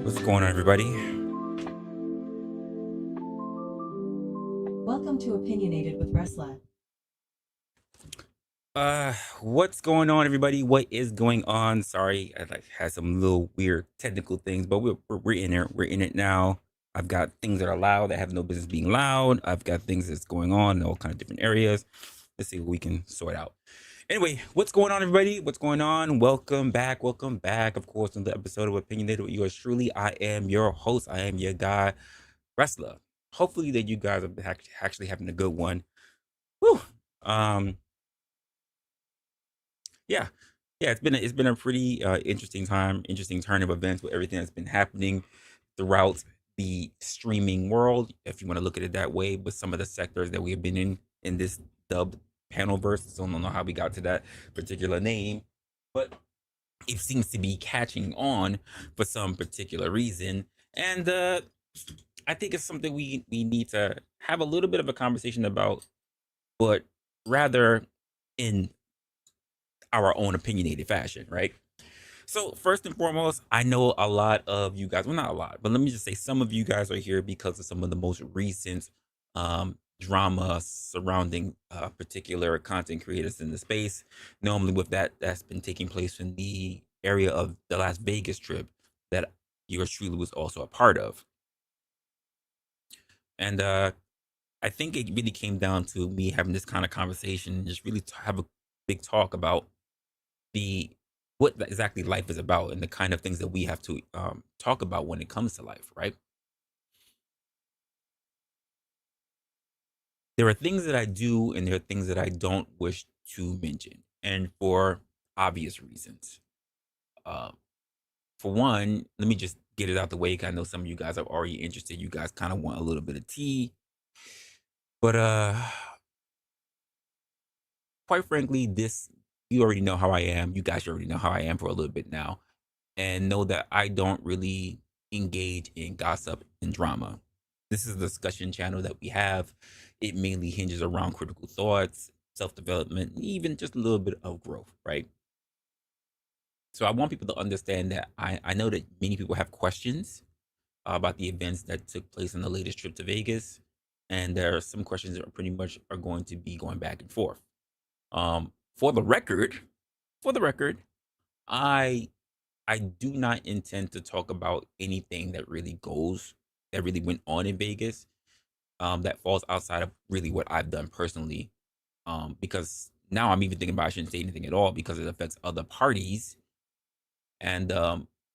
What's going on, everybody? Welcome to Opinionated with Resla. What's going on, everybody? What is going on? Sorry, I had some little weird technical things, but we're in there. We're in it now. I've got things that are loud that have no business being loud. I've got things that's going on in all kind of different areas. Let's see what we can sort out. Anyway, what's going on, everybody? What's going on? Welcome back. Welcome back. Of course, on the episode of Opinionated with yours truly. I am your host. I am your guy, Resla. Hopefully that you guys are actually having a good one. Whew. Um, yeah, yeah, it's been a pretty interesting time, interesting turn of events with everything that's been happening throughout the streaming world, if you want to look at it that way, with some of the sectors that we have been in this dubbed panelverse. So I don't know how we got to that particular name, but it seems to be catching on for some particular reason, and I think it's something we need to have a little bit of a conversation about, but rather in our own opinionated fashion, right? So first and foremost, I know a lot of you guys, well, not a lot, but let me just say some of you guys are here because of some of the most recent drama surrounding particular content creators in the space. Normally with that's been taking place in the area of the Las Vegas trip that yours truly was also a part of. And I think it really came down to me having this kind of conversation and just really have a big talk about the what exactly life is about and the kind of things that we have to talk about when it comes to life, right? There are things that I do and there are things that I don't wish to mention, and for obvious reasons. Uh, for one, let me just get it out the way. 'Cause I know some of you guys are already interested. You guys kind of want a little bit of tea, but quite frankly, this you already know how I am. You guys already know how I am for a little bit now, and know that I don't really engage in gossip and drama. This is a discussion channel that we have. It mainly hinges around critical thoughts, self development, even just a little bit of growth, right? So I want people to understand that I know that many people have questions about the events that took place on the latest trip to Vegas. And there are some questions that are pretty much are going to be going back and forth. For the record, for the record, I I do not intend to talk about anything that really went on in Vegas, that falls outside of really what I've done personally. Because now I'm even thinking about I shouldn't say anything at all because it affects other parties, and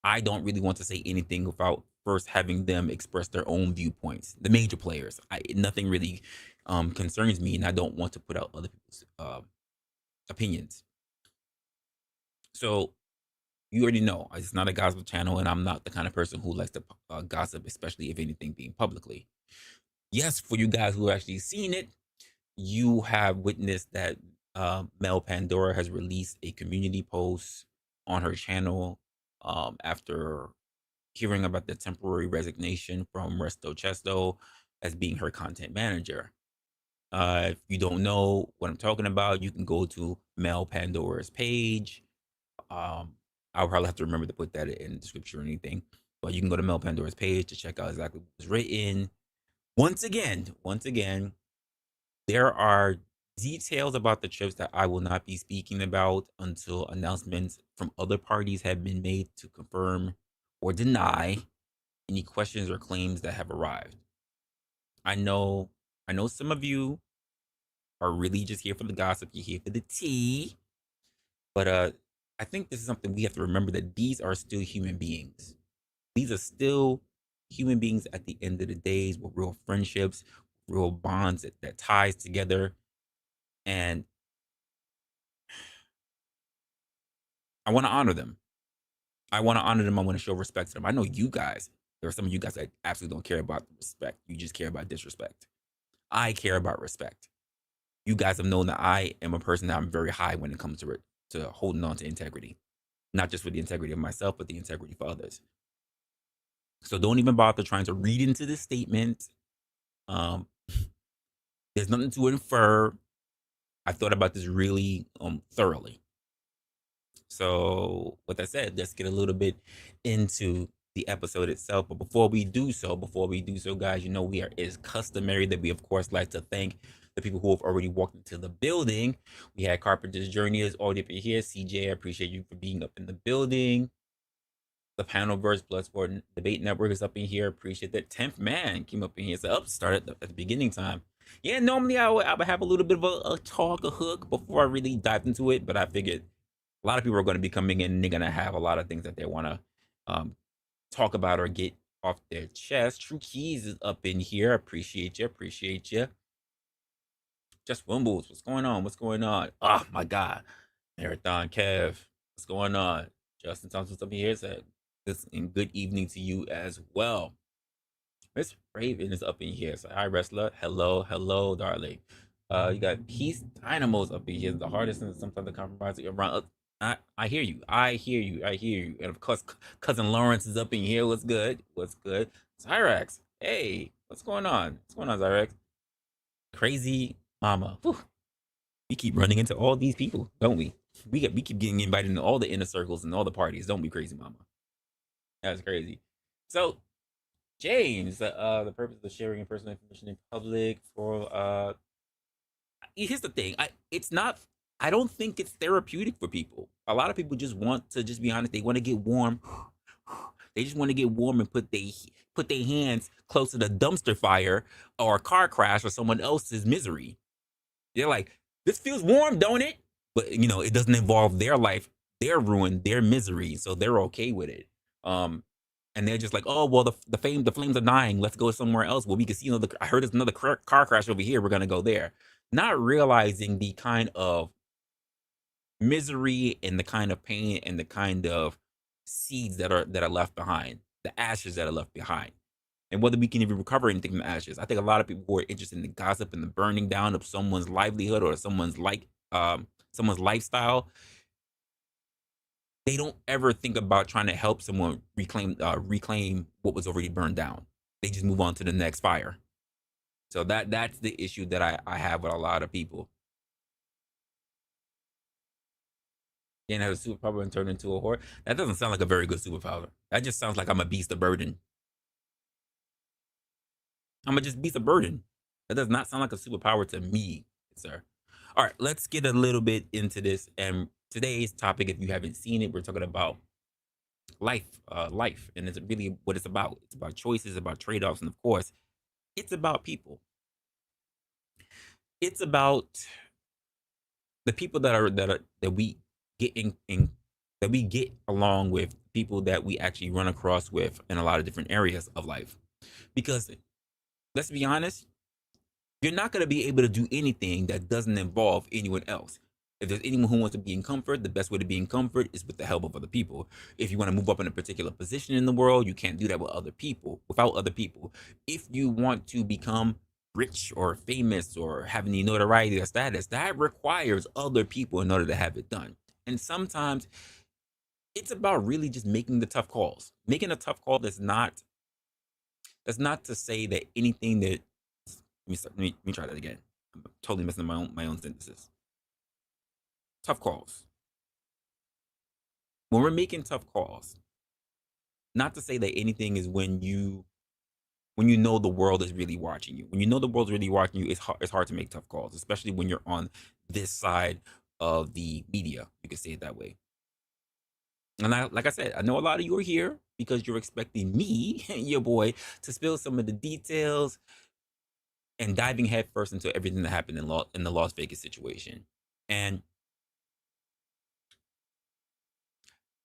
I don't really want to say anything without first having them express their own viewpoints. The major players, nothing really concerns me, and I don't want to put out other people's opinions. So you already know it's not a gossip channel, and I'm not the kind of person who likes to gossip, especially if anything being publicly. Yes, for you guys who have actually seen it, you have witnessed that Mel Pandora has released a community post on her channel after hearing about the temporary resignation from Resto Chesto as being her content manager. If you don't know what I'm talking about, you can go to Mel Pandora's page. um, I'll probably have to remember to put that in the description or anything. But you can go to Mel Pandora's page to check out exactly what was written. Once again, there are details about the trips that I will not be speaking about until announcements from other parties have been made to confirm or deny any questions or claims that have arrived. I know I know some of you are really just here for the gossip, you're here for the tea. But I think this is something we have to remember, that these are still human beings. These are still human beings at the end of the days, with real friendships, real bonds that ties together. And I want to honor them. I want to honor them. I want to show respect to them. I know you guys, there are some of you guys that absolutely don't care about respect. You just care about disrespect. I care about respect. You guys have known that I am a person that I'm very high when it comes to it, to holding on to integrity, not just for the integrity of myself, but the integrity for others. So don't even bother trying to read into this statement. Um, there's nothing to infer. I thought about this really thoroughly. So with that said, let's get a little bit into the episode itself. But before we do so, guys, we are it's customary that we of course like to thank the people who have already walked into the building. We had Carpenter's Journey is already up in here. CJ, I appreciate you for being up in the building. The panel verse Bloodsport Debate Network is up in here. Appreciate that. 10th man came up in here. So up started at the beginning time. Yeah, normally I would have a little bit of a talk, a hook before I really dived into it, but I figured a lot of people are going to be coming in and they're going to have a lot of things that they want to um, talk about or get off their chest. True Keys is up in here. Appreciate you. Appreciate you. Just Wimbles. What's going on? What's going on? Oh, my God. Marathon Kev. What's going on? Justin Thompson's up in here. Said this and good evening to you as well. Miss Raven is up in here. So hi Resla. Hello, hello, darling. You got Peace Dynamos up in here. The hardest and sometimes the compromise around. I hear you. I hear you. I hear you. And of course, cousin Lawrence is up in here. What's good? What's good? Zyrax. Hey, what's going on? What's going on, Zyrax? Crazy mama. Whew. We keep running into all these people, don't we? We keep getting invited into all the inner circles and all the parties, don't we, crazy mama? That's crazy. So James, the purpose of sharing personal information in public for here's the thing. It's not I don't think it's therapeutic for people. A lot of people just want to just be honest, they want to get warm. They just want to get warm and put their hands close to the dumpster fire or a car crash or someone else's misery. They're like, this feels warm, don't it? But it doesn't involve their life, their ruin, their misery, so they're okay with it. And they're just like, oh well, the flames are dying. Let's go somewhere else. Well, we can see another. I heard there's another car crash over here. We're gonna go there, not realizing the kind of misery and the kind of pain and the kind of seeds that are left behind, the ashes that are left behind, and whether we can even recover anything from the ashes. I think a lot of people who are interested in the gossip and the burning down of someone's livelihood or someone's lifestyle, they don't ever think about trying to help someone reclaim what was already burned down. They just move on to the next fire. So that's the issue that I have with a lot of people. Can't have a superpower and turn into a whore. That doesn't sound like a very good superpower. That just sounds like I'm a beast of burden. I'm a just beast of burden. That does not sound like a superpower to me, sir. All right, let's get a little bit into this. And today's topic, if you haven't seen it, we're talking about life, and it's really what it's about. It's about choices, about trade-offs, and of course, it's about people. It's about the people that we get in that we get along with, people that we actually run across with in a lot of different areas of life. Because let's be honest, you're not going to be able to do anything that doesn't involve anyone else. If there's anyone who wants to be in comfort, the best way to be in comfort is with the help of other people. If you want to move up in a particular position in the world, you can't do that without other people. If you want to become rich or famous or have any notoriety or status, that requires other people in order to have it done. And sometimes it's about really just making the tough calls. Making a tough call that's not to say that anything that let me try that again. I'm totally messing up my own synthesis. Tough calls. When we're making tough calls, not to say that anything is when you know the world is really watching you. When you know the world's really watching you, it's hard to make tough calls, especially when you're on this side of the media. You could say it that way. And like I said, I know a lot of you are here because you're expecting me, your boy, to spill some of the details and diving headfirst into everything that happened in the Las Vegas situation. And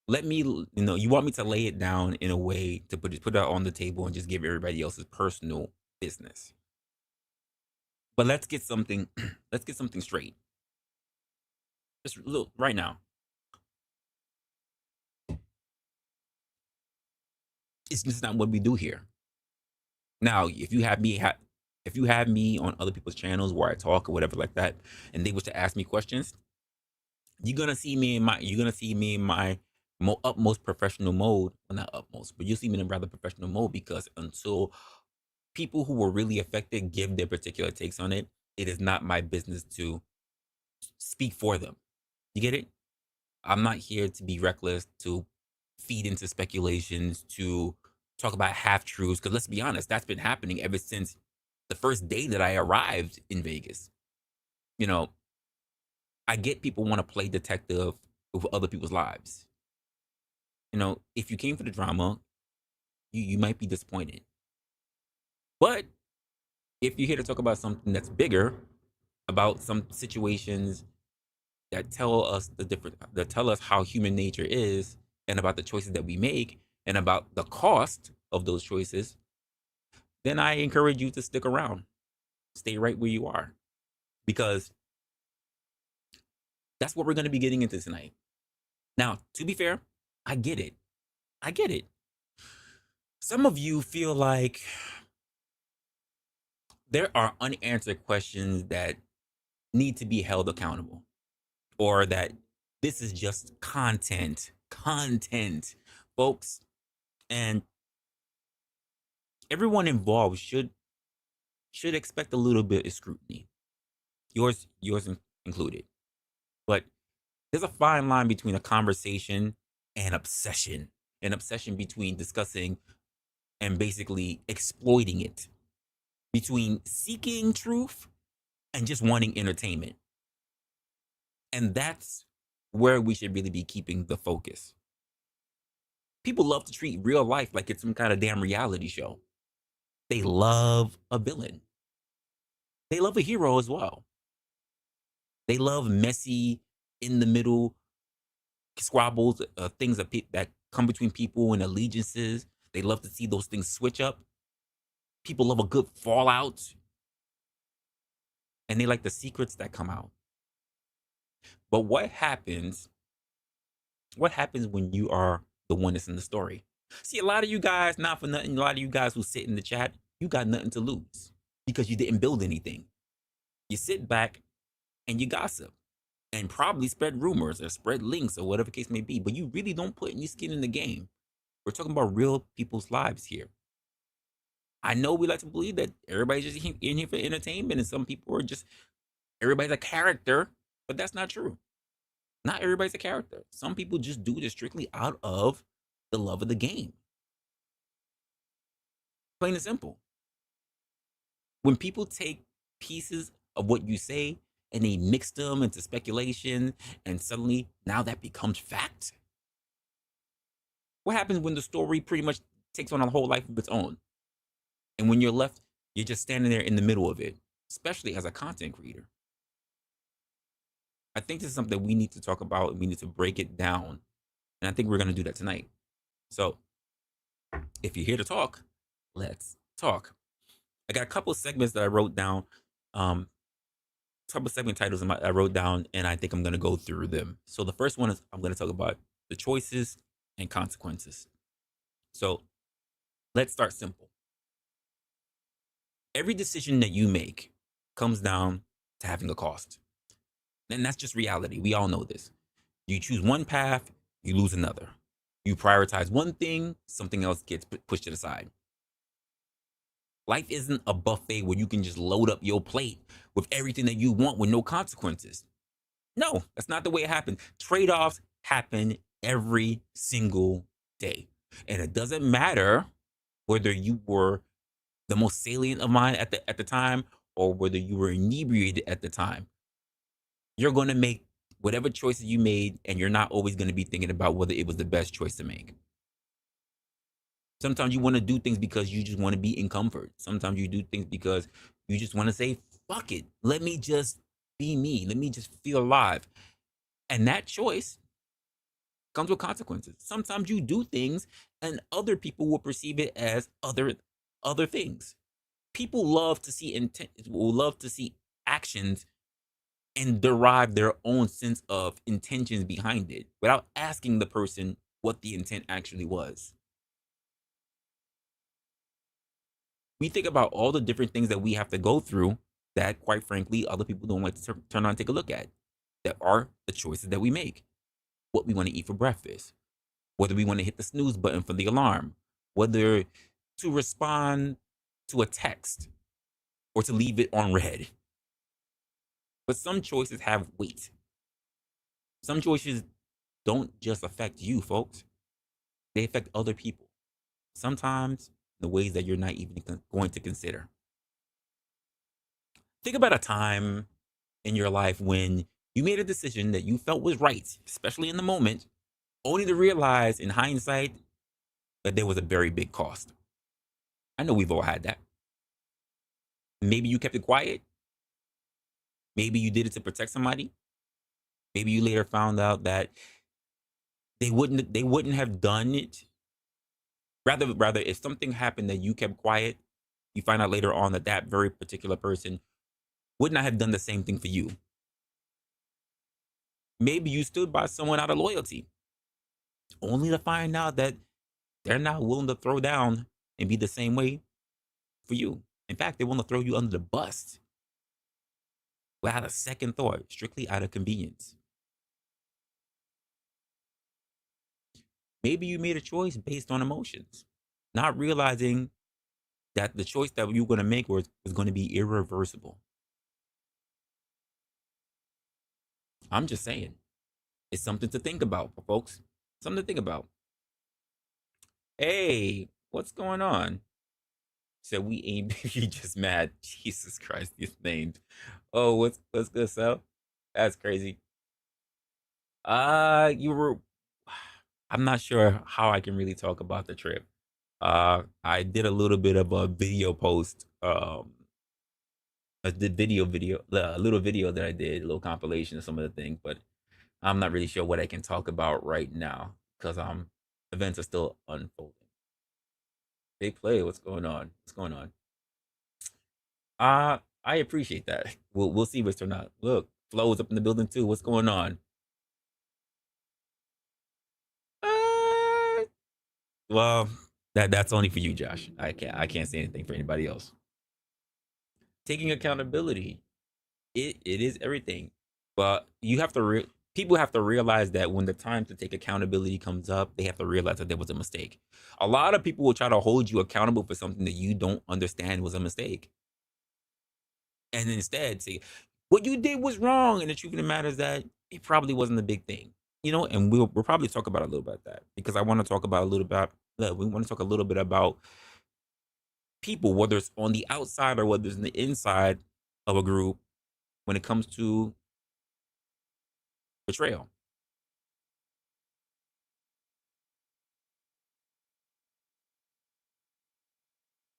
you want me to lay it down in a way to put it out on the table and just give everybody else's personal business. But let's get something straight. Just look right now. It's just not what we do here. Now, if you have me on other people's channels where I talk or whatever like that, and they wish to ask me questions, you're gonna see me in my utmost professional mode. Well, not utmost, but you'll see me in a rather professional mode, because until people who were really affected give their particular takes on it, it is not my business to speak for them. You get it? I'm not here to be reckless, to feed into speculations, to talk about half truths. Because let's be honest, that's been happening ever since the first day that I arrived in Vegas. You know, I get people want to play detective with other people's lives. If you came for the drama, you might be disappointed. But if you're here to talk about something that's bigger, about some situations that tell us that tell us how human nature is, and about the choices that we make, and about the cost of those choices, then I encourage you to stick around. Stay right where you are, because that's what we're going to be getting into tonight. Now, to be fair, I get it. I get it. Some of you feel like there are unanswered questions that need to be held accountable, or that this is just content, folks. And everyone involved should expect a little bit of scrutiny, yours included. But there's a fine line between a conversation and obsession, an obsession between discussing and basically exploiting it, between seeking truth and just wanting entertainment. And that's where we should really be keeping the focus. People love to treat real life like it's some kind of damn reality show. They love a villain. They love a hero as well. They love messy, in the middle squabbles, things that come between people and allegiances. They love to see those things switch up. People love a good fallout, and they like the secrets that come out. But what happens? What happens when you are the one that's in the story? See, a lot of you guys, not for nothing, a lot of you guys who sit in the chat, you got nothing to lose because you didn't build anything. You sit back and you gossip and probably spread rumors or spread links or whatever the case may be, but you really don't put any skin in the game. We're talking about real people's lives here. I know we like to believe that everybody's just in here for entertainment, and some people are just, everybody's a character, but that's not true. Not everybody's a character. Some people just do this strictly out of the love of the game. Plain and simple. When people take pieces of what you say and they mix them into speculation, and suddenly now that becomes fact. What happens when the story pretty much takes on a whole life of its own? And when you're left, you're just standing there in the middle of it, especially as a content creator. I think this is something we need to talk about. We need to break it down. And I think we're going to do that tonight. So if you're here to talk, let's talk. I got a couple of segments that I wrote down, couple of segment titles I wrote down, and I think I'm going to go through them. So the first one is I'm going to talk about the choices and consequences. So let's start simple. Every decision that you make comes down to having a cost. And that's just reality. We all know this. You choose one path, you lose another. You prioritize one thing, something else gets pushed to the side. Life isn't a buffet where you can just load up your plate with everything that you want with no consequences. No, that's not the way it happens. Trade-offs happen every single day. And it doesn't matter whether you were the most salient of mine at the time, or whether you were inebriated at the time. You're going to make whatever choices you made, and you're not always going to be thinking about whether it was the best choice to make. Sometimes you want to do things because you just want to be in comfort. Sometimes you do things because you just want to say, fuck it. Let me just be me. Let me just feel alive. And that choice comes with consequences. Sometimes you do things and other people will perceive it as other things. People love to see will love to see actions and derive their own sense of intentions behind it without asking the person what the intent actually was. We think about all the different things that we have to go through that, quite frankly, other people don't like to turn on and take a look at. That are the choices that we make. What we want to eat for breakfast, whether we want to hit the snooze button for the alarm, whether to respond to a text or to leave it on red. But some choices have weight. Some choices don't just affect you, folks. They affect other people, sometimes in the ways that you're not even going to consider. Think about a time in your life when you made a decision that you felt was right, especially in the moment, only to realize in hindsight that there was a very big cost. I know we've all had that. Maybe you kept it quiet. Maybe you did it to protect somebody. Maybe you later found out that they wouldn't have done it. Rather, if something happened that you kept quiet, you find out later on that that very particular person would not have done the same thing for you. Maybe you stood by someone out of loyalty, only to find out that they're not willing to throw down and be the same way for you. In fact, they want to throw you under the bus without a second thought, strictly out of convenience. Maybe you made a choice based on emotions, not realizing that the choice that you were going to make was going to be irreversible. I'm just saying, it's something to think about, folks. Something to think about. Hey, what's going on? So we ain't you just mad. Jesus Christ, these names. Oh, what's good, Sal? That's crazy. You were. I'm not sure how I can really talk about the trip. I did a little bit of a video post. I did a little video that I did, a little compilation of some of the things, but I'm not really sure what I can talk about right now because events are still unfolding. Big play. What's going on? What's going on? I appreciate that. We'll see what's or not. Look, Flo's up in the building too. What's going on? Uh, well, that's only for you, Josh. I can't say anything for anybody else. Taking accountability, it is everything. But you have to people have to realize that when the time to take accountability comes up, they have to realize that there was a mistake. A lot of people will try to hold you accountable for something that you don't understand was a mistake, and instead say what you did was wrong. And the truth of the matter is that it probably wasn't a big thing, And we'll probably talk about a little bit that because I want to talk about a little bit. We want to talk a little bit about people, whether it's on the outside or whether it's in the inside of a group, when it comes to betrayal.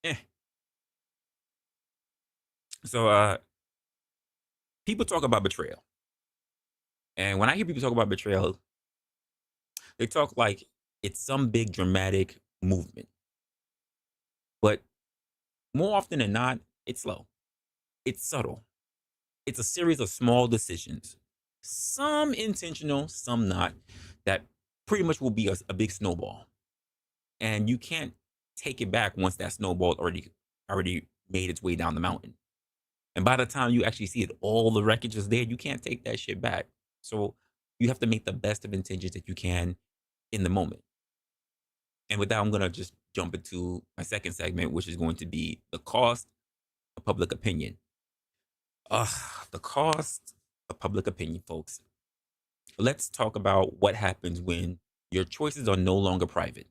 Eh. So people talk about betrayal. And when I hear people talk about betrayal, they talk like it's some big dramatic movement. But more often than not, it's slow. It's subtle. It's a series of small decisions, some intentional, some not, that pretty much will be a big snowball. And you can't take it back once that snowball already made its way down the mountain. And by the time you actually see it, all the wreckage is there. You can't take that shit back. So you have to make the best of intentions that you can in the moment. And with that, I'm gonna just jump into my second segment, which is going to be the cost of public opinion. The cost of public opinion, folks. Let's talk about what happens when your choices are no longer private.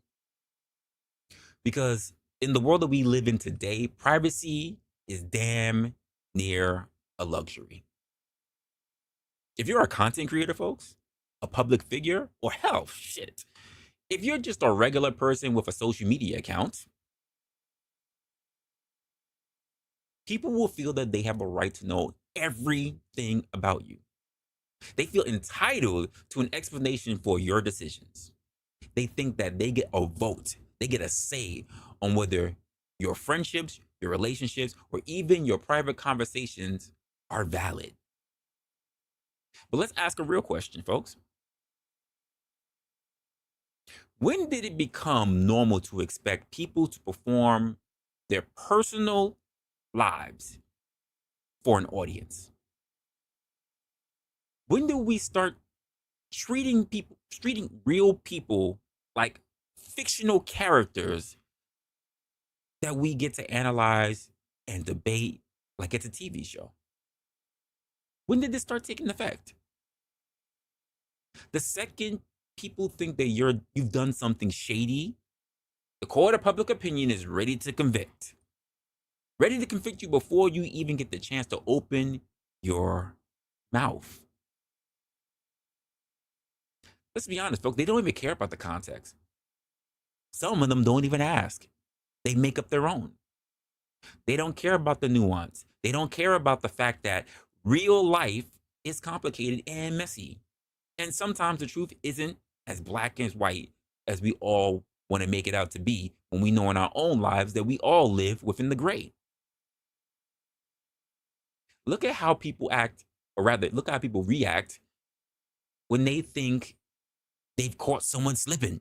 Because in the world that we live in today, privacy is damn near a luxury. If you're a content creator, folks, a public figure, or hell, shit, if you're just a regular person with a social media account, people will feel that they have a right to know everything about you. They feel entitled to an explanation for your decisions. They think that they get a vote, they get a say on whether your friendships, your relationships, or even your private conversations are valid. But let's ask a real question, folks. When did it become normal to expect people to perform their personal lives for an audience? When do we start treating real people like fictional characters that we get to analyze and debate like it's a TV show? When did this start taking effect? The second people think that you've done something shady, the court of public opinion is ready to convict. Ready to convict you before you even get the chance to open your mouth. Let's be honest, folks, they don't even care about the context. Some of them don't even ask. They make up their own. They don't care about the nuance. They don't care about the fact that real life is complicated and messy. And sometimes the truth isn't as black and white as we all want to make it out to be when we know in our own lives that we all live within the gray. Look at how people act, or rather, look at how people react when they think they've caught someone slipping.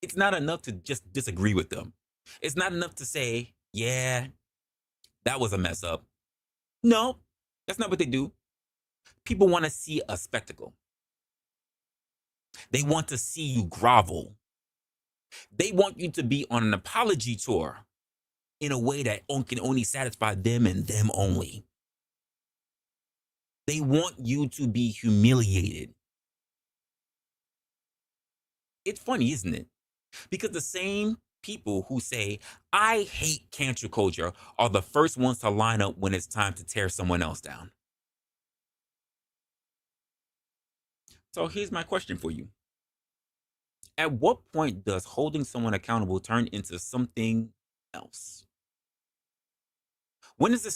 It's not enough to just disagree with them. It's not enough to say, yeah, that was a mess up. No, that's not what they do. People want to see a spectacle. They want to see you grovel. They want you to be on an apology tour in a way that can only satisfy them and them only. They want you to be humiliated. It's funny, isn't it? Because the same people who say, I hate cancel culture, are the first ones to line up when it's time to tear someone else down. So here's my question for you. At what point does holding someone accountable turn into something else? When does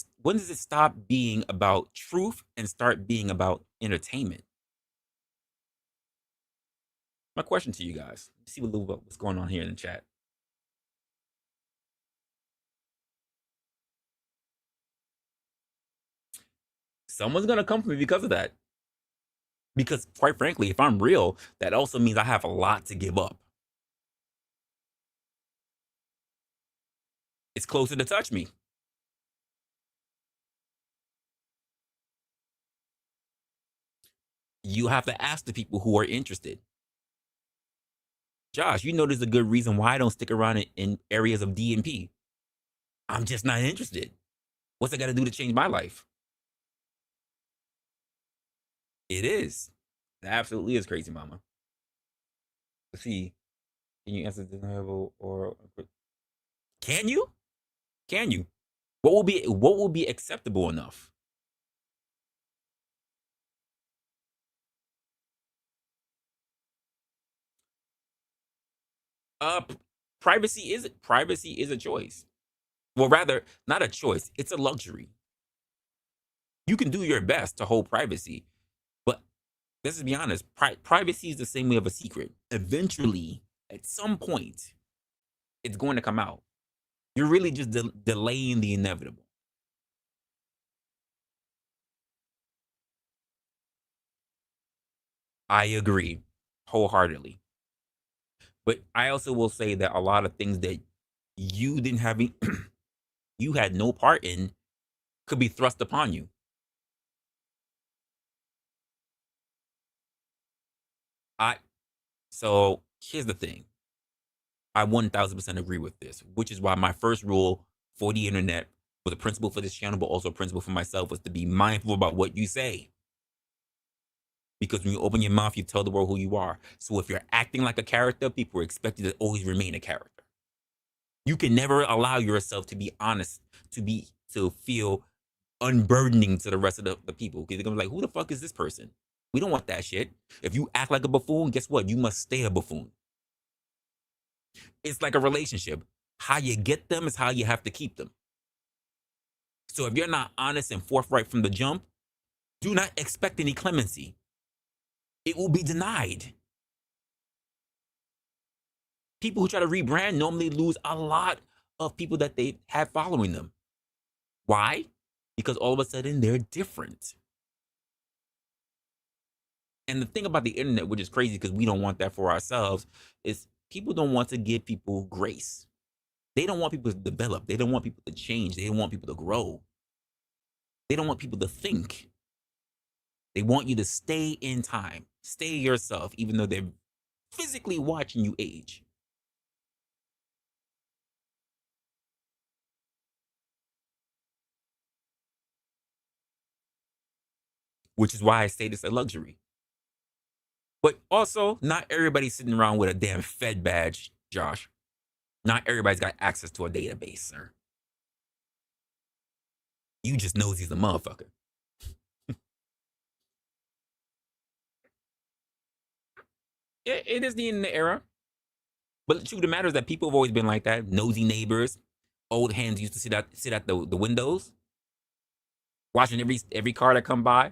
it stop being about truth and start being about entertainment? My question to you guys. Let's see what's going on here in the chat. Someone's gonna come for me because of that. Because quite frankly, if I'm real, that also means I have a lot to give up. It's closer to touch me. You have to ask the people who are interested. Josh, you know there's a good reason why I don't stick around in areas of DMP. I'm just not interested. What's I got to do to change my life? It is. It absolutely is, crazy mama. Let's see. Can you answer deniable or can you? Can you? What will be acceptable enough? Uh, privacy is a choice. Well, rather, not a choice. It's a luxury. You can do your best to hold privacy, but let's be honest. Privacy is the same way of a secret. Eventually, at some point, it's going to come out. You're really just delaying the inevitable. I agree wholeheartedly. But I also will say that a lot of things that you didn't have, you had no part in, could be thrust upon you. I so here's the thing. I 1000% agree with this, which is why my first rule for the internet, for the principle for this channel, but also a principle for myself, was to be mindful about what you say. Because when you open your mouth, you tell the world who you are. So if you're acting like a character, people expect you to always remain a character. You can never allow yourself to be honest, to feel unburdening to the rest of the people. Because they're gonna be like, who the fuck is this person? We don't want that shit. If you act like a buffoon, guess what? You must stay a buffoon. It's like a relationship. How you get them is how you have to keep them. So if you're not honest and forthright from the jump, do not expect any clemency. It will be denied. People who try to rebrand normally lose a lot of people that they have following them. Why? Because all of a sudden they're different. And the thing about the internet, which is crazy because we don't want that for ourselves, is people don't want to give people grace. They don't want people to develop. They don't want people to change. They don't want people to grow. They don't want people to think. They want you to stay in time, stay yourself, even though they're physically watching you age. Which is why I say this a luxury. But also, not everybody's sitting around with a damn Fed badge, Josh. Not everybody's got access to a database, sir. You just knows he's a motherfucker. It is the end of the era. But the truth of the matter is that people have always been like that. Nosy neighbors, old hands used to sit at the windows, watching every car that come by.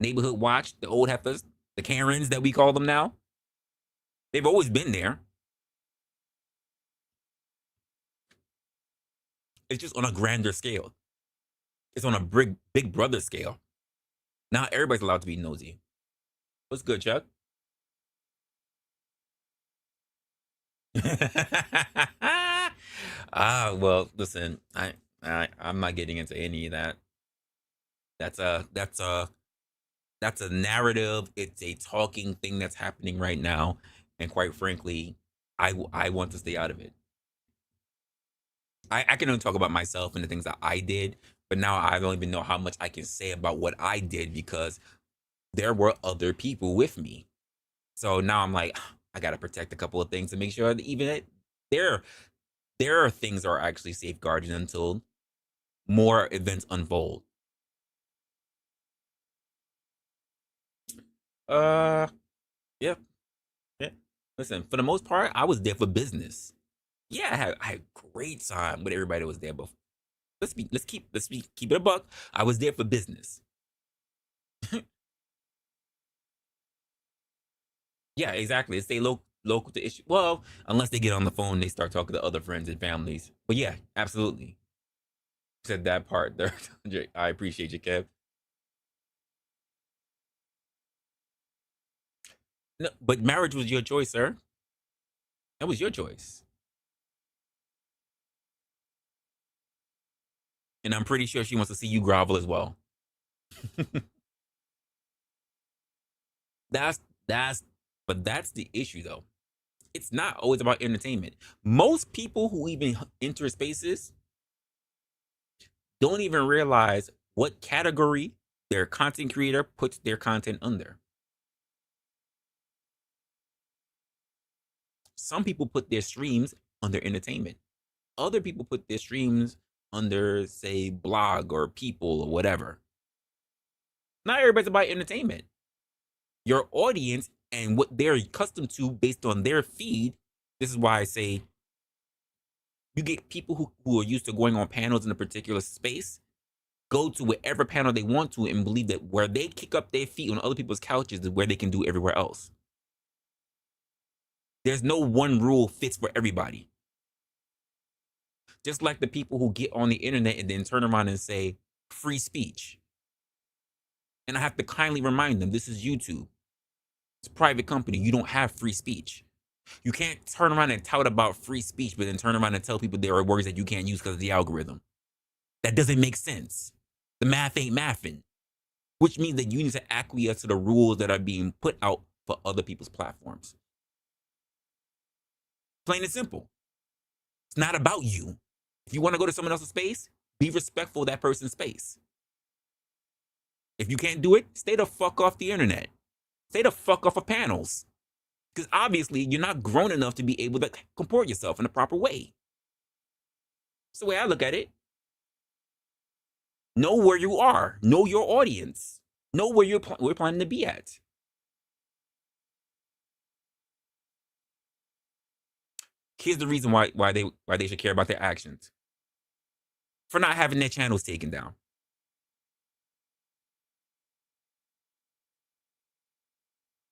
Neighborhood watch, the old heifers, the Karens that we call them now. They've always been there. It's just on a grander scale. It's on a big brother scale. Not everybody's allowed to be nosy. What's good, Chuck? Well, listen, I'm not getting into any of that. That's a that's a that's a narrative. It's a talking thing that's happening right now, and quite frankly, I want to stay out of it. I can only talk about myself and the things that I did, but now I don't even know how much I can say about what I did because there were other people with me. So now I'm like, I gotta protect a couple of things to make sure that even there there are things that are actually safeguarded until more events unfold. Uh, yeah, yeah. Listen, for the most part, I was there for business. Yeah, I had great time with everybody that was there. But keep it a buck. I was there for business. Yeah, exactly. Stay local to issue. Well, unless they get on the phone, they start talking to other friends and families. But yeah, absolutely. Said that part there. I appreciate you, Kev. No, but marriage was your choice, sir. That was your choice. And I'm pretty sure she wants to see you grovel as well. that's that's but that's the issue though. It's not always about entertainment. Most people who even enter spaces don't even realize what category their content creator puts their content under. Some people put their streams under entertainment. Other people put their streams under, say, blog or people or whatever. Not everybody's about entertainment. Your audience and what they're accustomed to based on their feed. This is why I say you get people who are used to going on panels in a particular space, go to whatever panel they want to and believe that where they kick up their feet on other people's couches is where they can do everywhere else. There's no one rule fits for everybody. Just like the people who get on the internet and then turn around and say free speech. And I have to kindly remind them this is YouTube. It's a private company. You don't have free speech. You can't turn around and tout about free speech, but then turn around and tell people there are words that you can't use because of the algorithm. That doesn't make sense. The math ain't mathing, which means that you need to acquiesce to the rules that are being put out for other people's platforms. Plain and simple. It's not about you. If you want to go to someone else's space, be respectful of that person's space. If you can't do it, stay the fuck off the internet. Stay the fuck off of panels. Because obviously, you're not grown enough to be able to comport yourself in a proper way. That's the way I look at it. Know where you are. Know your audience. Know where we're planning to be at. Here's the reason why they should care about their actions. For not having their channels taken down.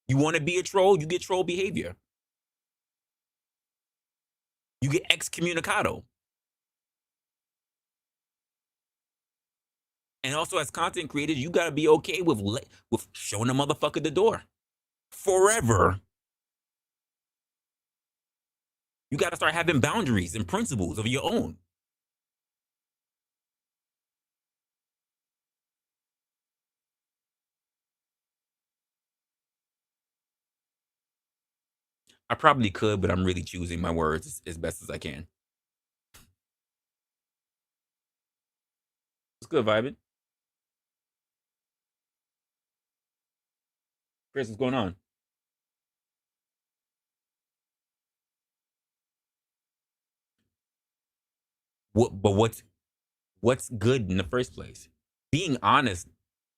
You want to be a troll, you get troll behavior. You get excommunicado. And also, as content creators, you gotta be okay with showing a motherfucker the door forever. You gotta start having boundaries and principles of your own. I probably could, but I'm really choosing my words as best as I can. It's good vibing. Chris, what's going on? What's good in the first place? Being honest,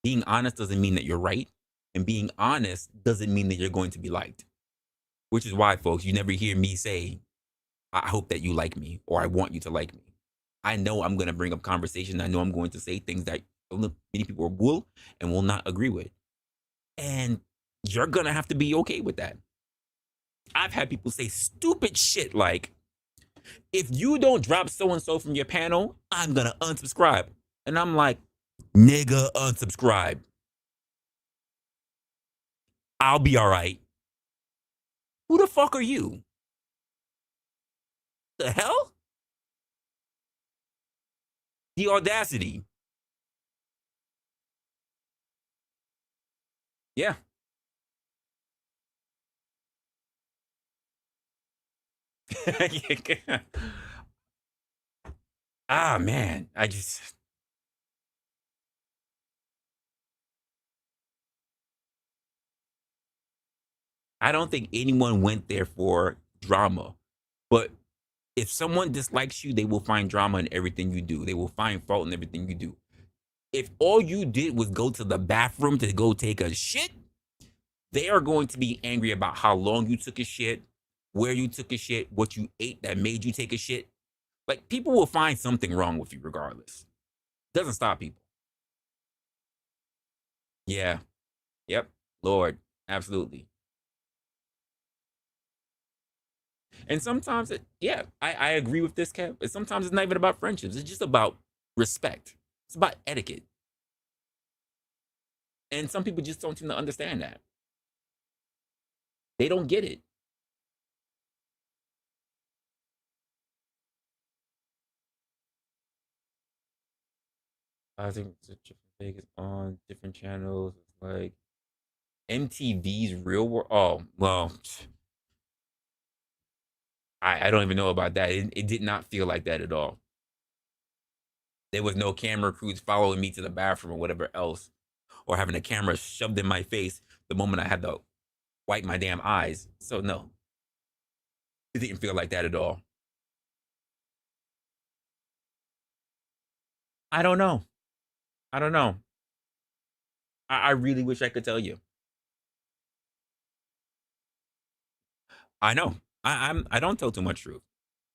being honest doesn't mean that you're right, and being honest doesn't mean that you're going to be liked. Which is why, folks, you never hear me say, "I hope that you like me" or "I want you to like me." I know I'm going to bring up conversation. I know I'm going to say things that many people will and will not agree with, and you're gonna have to be okay with that. I've had people say stupid shit like, if you don't drop so and so from your panel, I'm gonna unsubscribe. And I'm like, nigga, unsubscribe. I'll be all right. Who the fuck are you? The hell? The audacity. Yeah. Ah, man. I don't think anyone went there for drama. But if someone dislikes you, they will find drama in everything you do. They will find fault in everything you do. If all you did was go to the bathroom to go take a shit, they are going to be angry about how long you took a shit, where you took a shit, what you ate that made you take a shit. Like, people will find something wrong with you regardless. Doesn't stop people. Yeah. Yep. Lord. Absolutely. And sometimes I agree with this, Kev. But sometimes it's not even about friendships. It's just about respect. It's about etiquette. And some people just don't seem to understand that. They don't get it. I think Vegas on different channels. It's like MTV's Real World. Oh, well, I don't even know about that. It did not feel like that at all. There was no camera crews following me to the bathroom or whatever else, or having a camera shoved in my face the moment I had to wipe my damn eyes. So no, it didn't feel like that at all. I don't know. I don't know. I really wish I could tell you. I know. I don't tell too much truth.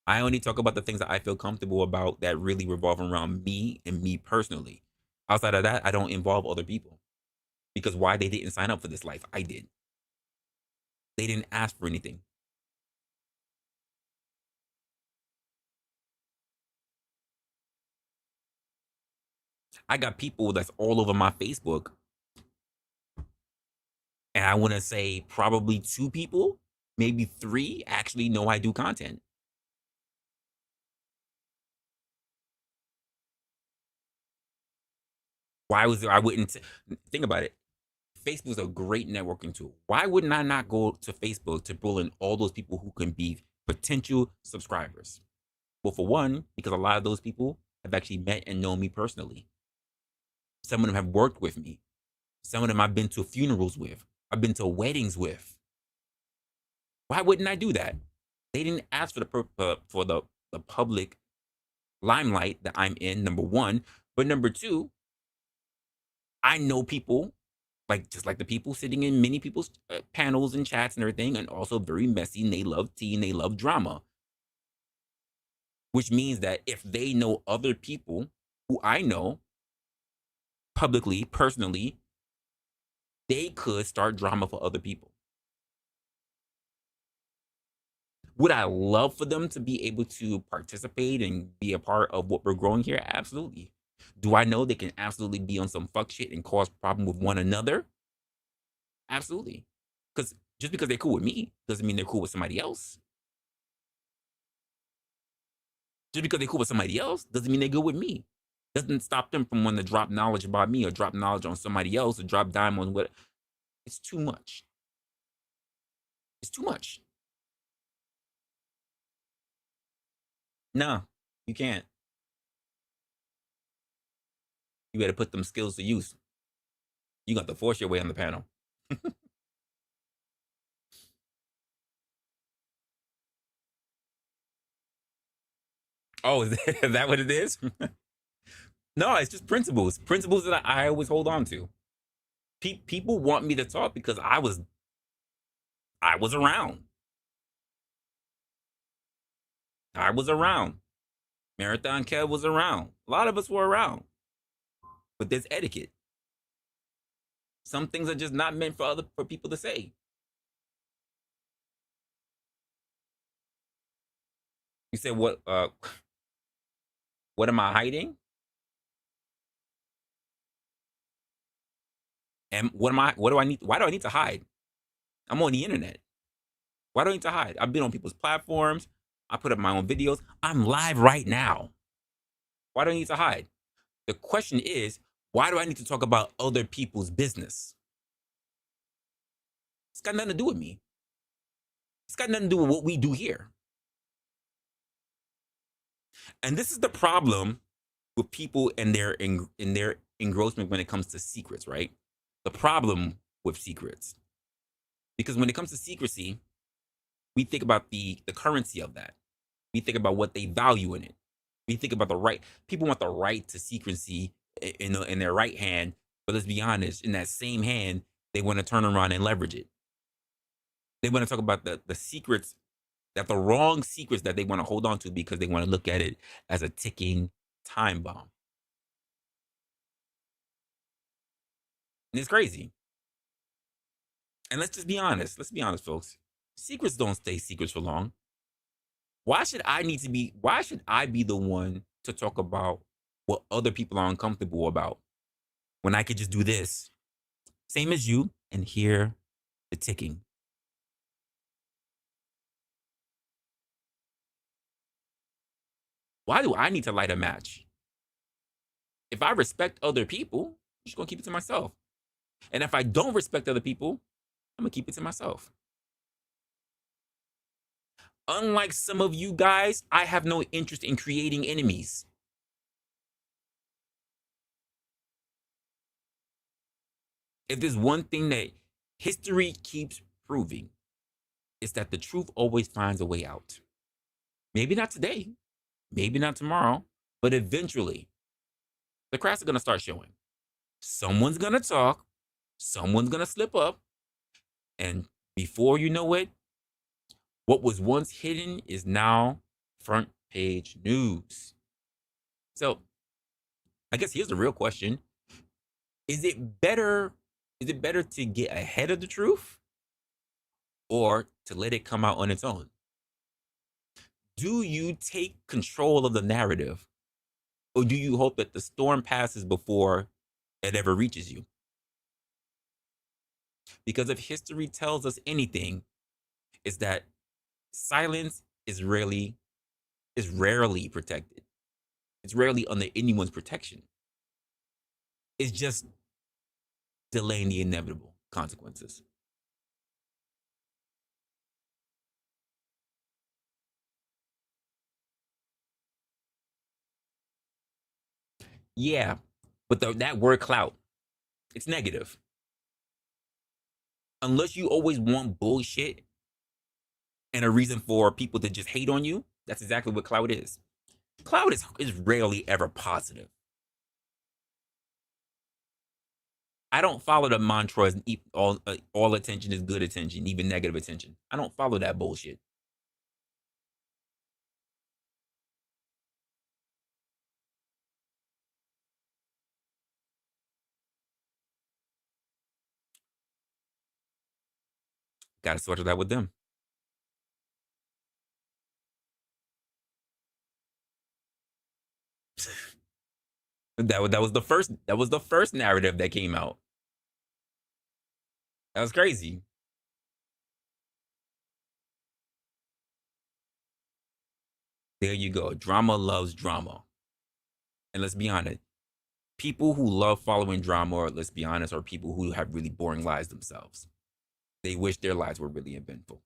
I only talk about the things that I feel comfortable about that really revolve around me and me personally. Outside of that, I don't involve other people because why? They didn't sign up for this life. I did. They didn't ask for anything. I got people that's all over my Facebook, and I want to say probably two people, maybe three, actually know I do content. Why was there? I wouldn't think about it. Facebook is a great networking tool. Why wouldn't I not go to Facebook to pull in all those people who can be potential subscribers? Well, for one, because a lot of those people have actually met and known me personally. Some of them have worked with me. Some of them I've been to funerals with. I've been to weddings with. Why wouldn't I do that? They didn't ask for the public limelight that I'm in. Number one, but number two, I know people like just like the people sitting in many people's panels and chats and everything, and also very messy. And they love tea and they love drama, which means that if they know other people who I know publicly, personally, they could start drama for other people. Would I love for them to be able to participate and be a part of what we're growing here? Absolutely. Do I know they can absolutely be on some fuck shit and cause problem with one another? Absolutely. Because just because they're cool with me doesn't mean they're cool with somebody else. Just because they're cool with somebody else doesn't mean they're good with me. Doesn't stop them from wanting to drop knowledge about me or drop knowledge on somebody else or drop dime on what. It's too much. It's too much. No, you can't. You better put them skills to use. You got to force your way on the panel. Oh, is that what it is? No, it's just principles. Principles that I always hold on to. People want me to talk because I was around. I was around. Marathon Kev was around. A lot of us were around. But there's etiquette. Some things are just not meant for people to say. You said what am I hiding? And what do I need why do I need to hide? I'm on the internet. Why do I need to hide? I've been on people's platforms. I put up my own videos. I'm live right now. Why do I need to hide? The question is, why do I need to talk about other people's business? It's got nothing to do with me. It's got nothing to do with what we do here. And this is the problem with people and their engrossment when it comes to secrets, right? The problem with secrets. Because when it comes to secrecy, we think about the currency of that. We think about what they value in it. We think about the right. People want the right to secrecy in their right hand, but let's be honest, in that same hand, they want to turn around and leverage it. They want to talk about the secrets, that the wrong secrets that they want to hold on to because they want to look at it as a ticking time bomb. And it's crazy. And let's just be honest. Let's be honest, folks. Secrets don't stay secrets for long. Why should I be the one to talk about what other people are uncomfortable about when I could just do this? Same as you and hear the ticking. Why do I need to light a match? If I respect other people, I'm just gonna keep it to myself. And if I don't respect other people, I'm gonna keep it to myself. Unlike some of you guys, I have no interest in creating enemies. If there's one thing that history keeps proving, it's that the truth always finds a way out. Maybe not today, maybe not tomorrow, but eventually the cracks are gonna start showing. Someone's gonna talk, someone's gonna slip up, and before you know it, what was once hidden is now front page news. So I guess here's the real question. Is it better to get ahead of the truth or to let it come out on its own? Do you take control of the narrative or do you hope that the storm passes before it ever reaches you? Because if history tells us anything, it's that silence is rarely protected. It's rarely under anyone's protection. It's just delaying the inevitable consequences. Yeah, but that word clout, it's negative. Unless you always want bullshit and a reason for people to just hate on you, that's exactly what clout is. Clout is rarely ever positive. I don't follow the mantras all attention is good attention, even negative attention. I don't follow that bullshit. Got to sort that with them. That was the first narrative that came out. That was crazy. There you go. Drama loves drama. And let's be honest, people who love following drama, or let's be honest, are people who have really boring lives themselves. They wish their lives were really eventful.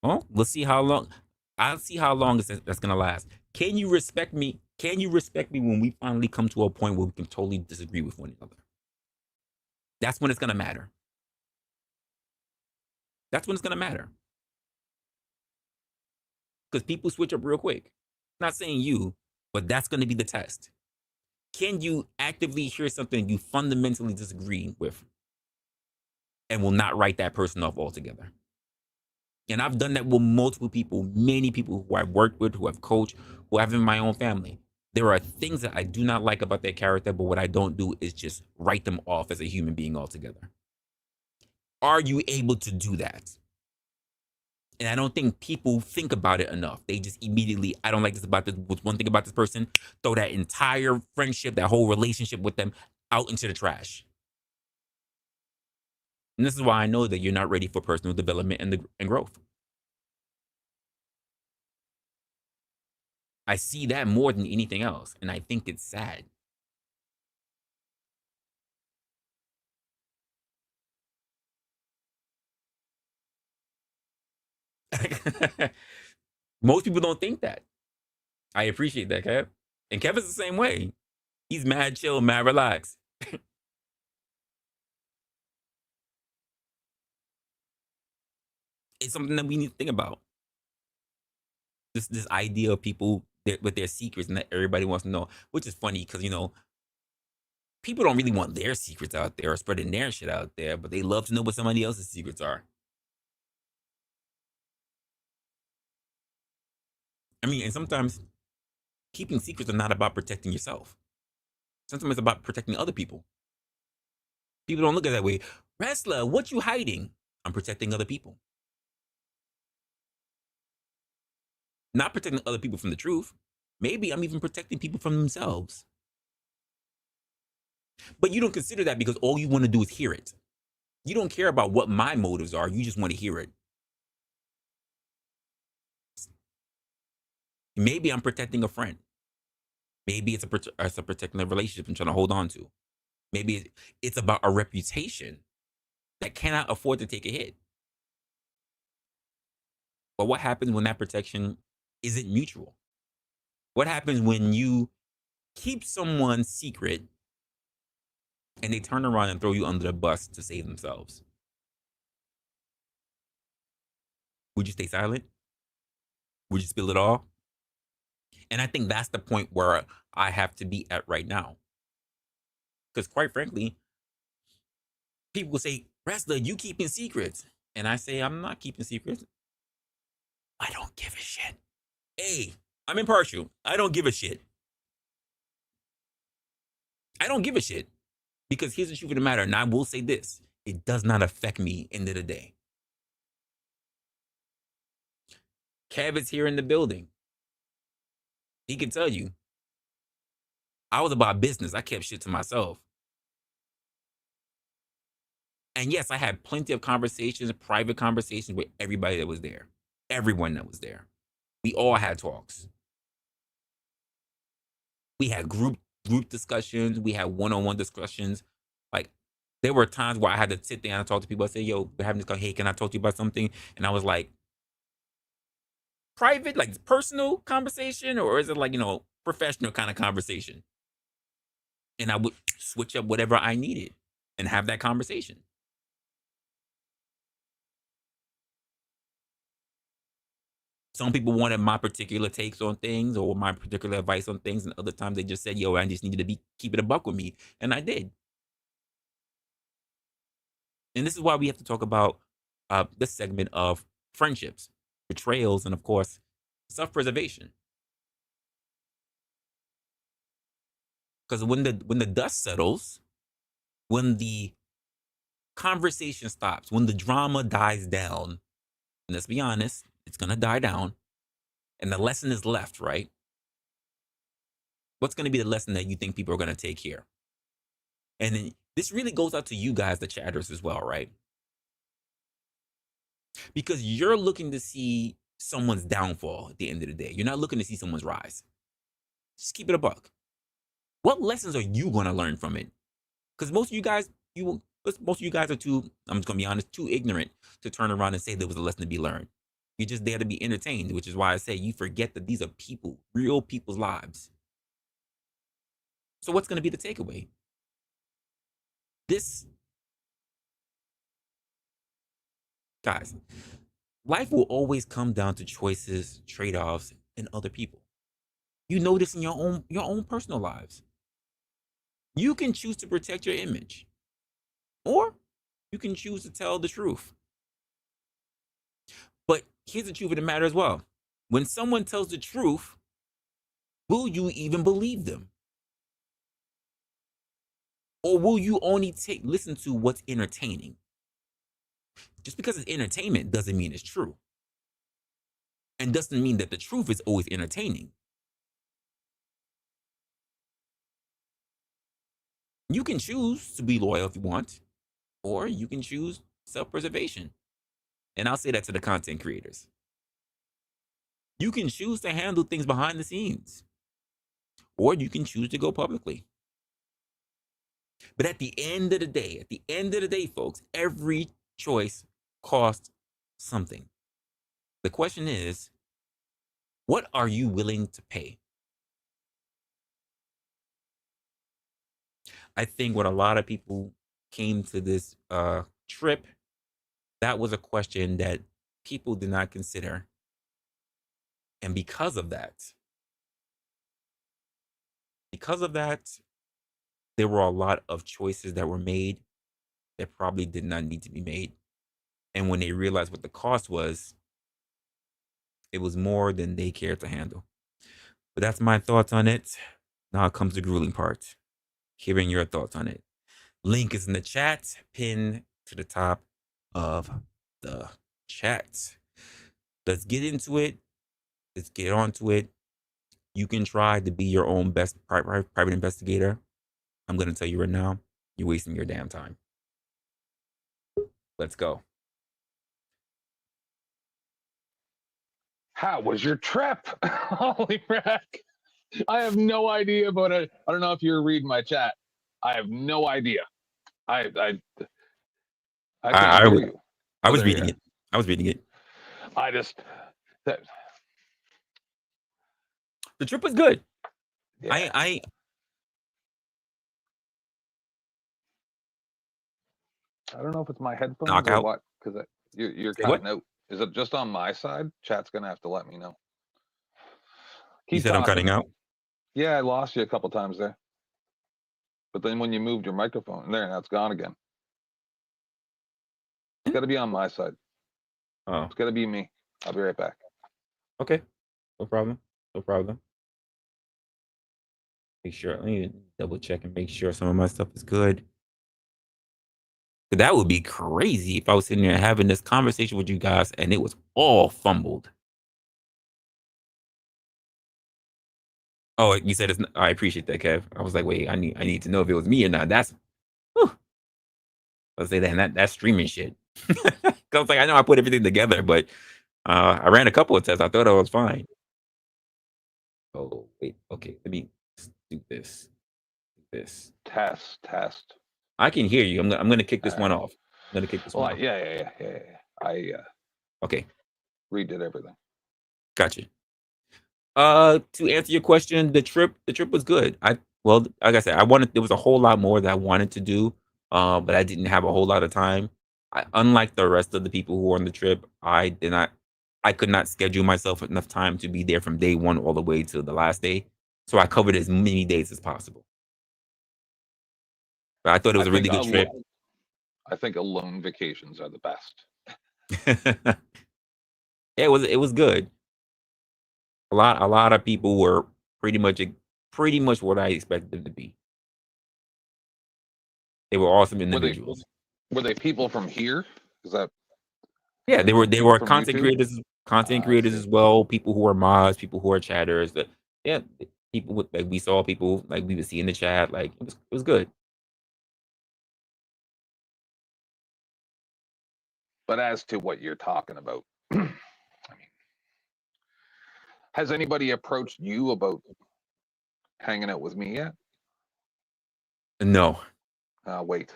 Well, let's see how long. I'll see how long that's gonna last. Can you respect me? Can you respect me when we finally come to a point where we can totally disagree with one another? That's when it's going to matter. That's when it's going to matter. Because people switch up real quick. Not saying you, but that's going to be the test. Can you actively hear something you fundamentally disagree with and will not write that person off altogether? And I've done that with multiple people, many people who I've worked with, who I've coached, who have in my own family. There are things that I do not like about their character, but what I don't do is just write them off as a human being altogether. Are you able to do that? And I don't think people think about it enough. They just immediately, I don't like this about this, what's one thing about this person, throw that entire friendship, that whole relationship with them out into the trash. And this is why I know that you're not ready for personal development and growth. I see that more than anything else, and I think it's sad. Most people don't think that. I appreciate that, Kev. And Kevin's the same way. He's mad chill, mad relaxed. It's something that we need to think about. This idea of people with their secrets and that everybody wants to know, which is funny because people don't really want their secrets out there or spreading their shit out there, but they love to know what somebody else's secrets are. I mean, and sometimes keeping secrets are not about protecting yourself. Sometimes it's about protecting other people. People don't look at it that way. Resla, what you hiding? I'm protecting other people. Not protecting other people from the truth. Maybe I'm even protecting people from themselves. But you don't consider that because all you want to do is hear it. You don't care about what my motives are. You just want to hear it. Maybe I'm protecting a friend. Maybe it's a protecting a relationship I'm trying to hold on to. Maybe it's about a reputation that cannot afford to take a hit. But what happens when that protection isn't mutual? What happens when you keep someone's secret and they turn around and throw you under the bus to save themselves? Would you stay silent? Would you spill it all? And I think that's the point where I have to be at right now. Because quite frankly, people will say, Resla, you keeping secrets. And I say, I'm not keeping secrets. I don't give a shit. Hey, I'm impartial. I don't give a shit. I don't give a shit. Because here's the truth of the matter, and I will say this, it does not affect me end of the day. Kev is here in the building. He can tell you, I was about business. I kept shit to myself. And yes, I had plenty of conversations, private conversations with everybody that was there. Everyone that was there. We all had talks. We had group discussions. We had one-on-one discussions. Like, there were times where I had to sit there and talk to people. I say, yo, we're having this conversation. Hey, can I talk to you about something? And I was like, private, like personal conversation, or is it like, professional kind of conversation? And I would switch up whatever I needed and have that conversation. Some people wanted my particular takes on things or my particular advice on things, and other times they just said, yo, I just needed to keep it a buck with me. And I did. And this is why we have to talk about this segment of friendships, betrayals, and of course, self-preservation. Because when the dust settles, when the conversation stops, when the drama dies down, and let's be honest, it's gonna die down, and the lesson is left, right? What's gonna be the lesson that you think people are gonna take here? And then this really goes out to you guys, the chatters, as well, right? Because you're looking to see someone's downfall at the end of the day. You're not looking to see someone's rise. Just keep it a buck. What lessons are you gonna learn from it? Because most of you guys, are too, I'm just gonna be honest, too ignorant to turn around and say there was a lesson to be learned. You're just there to be entertained, which is why I say you forget that these are people, real people's lives. So what's gonna be the takeaway? This Guys, life will always come down to choices, trade-offs, and other people. You know this in your own personal lives. You can choose to protect your image, or you can choose to tell the truth. But here's the truth of the matter as well. When someone tells the truth, will you even believe them? Or will you only listen to what's entertaining? Just because it's entertainment doesn't mean it's true. And doesn't mean that the truth is always entertaining. You can choose to be loyal if you want, or you can choose self-preservation. And I'll say that to the content creators. You can choose to handle things behind the scenes, or you can choose to go publicly. But at the end of the day, folks, every choice costs something. The question is, what are you willing to pay? I think when a lot of people came to this trip, that was a question that people did not consider. And because of that, there were a lot of choices that were made that probably did not need to be made. And when they realized what the cost was, it was more than they cared to handle. But that's my thoughts on it. Now comes the grueling part. Hearing your thoughts on it. Link is in the chat, pinned to the top of the chat. Let's get into it. Let's get onto it. You can try to be your own best private investigator. I'm going to tell you right now, you're wasting your damn time. Let's go. How was your trip? Holy frack. I have no idea about it. I don't know if you're reading my chat. I have no idea. I can't I, hear I, you. I Oh, was there you reading are. it. I was reading it. I just that The trip was good. yeah. I don't know if it's my headphones or Knockout. what, because you're Say what? cutting out. Is it just on my side? Chat's gonna have to let me know. You Keep said I'm talking. cutting out? Yeah, I lost you a couple times there. But then when you moved your microphone, there, now it's gone again. It's got to be on my side. Oh, It's got to be me. I'll be right back. okay. No problem. No problem. Make sure. Let me double check and make sure some of my stuff is good. That would be crazy if I was sitting there having this conversation with you guys and it was all fumbled. Oh, you said it's. I appreciate that, Kev. I was like, wait, I need to know if it was me or not. That's. Whew. Let's say that and that's streaming shit. I was like, I know I put everything together, but I ran a couple of tests. I thought I was fine. Oh wait, okay. Let me do this. This. Test. I can hear you. I'm gonna kick this one off. I'm gonna kick this one Well, off. yeah. I Okay, redid everything. gotcha. To answer your question, the trip was good. Well, like I said, there was a whole lot more that I wanted to do, but I didn't have a whole lot of time. Unlike the rest of the people who were on the trip, I could not schedule myself enough time to be there from day one all the way to the last day. So I covered as many days as possible. But I thought it was a really good trip. I think alone vacations are the best. It was good. A lot of people were pretty much what I expected them to be. They were awesome individuals. Were they people from here? Is that Yeah, they were from content YouTube? creators as well. People who are mods, people who are chatters. Yeah, people with like we saw people like we would see in the chat. Like it was good. But as to what you're talking about, I mean, has anybody approached you about hanging out with me yet? No, Wait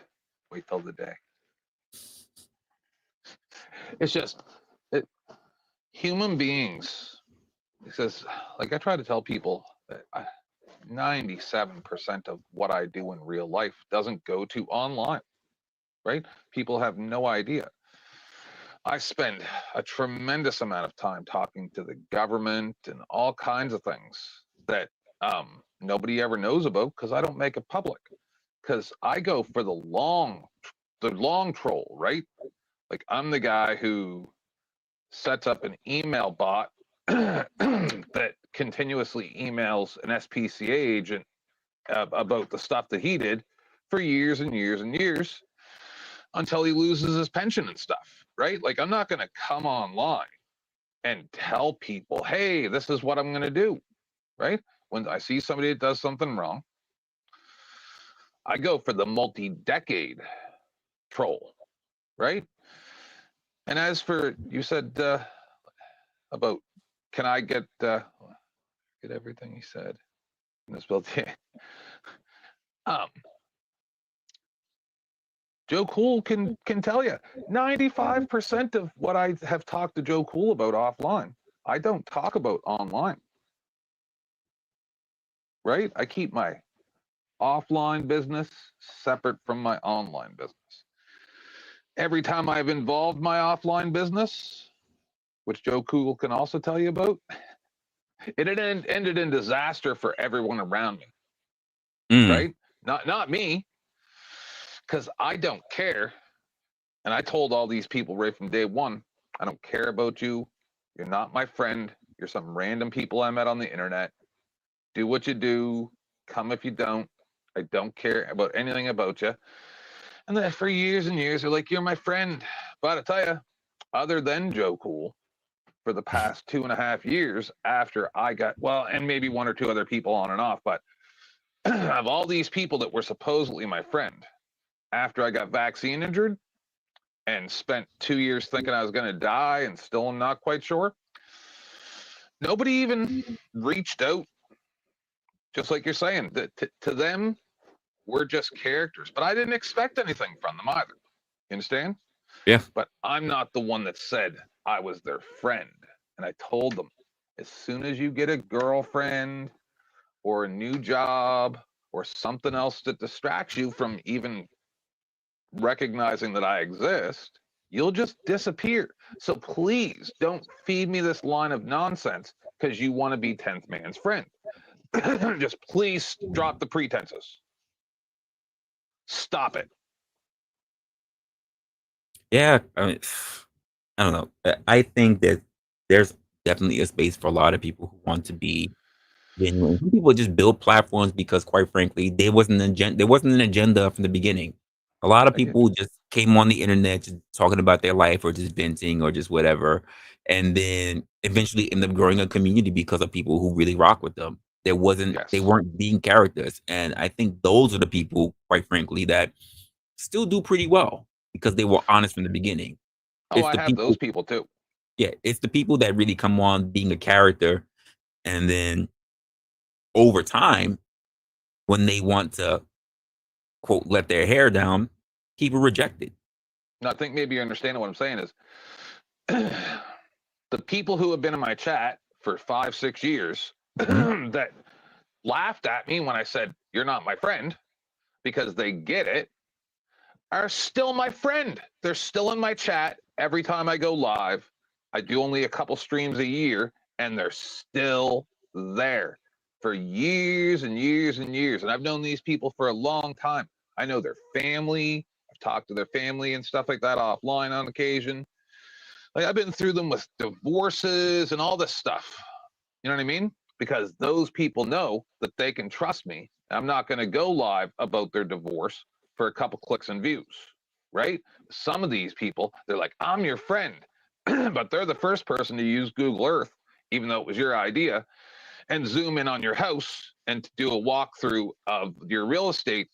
till the day. It's just human beings. It says, like I try to tell people that 97% of what I do in real life doesn't go to online, right? People have no idea. I spend a tremendous amount of time talking to the government and all kinds of things that nobody ever knows about because I don't make it public. Because I go for the long troll, right? Like I'm the guy who sets up an email bot that continuously emails an SPCA agent about the stuff that he did for years and years and years until he loses his pension and stuff, right? Like I'm not going to come online and tell people, hey, this is what I'm going to do, right? When I see somebody that does something wrong, I go for the multi-decade troll, right? And as for you said about can I get everything he said in this build? um, Joe Cool can tell you 95% of what I have talked to Joe Cool about offline, I don't talk about online, right? I keep my offline business separate from my online business. Every time I've involved my offline business, which Joe Cool can also tell you about, it ended in disaster for everyone around me, right? Not me, because I don't care. And I told all these people right from day one, I don't care about you. You're not my friend. You're some random people I met on the internet. Do what you do. Come if you don't. I don't care about anything about you. And then for years and years, they're like, you're my friend. But I tell you, other than Joe Cool, for the past 2.5 years after I got, well, and maybe one or two other people on and off, but of all these people that were supposedly my friend, after I got vaccine injured and spent 2 years thinking I was going to die and still am not quite sure, nobody even reached out. Just like you're saying, that to them, we're just characters. But I didn't expect anything from them either. You understand? Yeah. But I'm not the one that said I was their friend. And I told them, as soon as you get a girlfriend or a new job or something else that distracts you from even recognizing that I exist, you'll just disappear. So please don't feed me this line of nonsense because you want to be 10th man's friend. Just please drop the pretenses. Stop it. Yeah. I mean, I don't know. I think that there's definitely a space for a lot of people who want to be genuine. Some people just build platforms because, quite frankly, there wasn't an agenda from the beginning. A lot of people just came on the internet just talking about their life or just venting or just whatever, and then eventually end up growing a community because of people who really rock with them. They Yes. weren't being characters, and I think those are the people, quite frankly, that still do pretty well because they were honest from the beginning. Oh, It's I the have those people, people too. yeah, it's the people that really come on being a character, and then over time, when they want to quote let their hair down, people reject it. No, I think maybe you're understanding what I'm saying is the people who have been in my chat for 5-6 years Mhm. that laughed at me when I said, you're not my friend, because they get it, are still my friend. They're still in my chat every time I go live. I do only a couple streams a year, and they're still there for years and years and years. And I've known these people for a long time. I know their family. I've talked to their family and stuff like that offline on occasion. Like I've been through them with divorces and all this stuff. You know what I mean? Because those people know that they can trust me. I'm not going to go live about their divorce for a couple clicks and views, right? Some of these people, they're like, I'm your friend, but they're the first person to use Google Earth, even though it was your idea, and zoom in on your house and to do a walkthrough of your real estate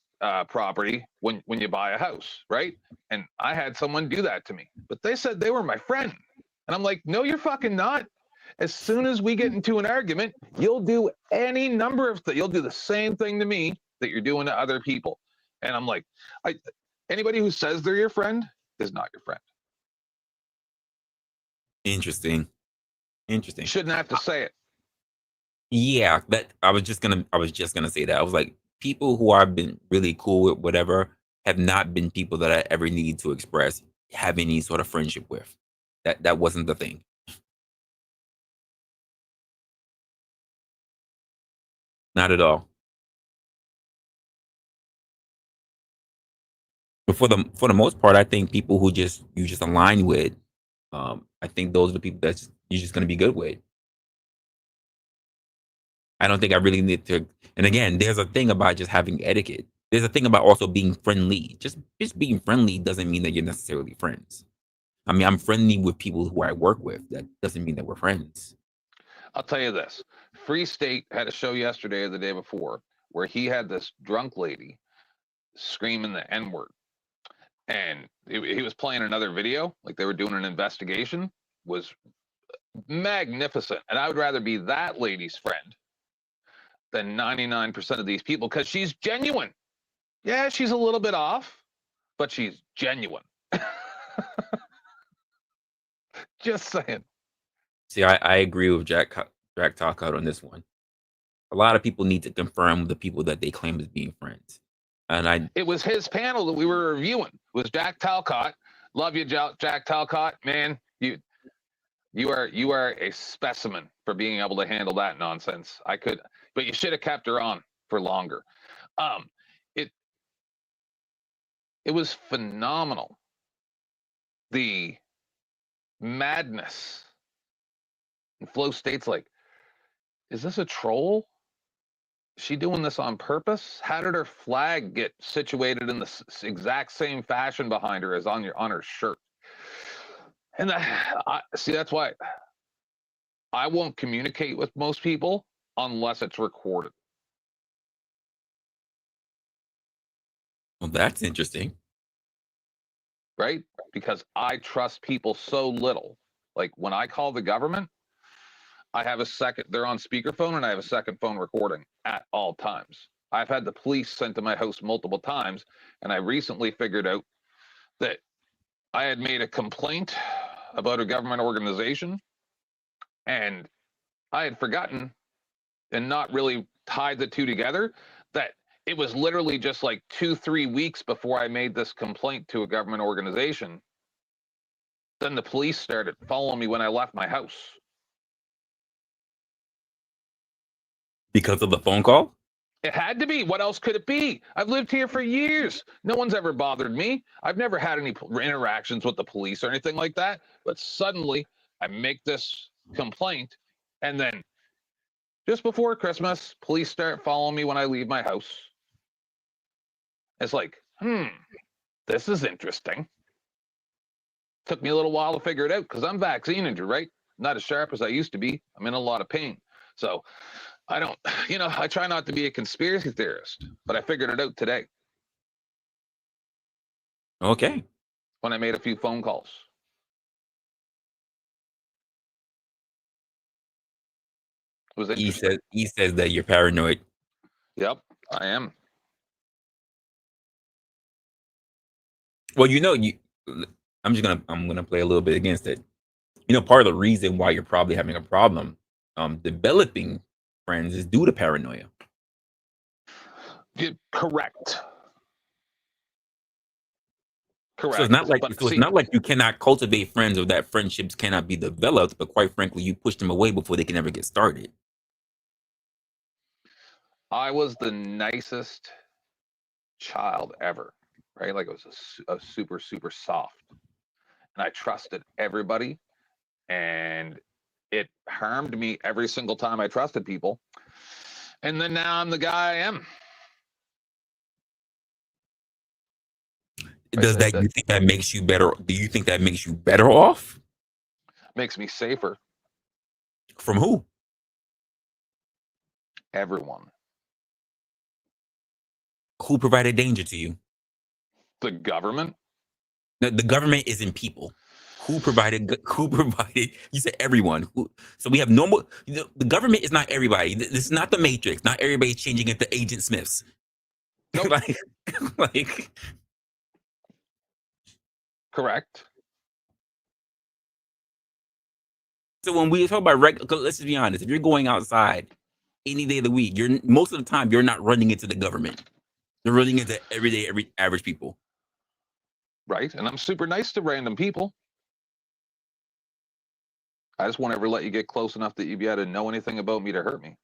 property when you buy a house, right? And I had someone do that to me, but they said they were my friend. And I'm like, no, you're fucking not. As soon as we get into an argument, you'll do any number of things. You'll do the same thing to me that you're doing to other people. And I'm like, anybody who says they're your friend is not your friend. Interesting. You Interesting. shouldn't have to say it. Yeah, that I was just gonna say that. I was like, people who I've been really cool with, whatever, have not been people that I ever need to express have any sort of friendship with. That wasn't the thing. Not at all. But for the most part, I think people who you just align with, I think those are the people that you're just going to be good with. I don't think I really need to. And again, there's a thing about just having etiquette. There's a thing about also being friendly. Just being friendly doesn't mean that you're necessarily friends. I mean, I'm friendly with people who I work with. That doesn't mean that we're friends. I'll tell you this. Free State had a show yesterday or the day before where he had this drunk lady screaming the N-word. And he was playing another video, like they were doing an investigation, was magnificent. And I would rather be that lady's friend than 99% of these people because she's genuine. Yeah, she's a little bit off, but she's genuine. Just saying. See, I agree with Jack Talkout on this one. A lot of people need to confirm the people that they claim as being friends. And it was his panel that we were reviewing. It was Jack Talcott. Love you, Jack Talcott. Man, you are a specimen for being able to handle that nonsense. But you should have kept her on for longer. It was phenomenal. The madness. And Flow State's like, is this a troll? Is she doing this on purpose? How did her flag get situated in the exact same fashion behind her as on her shirt? And that's why I won't communicate with most people unless it's recorded. well, that's interesting. Right? Because I trust people so little. Like when I call the government, I have they're on speakerphone and I have a second phone recording at all times. I've had the police sent to my house multiple times, and I recently figured out that I had made a complaint about a government organization, and I had forgotten and not really tied the two together that it was literally just like 2-3 weeks before I made this complaint to a government organization. Then the police started following me when I left my house. Because of the phone call? It had to be. What else could it be? I've lived here for years. No one's ever bothered me. I've never had any interactions with the police or anything like that. But suddenly I make this complaint, and then just before Christmas, police start following me when I leave my house. It's like, this is interesting. Took me a little while to figure it out because I'm vaccine injured, right? Not as sharp as I used to be. I'm in a lot of pain. So I don't, I try not to be a conspiracy theorist, but I figured it out today. Okay. When I made a few phone calls. It was interesting. He says that you're paranoid. Yep, I am. Well, I'm gonna play a little bit against it. Part of the reason why you're probably having a problem developing friends is due to paranoia. Correct. So it's not like you cannot cultivate friends or that friendships cannot be developed, but quite frankly, you push them away before they can ever get started. I was the nicest child ever, right? Like it was a super, super soft. And I trusted everybody. And it harmed me every single time I trusted people. And then now I'm the guy I am. You think that makes you better? Do you think that makes you better off? Makes me safer. From who? Everyone. Who provided danger to you? The government. The government isn't people. Who provided? You said everyone. So we have normal. The government is not everybody. This is not the Matrix. Not everybody's changing into Agent Smiths. Nope. like. Correct. So when we talk about let's just be honest. If you're going outside any day of the week, most of the time you're not running into the government. You're running into every average people. Right, and I'm super nice to random people. I just won't ever let you get close enough that you'd be able to know anything about me to hurt me.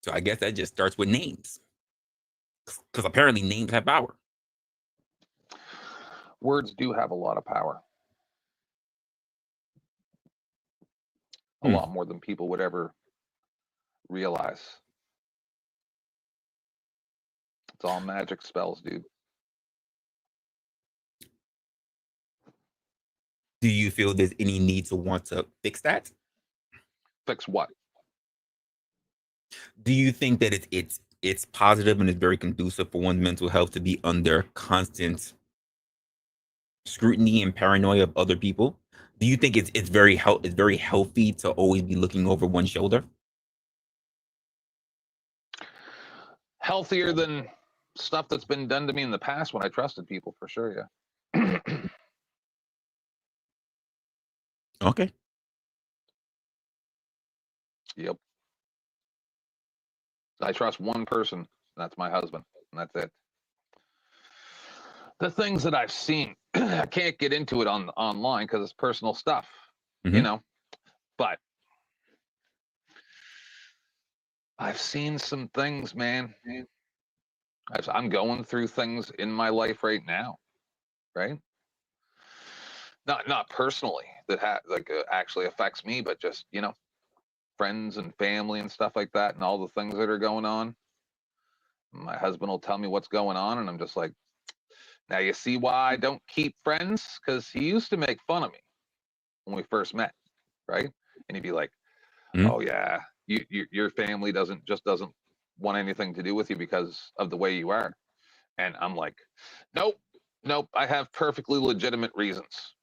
So I guess that just starts with names, because apparently names have power. Words do have a lot of power. A lot more than people would ever realize. It's all magic spells, dude. Do you feel there's any need to want to fix that? Fix what? Do you think that it's positive and it's very conducive for one's mental health to be under constant scrutiny and paranoia of other people? Do you think it's very healthy to always be looking over one's shoulder? Healthier than stuff that's been done to me in the past when I trusted people, for sure. Yeah. Okay. Yep. I trust one person. That's my husband, and that's it. The things that I've seen, I can't get into it online because it's personal stuff, you know. But I've seen some things, man. I'm going through things in my life right now, right? Not personally that actually affects me, but just friends and family and stuff like that, and all the things that are going on. My husband will tell me what's going on, and I'm just like, now you see why I don't keep friends? Because he used to make fun of me when we first met, right? And he'd be like, oh yeah, your family doesn't want anything to do with you because of the way you are. And I'm like, nope, I have perfectly legitimate reasons.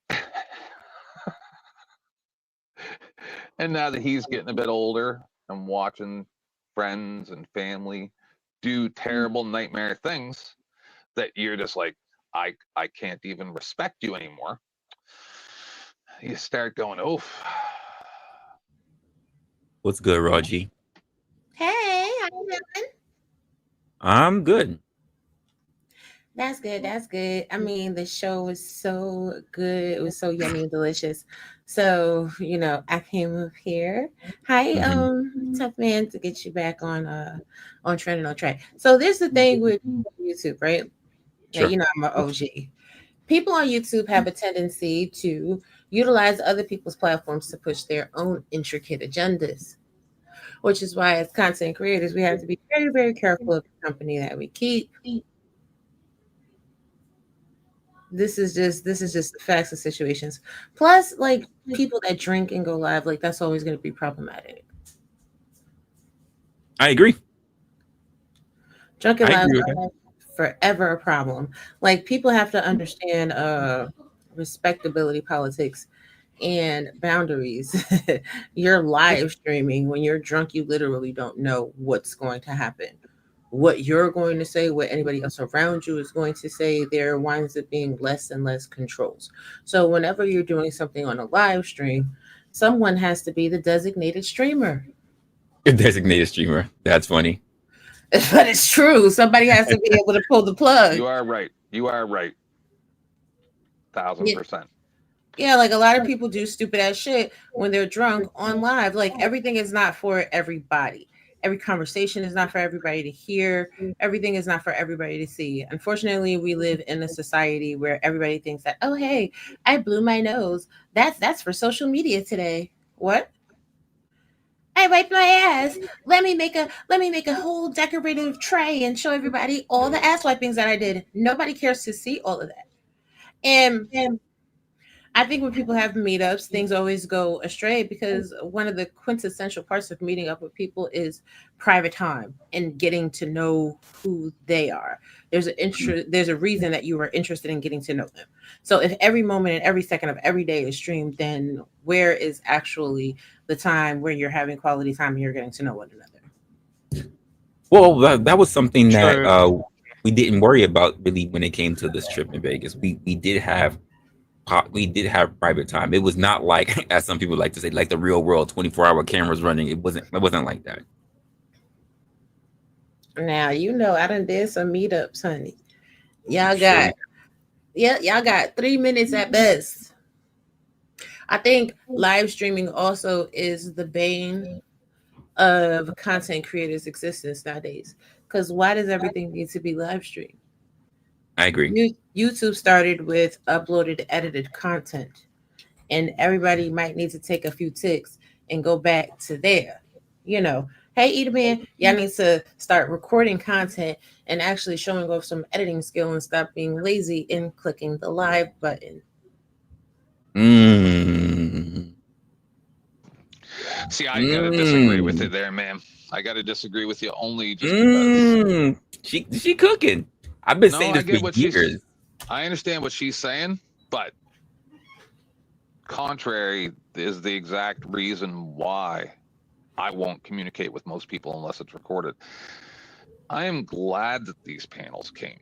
And now that he's getting a bit older, I'm watching friends and family do terrible nightmare things that you're just like, I can't even respect you anymore. You start going, oof. What's good, Raji? Hey, how you doing? I'm good. That's good. That's good. I mean, the show was so good. It was so yummy and delicious. So, I came up here. Hi, tough man, to get you back on trend and on track. So there's the thing with YouTube, right? Sure. Yeah, I'm an OG. People on YouTube have a tendency to utilize other people's platforms to push their own intricate agendas, which is why as content creators, we have to be very, very careful of the company that we keep. This is just the facts of situations. Plus, like, people that drink and go live, like, that's always going to be problematic. I agree. Drunken I lives agree with are forever a problem. Like, people have to understand respectability politics and boundaries. You're live streaming. When you're drunk, you literally don't know what's going to happen, what you're going to say, what anybody else around you is going to say. There winds up being less and less controls. So whenever you're doing something on a live stream, someone has to be the designated streamer. that. Designated streamer. That's funny. But it's true. Somebody has to be able to pull the plug. You are right. 1,000%. Yeah, like a lot of people do stupid ass shit when they're drunk on live. Like, everything is not for everybody. Every conversation is not for everybody to hear. Everything is not for everybody to see. Unfortunately, we live in a society where everybody thinks that, oh hey, I blew my nose. That's for social media today. What? I wiped my ass. Let me make a whole decorative tray and show everybody all the ass wipings that I did. Nobody cares to see all of that. And I think when people have meetups, things always go astray because one of the quintessential parts of meeting up with people is private time and getting to know who they are. There's a reason that you are interested in getting to know them. So if every moment and every second of every day is streamed, then where is actually the time where you're having quality time and you're getting to know one another? Well, that was something that we didn't worry about really when it came to this trip in Vegas. We did have private time. It was not like, as some people like to say, like the real world, 24-hour cameras running. It wasn't like that. Now, I done did some meetups, honey. Y'all got 3 minutes at best. I think live streaming also is the bane of content creators' existence nowadays. Because why does everything need to be live streamed? I agree. YouTube started with uploaded, edited content, and everybody might need to take a few ticks and go back to there. You know, hey, Eat Man, y'all need to start recording content and actually showing off some editing skill and stop being lazy and clicking the live button. Mm. See, I gotta disagree with it there, ma'am. I gotta disagree with you only just because. She cooking. I've been No, saying I this for get what years. I understand what she's saying, but contrary is the exact reason why I won't communicate with most people unless it's recorded. I am glad that these panels came.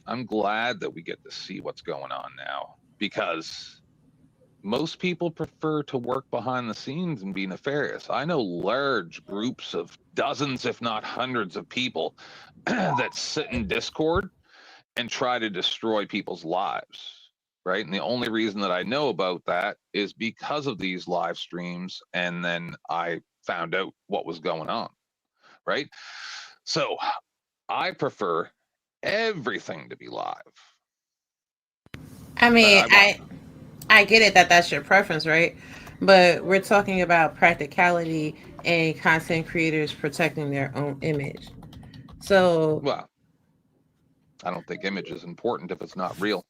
I'm glad that we get to see what's going on now, because most people prefer to work behind the scenes and be nefarious. I know large groups of dozens, if not hundreds of people that sit in Discord and try to destroy people's lives, right? And the only reason that I know about that is because of these live streams, and then I found out what was going on, right? So I prefer everything to be live. I But mean, I want I get it that that's your preference, right? But we're talking about practicality and content creators protecting their own image. So, well, I don't think image is important if it's not real.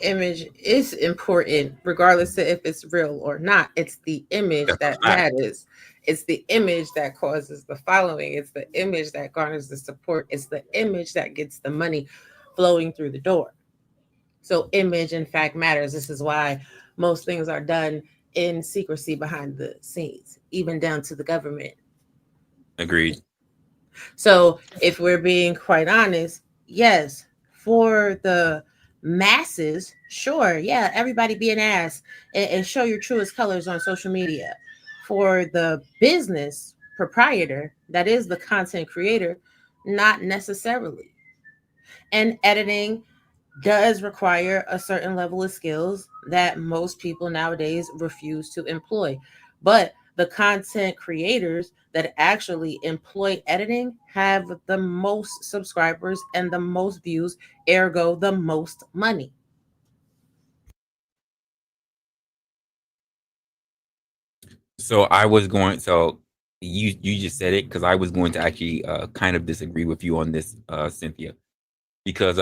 image is important regardless of if it's real or not. It's the image That's a that fact. matters. It's the image that causes the following. It's the image that garners the support. It's the image that gets the money flowing through the door. So image in fact matters. This is why most things are done in secrecy behind the scenes, even down to the government. Agreed. So if we're being quite honest, yes, for the masses, sure, yeah, everybody be an ass and show your truest colors on social media. For the business proprietor, that is the content creator, not necessarily. And editing does require a certain level of skills that most people nowadays refuse to employ. But the content creators that actually employ editing have the most subscribers and the most views, ergo, the most money. So I was going. So you just said it because I was going to actually kind of disagree with you on this, Cynthia, because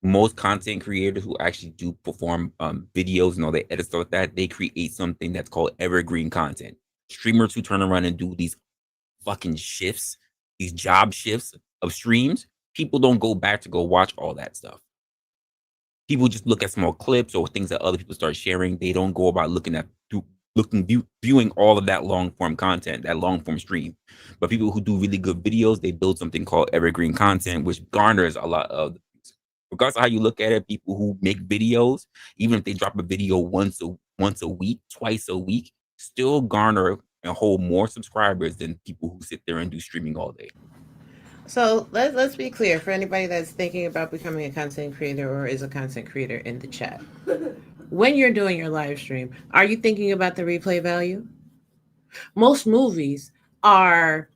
most content creators who actually do perform videos and all they edit stuff like that, they create something that's called evergreen content. Streamers who turn around and do these fucking shifts, these job shifts of streams, people don't go back to go watch all that stuff. People just look at small clips or things that other people start sharing. They don't go about viewing all of that long form content, that long form stream. But people who do really good videos, they build something called evergreen content, which garners a lot of, regardless of how you look at it, people who make videos, even if they drop a video once a week, twice a week, still garner and hold more subscribers than people who sit there and do streaming all day. So let's be clear for anybody that's thinking about becoming a content creator or is a content creator in the chat. When you're doing your live stream, are you thinking about the replay value? Most movies are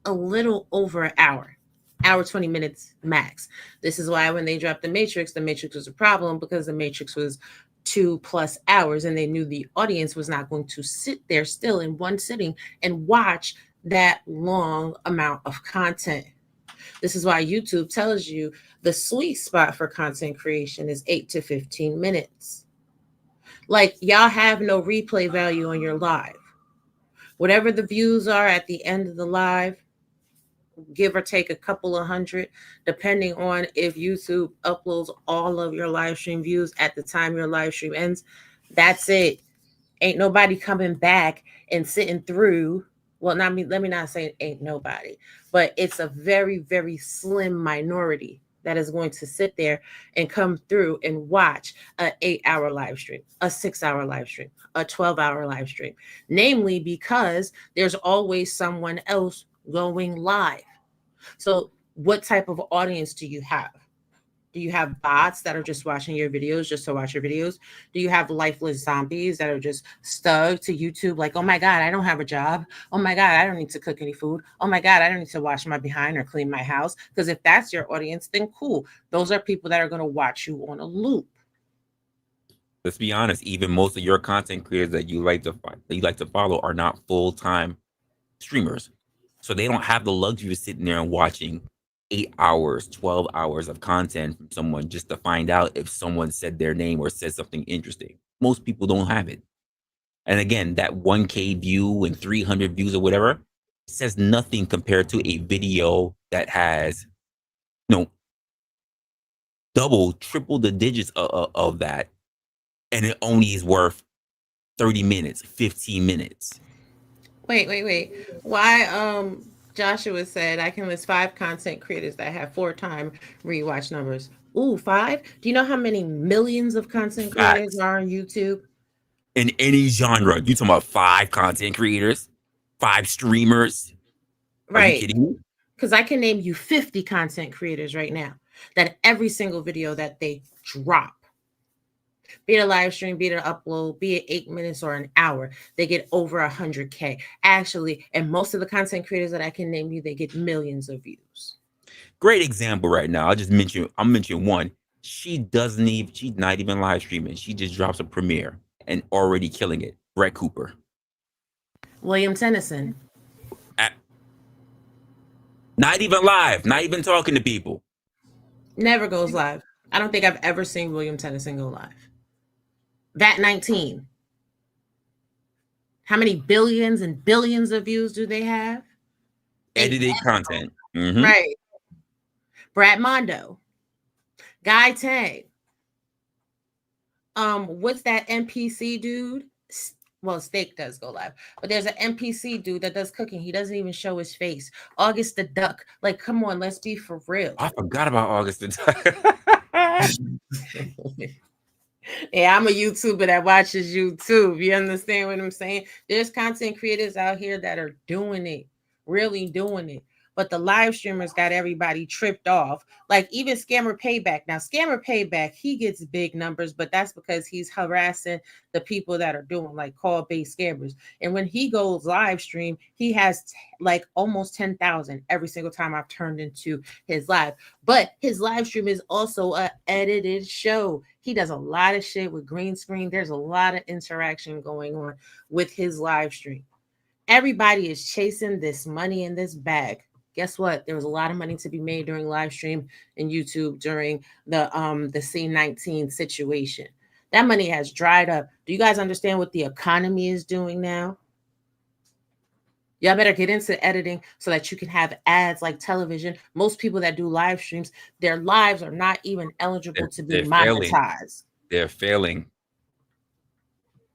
a little over an hour 20 minutes max. This is why when they dropped the Matrix was a problem, because the Matrix was 2+ hours and they knew the audience was not going to sit there still in one sitting and watch that long amount of content. This is why YouTube tells you the sweet spot for content creation is 8 to 15 minutes. Like, y'all have no replay value on your live. Whatever the views are at the end of the live, give or take a couple of hundred, depending on if YouTube uploads all of your live stream views at the time your live stream ends. That's it. Ain't nobody coming back and sitting through. Well, not me. Let me not say ain't nobody, but it's a very, very slim minority that is going to sit there and come through and watch an 8-hour live stream, a 6-hour live stream, a 12-hour live stream. Namely, because there's always someone else going live. So, what type of audience do you have? Do you have bots that are just watching your videos just to watch your videos? Do you have lifeless zombies that are just stuck to YouTube like, oh my God, I don't have a job. Oh my God, I don't need to cook any food. Oh my God, I don't need to wash my behind or clean my house. Because if that's your audience, then cool. Those are people that are going to watch you on a loop. Let's be honest, even most of your content creators that you like to follow are not full-time streamers. So they don't have the luxury of sitting there and watching 8 hours, 12 hours of content from someone just to find out if someone said their name or said something interesting. Most people don't have it. And again, that 1K view and 300 views or whatever says nothing compared to a video that has, double, triple the digits of that. And it only is worth 30 minutes, 15 minutes. Wait. Why Joshua said I can list 5 content creators that have 4-time rewatch numbers. Ooh, 5? Do you know how many millions of content creators Facts. are on YouTube? In any genre, you talking about 5 content creators, 5 streamers? Are you Right. kidding me? Because I can name you 50 content creators right now that every single video that they drop, be it a live stream, be it an upload, be it 8 minutes or an hour, they get over 100K. Actually, and most of the content creators that I can name you, they get millions of views. Great example right now. I'll mention one. She's not even live streaming. She just drops a premiere and already killing it. Brett Cooper. William Tennyson. Not even live, not even talking to people. Never goes live. I don't think I've ever seen William Tennyson go live. VAT 19. How many billions and billions of views do they have? Edited content. Mm-hmm. Right. Brad Mondo. Guy Tang. What's that NPC dude? Well, Steak does go live, but there's an NPC dude that does cooking. He doesn't even show his face. August the Duck. Like, come on, let's be for real. I forgot about August the Duck. Yeah, I'm a YouTuber that watches YouTube. You understand what I'm saying? There's content creators out here that are doing it, really doing it. But the live streamers got everybody tripped off. Like even Scammer Payback. Now, Scammer Payback, he gets big numbers, but that's because he's harassing the people that are doing like call-based scammers. And when he goes live stream, he has like almost 10,000 every single time I've turned into his live. But his live stream is also an edited show. He does a lot of shit with green screen. There's a lot of interaction going on with his live stream. Everybody is chasing this money in this bag. Guess what? There was a lot of money to be made during live stream and YouTube during the C-19 situation. That money has dried up. Do you guys understand what the economy is doing now? Y'all better get into editing so that you can have ads like television. Most people that do live streams, their lives are not even eligible to be monetized. They're failing.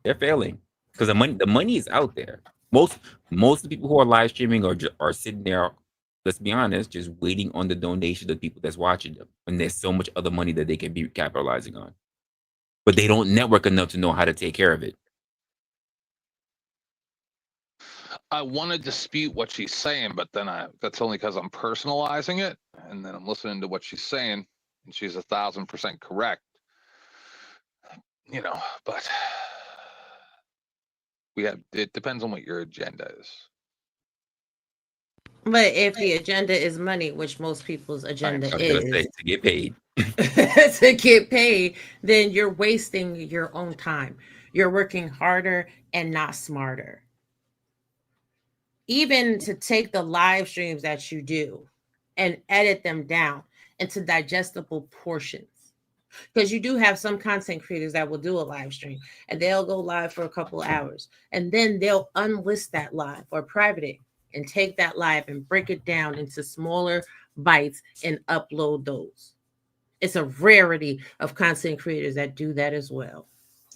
They're failing because the money is out there. Most of the people who are live streaming are sitting there, let's be honest, just waiting on the donation of the people that's watching them. And there's so much other money that they can be capitalizing on. But they don't network enough to know how to take care of it. I want to dispute what she's saying, but then that's only because I'm personalizing it. And then I'm listening to what she's saying, and she's 1,000% correct. But it depends on what your agenda is. But if the agenda is money, which most people's agenda is to get paid, to get paid, then you're wasting your own time. You're working harder and not smarter. Even to take the live streams that you do and edit them down into digestible portions. Because you do have some content creators that will do a live stream and they'll go live for a couple hours and then they'll unlist that live or private it and take that live and break it down into smaller bites and upload those. It's a rarity of content creators that do that as well.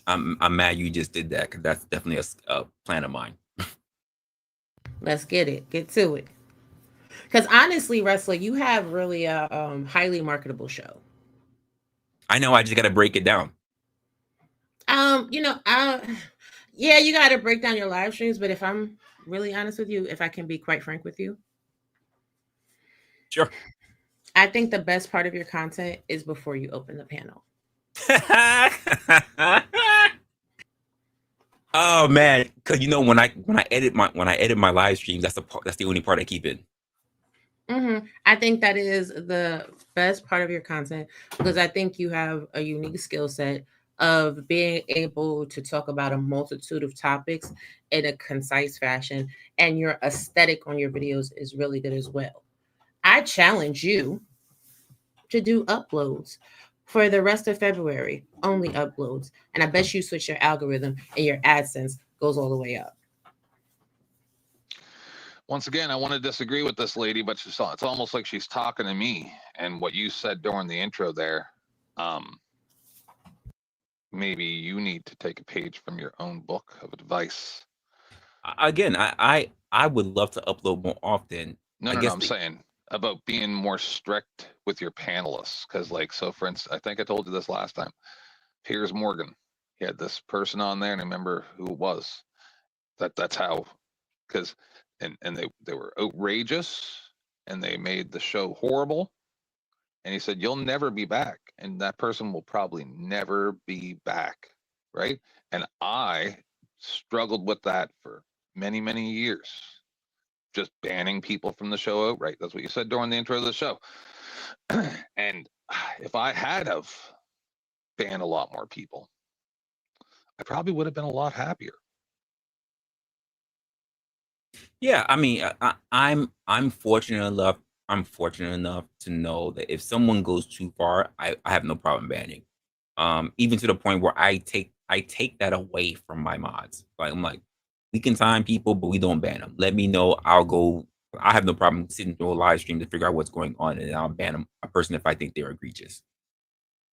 I'm mad you just did that because that's definitely a plan of mine. Let's get to it. Because honestly, Resla, you have really a highly marketable show. I know. I just got to break it down. Yeah, you got to break down your live streams. But if I'm really honest with you, if I can be quite frank with you, sure, I think the best part of your content is before you open the panel. Oh man, because when I edit my live streams, that's the only part I keep in. I think that is the best part of your content because I think you have a unique skill set of being able to talk about a multitude of topics in a concise fashion, and your aesthetic on your videos is really good as well. I challenge you to do uploads for the rest of February, only uploads. And I bet you switch your algorithm and your AdSense goes all the way up. Once again, I want to disagree with this lady, but it's almost like she's talking to me. And what you said during the intro there, maybe you need to take a page from your own book of advice. Again, I would love to upload more often. No, I no, guess no. I'm saying about being more strict with your panelists, because, like, so for instance, I think I told you this last time. Piers Morgan, he had this person on there, and I remember who it was. That's how, because and they were outrageous, and they made the show horrible. And he said, "You'll never be back," and that person will probably never be back, right? And I struggled with that for many, many years, just banning people from the show outright. That's what you said during the intro of the show. And if I had have banned a lot more people, I probably would have been a lot happier. Yeah, I mean, I'm fortunate enough. I'm fortunate enough to know that if someone goes too far, I have no problem banning. Even to the point where I take that away from my mods. Like I'm like, we can time people, but we don't ban them. Let me know. I'll go. I have no problem sitting through a live stream to figure out what's going on, and I'll ban a person if I think they're egregious.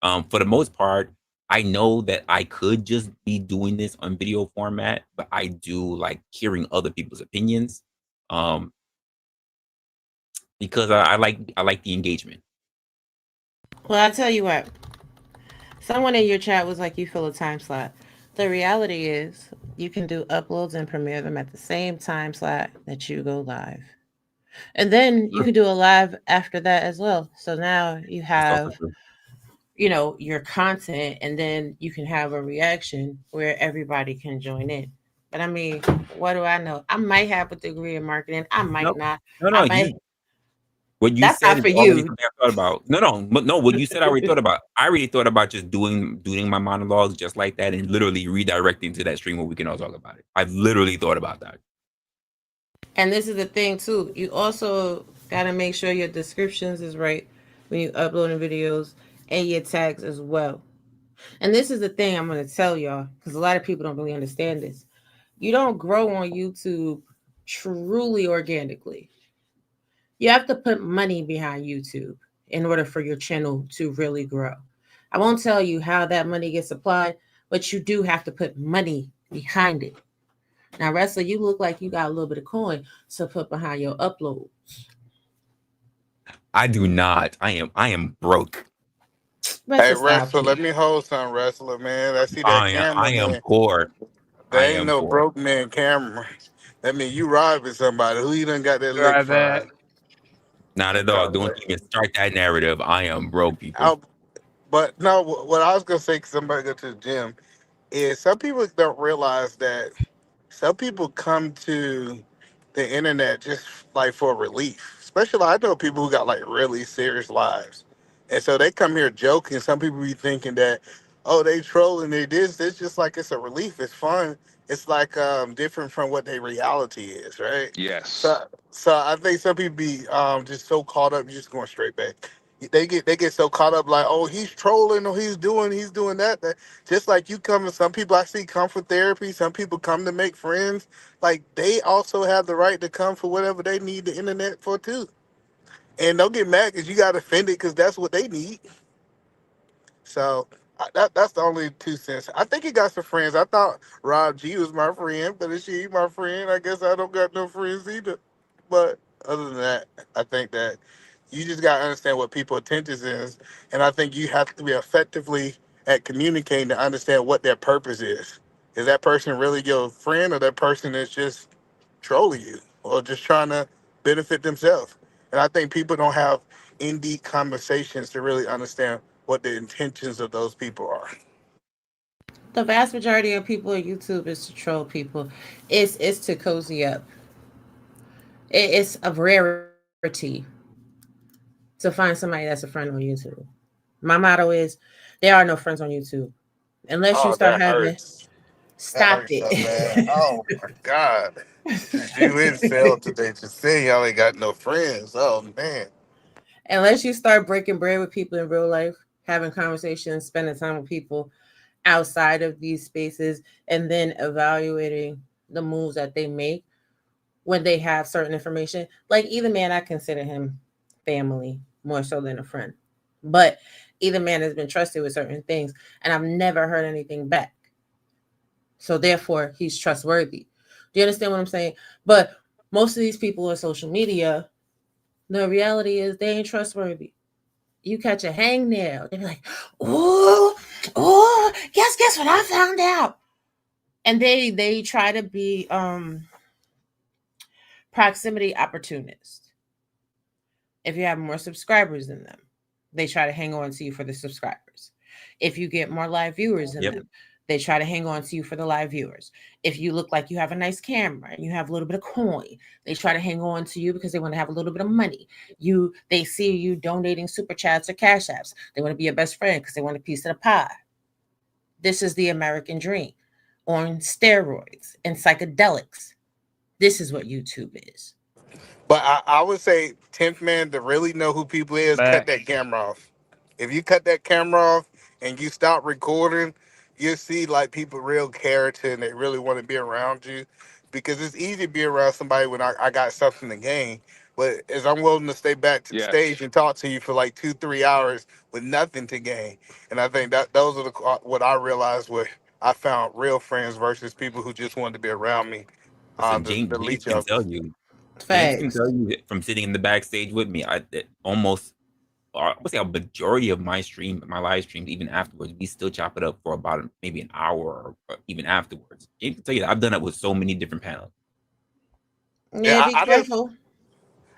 For the most part, I know that I could just be doing this on video format, but I do like hearing other people's opinions. Um, because I like the engagement. Well, I tell you what, someone in your chat was like, you fill a time slot. The reality is, you can do uploads and premiere them at the same time slot that you go live. And then you can do a live after that as well. So now you That's also have, true. your content, and then you can have a reaction where everybody can join in. But I mean, what do I know? I might have a degree in marketing. I might Nope. not. No, I no, might. what you That's said not is for already you. something I thought about. No, no, but no, what you said I already thought about. I already thought about just doing my monologues just like that and literally redirecting to that stream where we can all talk about it. I've literally thought about that. And this is the thing too. You also got to make sure your descriptions is right when you uploading videos, and your tags as well. And this is the thing I'm going to tell y'all, because a lot of people don't really understand this. You don't grow on YouTube truly organically. You have to put money behind YouTube in order for your channel to really grow. I won't tell you how that money gets applied, but you do have to put money behind it. Now, Resla, you look like you got a little bit of coin to put behind your upload. I do not. I am broke. Hey, Resla, stop wrestler, it. let me hold some wrestler, man. I see that I camera, am man. poor. I There ain't am no poor. broke man camera. That mean you robbing somebody. Who you done got that lick Try that. from? Not at all. Don't Okay. even start that narrative. I am broke, people. I, but no, what I was gonna say, 'cause somebody go to the gym, is some people don't realize that some people come to the internet just like for relief. Especially, I know people who got like really serious lives, and so they come here joking. Some people be thinking that, oh, they trolling, they this. It's just like it's a relief. It's fun. It's like different from what their reality is, right? So, Yes. so I think some people be just so caught up, just going straight back. They get so caught up like, oh, he's trolling or he's doing that. Just like you come, and some people I see come for therapy. Some people come to make friends. Like they also have the right to come for whatever they need the internet for too. And don't get mad because you got offended because that's what they need. So that's the only 2 cents. I think he got some friends. I thought Rob G was my friend, but if she ain't my friend, I guess I don't got no friends either. But other than that, I think that you just gotta understand what people's intentions is, and I think you have to be effectively at communicating to understand what their purpose is. Is that person really your friend, or that person is just trolling you, or just trying to benefit themselves? And I think people don't have in-deep conversations to really understand what the intentions of those people are. The vast majority of people on YouTube is to troll people. It's to cozy up. It's a rarity to find somebody that's a friend on YouTube. My motto is there are no friends on YouTube. Unless you Oh, start that having hurts. That stop hurts so bad. it. Oh my God. Just you and Phil today just saying y'all ain't got no friends. Oh man. Unless you start breaking bread with people in real life, having conversations, spending time with people outside of these spaces, and then evaluating the moves that they make when they have certain information. Like either man, I consider him family more so than a friend. But either man has been trusted with certain things, and I've never heard anything back. So therefore, he's trustworthy. Do you understand what I'm saying? But most of these people on social media, the reality is they ain't trustworthy. You catch a hangnail, they be like, "Oh, oh, guess what I found out." And they try to be proximity opportunists. If you have more subscribers than them, they try to hang on to you for the subscribers. If you get more live viewers than Yep. them, they try to hang on to you for the live viewers. If you look like you have a nice camera and you have a little bit of coin, they try to hang on to you because they want to have a little bit of money. They see you donating super chats or cash apps. They want to be your best friend because they want a piece of the pie. This is the American dream on steroids and psychedelics. This is what YouTube is. But I would say 10th man to really know who people is, cut Back. that camera off. If you cut that camera off and you stop recording, you see like people real character and they really want to be around you. Because it's easy to be around somebody when I got something to gain. But as I'm willing to stay back to the Yes. stage and talk to you for like 2-3 hours with nothing to gain. And I think that those are what I realized where I found real friends versus people who just wanted to be around me. Listen, The James leech can of tell us. you. James can Facts. tell you that from sitting in the backstage with me. Almost, I would say, a majority of my live streams, even afterwards, we still chop it up for about maybe an hour or even afterwards. James can tell you that I've done it with so many different panels. Yeah, Yeah, be I don't. careful.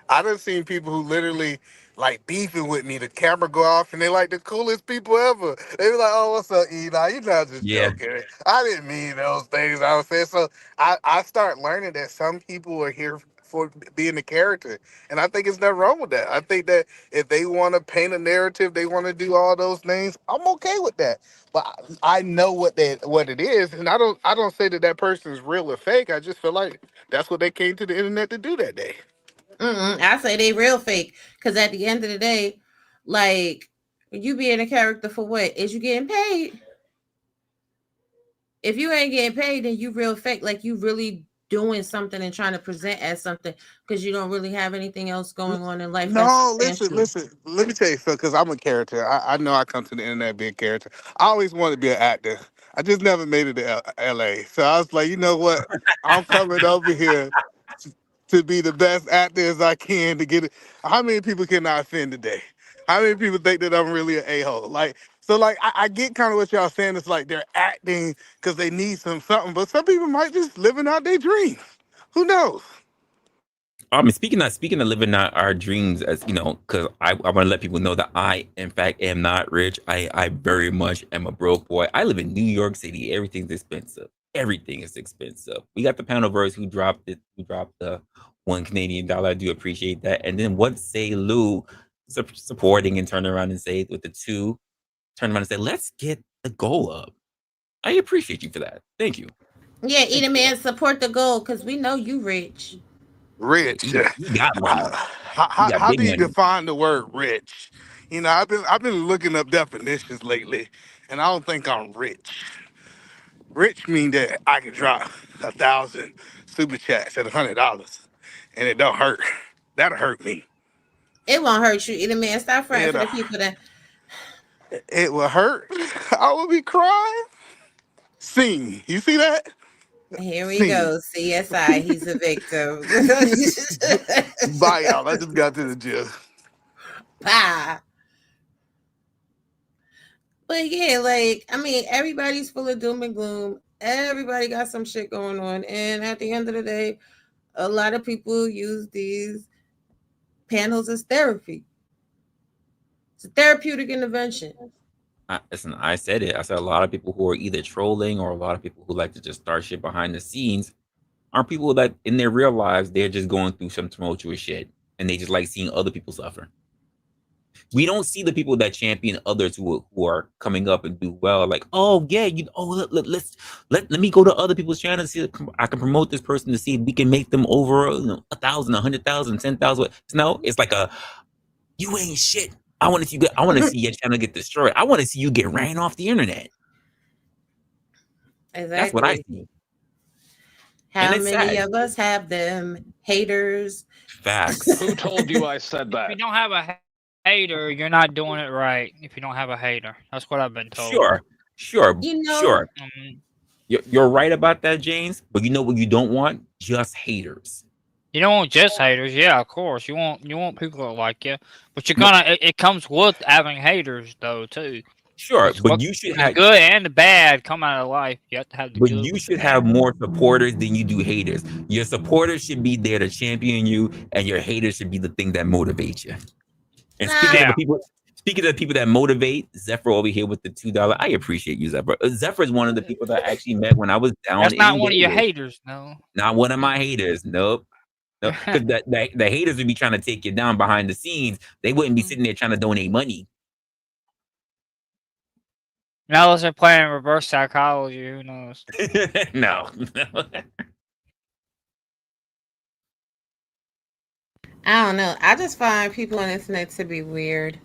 I done seen people who literally like beefing with me. The camera go off and they like the coolest people ever. They be like, "Oh, what's up, E? Nah, you not just Yeah, joking. I didn't mean those things I was saying." So I start learning that some people are here for being a character, and I think it's nothing wrong with that. I think that if they want to paint a narrative, they want to do all those things. I'm okay with that. But I know what it is, and I don't say that that person is real or fake. I just feel like that's what they came to the internet to do that day. I say they real fake because at the end of the day, like you being a character for what? Is you getting paid? If you ain't getting paid, then you real fake. Like you really doing something and trying to present as something because you don't really have anything else going on in life that's No, listen, substantial. listen. Let me tell you something, because I'm a character. I know I come to the internet being a character. I always wanted to be an actor. I just never made it to LA. So I was like, you know what? I'm coming over here to be the best actor as I can to get it. How many people can I offend today? How many people think that I'm really an a-hole? Like, so like I get kind of what y'all saying. It's like they're acting because they need something, but some people might just living out their dreams. Who knows? I mean, speaking of living out our dreams, as you know, because I want to let people know that I, in fact, am not rich. I very much am a broke boy. I live in New York City. Everything's expensive. Everything is expensive. We got the panelverse who dropped it. Who dropped the $1 Canadian. I do appreciate that. And then what say Lou supporting and turn around and say with the two, turn around and say, let's get the goal up. I appreciate you for that. Thank you. Yeah, Thank either you for that. man support the goal because we know you rich. Yeah, Rich. he got money. He got How big do you money. define the word rich? You know, I've been looking up definitions lately, and I don't think I'm rich. Rich mean that I can drop 1,000 super chats at $100, and it don't hurt. That'll hurt me. It won't hurt you. Either man, stop fronting It for the people that. it will hurt. I will be crying. Sing. You see that? Here we Sing. go. CSI. He's a victim. Bye, y'all. I just got to the gym. Bah. But yeah, like I mean, everybody's full of doom and gloom. Everybody got some shit going on, and at the end of the day, a lot of people use these panels as therapy. It's a therapeutic intervention. Listen, I said it. I said a lot of people who are either trolling or a lot of people who like to just start shit behind the scenes aren't people that in their real lives they're just going through some tumultuous shit and they just like seeing other people suffer. We don't see the people that champion others who are coming up and do well. Like, oh yeah, let me go to other people's channels. See, I can promote this person to see if we can make them over 1,000, 100,000, 10,000. No, it's like you ain't shit. I want to see I want to see your channel get destroyed. I want to see you get ran off the internet. Exactly. That's what I see. How many of us have them haters? Facts. Who told you I said If that? you don't have a hater, you're not doing it right. If you don't have a hater, that's what I've been told. Sure. Sure. You're right about that, James. But you know what you don't want? Just haters. You don't want just haters, yeah, of course. You want people that like you, but you're gonna. It comes with having haters, though, too. Sure, but you should have the good and the bad come out of life. You have to have the but good. you should have more supporters than you do haters. Your supporters should be there to champion you, and your haters should be the thing that motivates you. And speaking of the people that motivate, Zephyr over here with the $2. I appreciate you, Zephyr. Zephyr is one of the people that I actually met when I was down. That's not one of your haters, no. Not one of my haters. Nope. Because the haters would be trying to take you down behind the scenes. They wouldn't be sitting there trying to donate money. Now unless they're playing reverse psychology, who knows? No. I don't know. I just find people on the internet to be weird.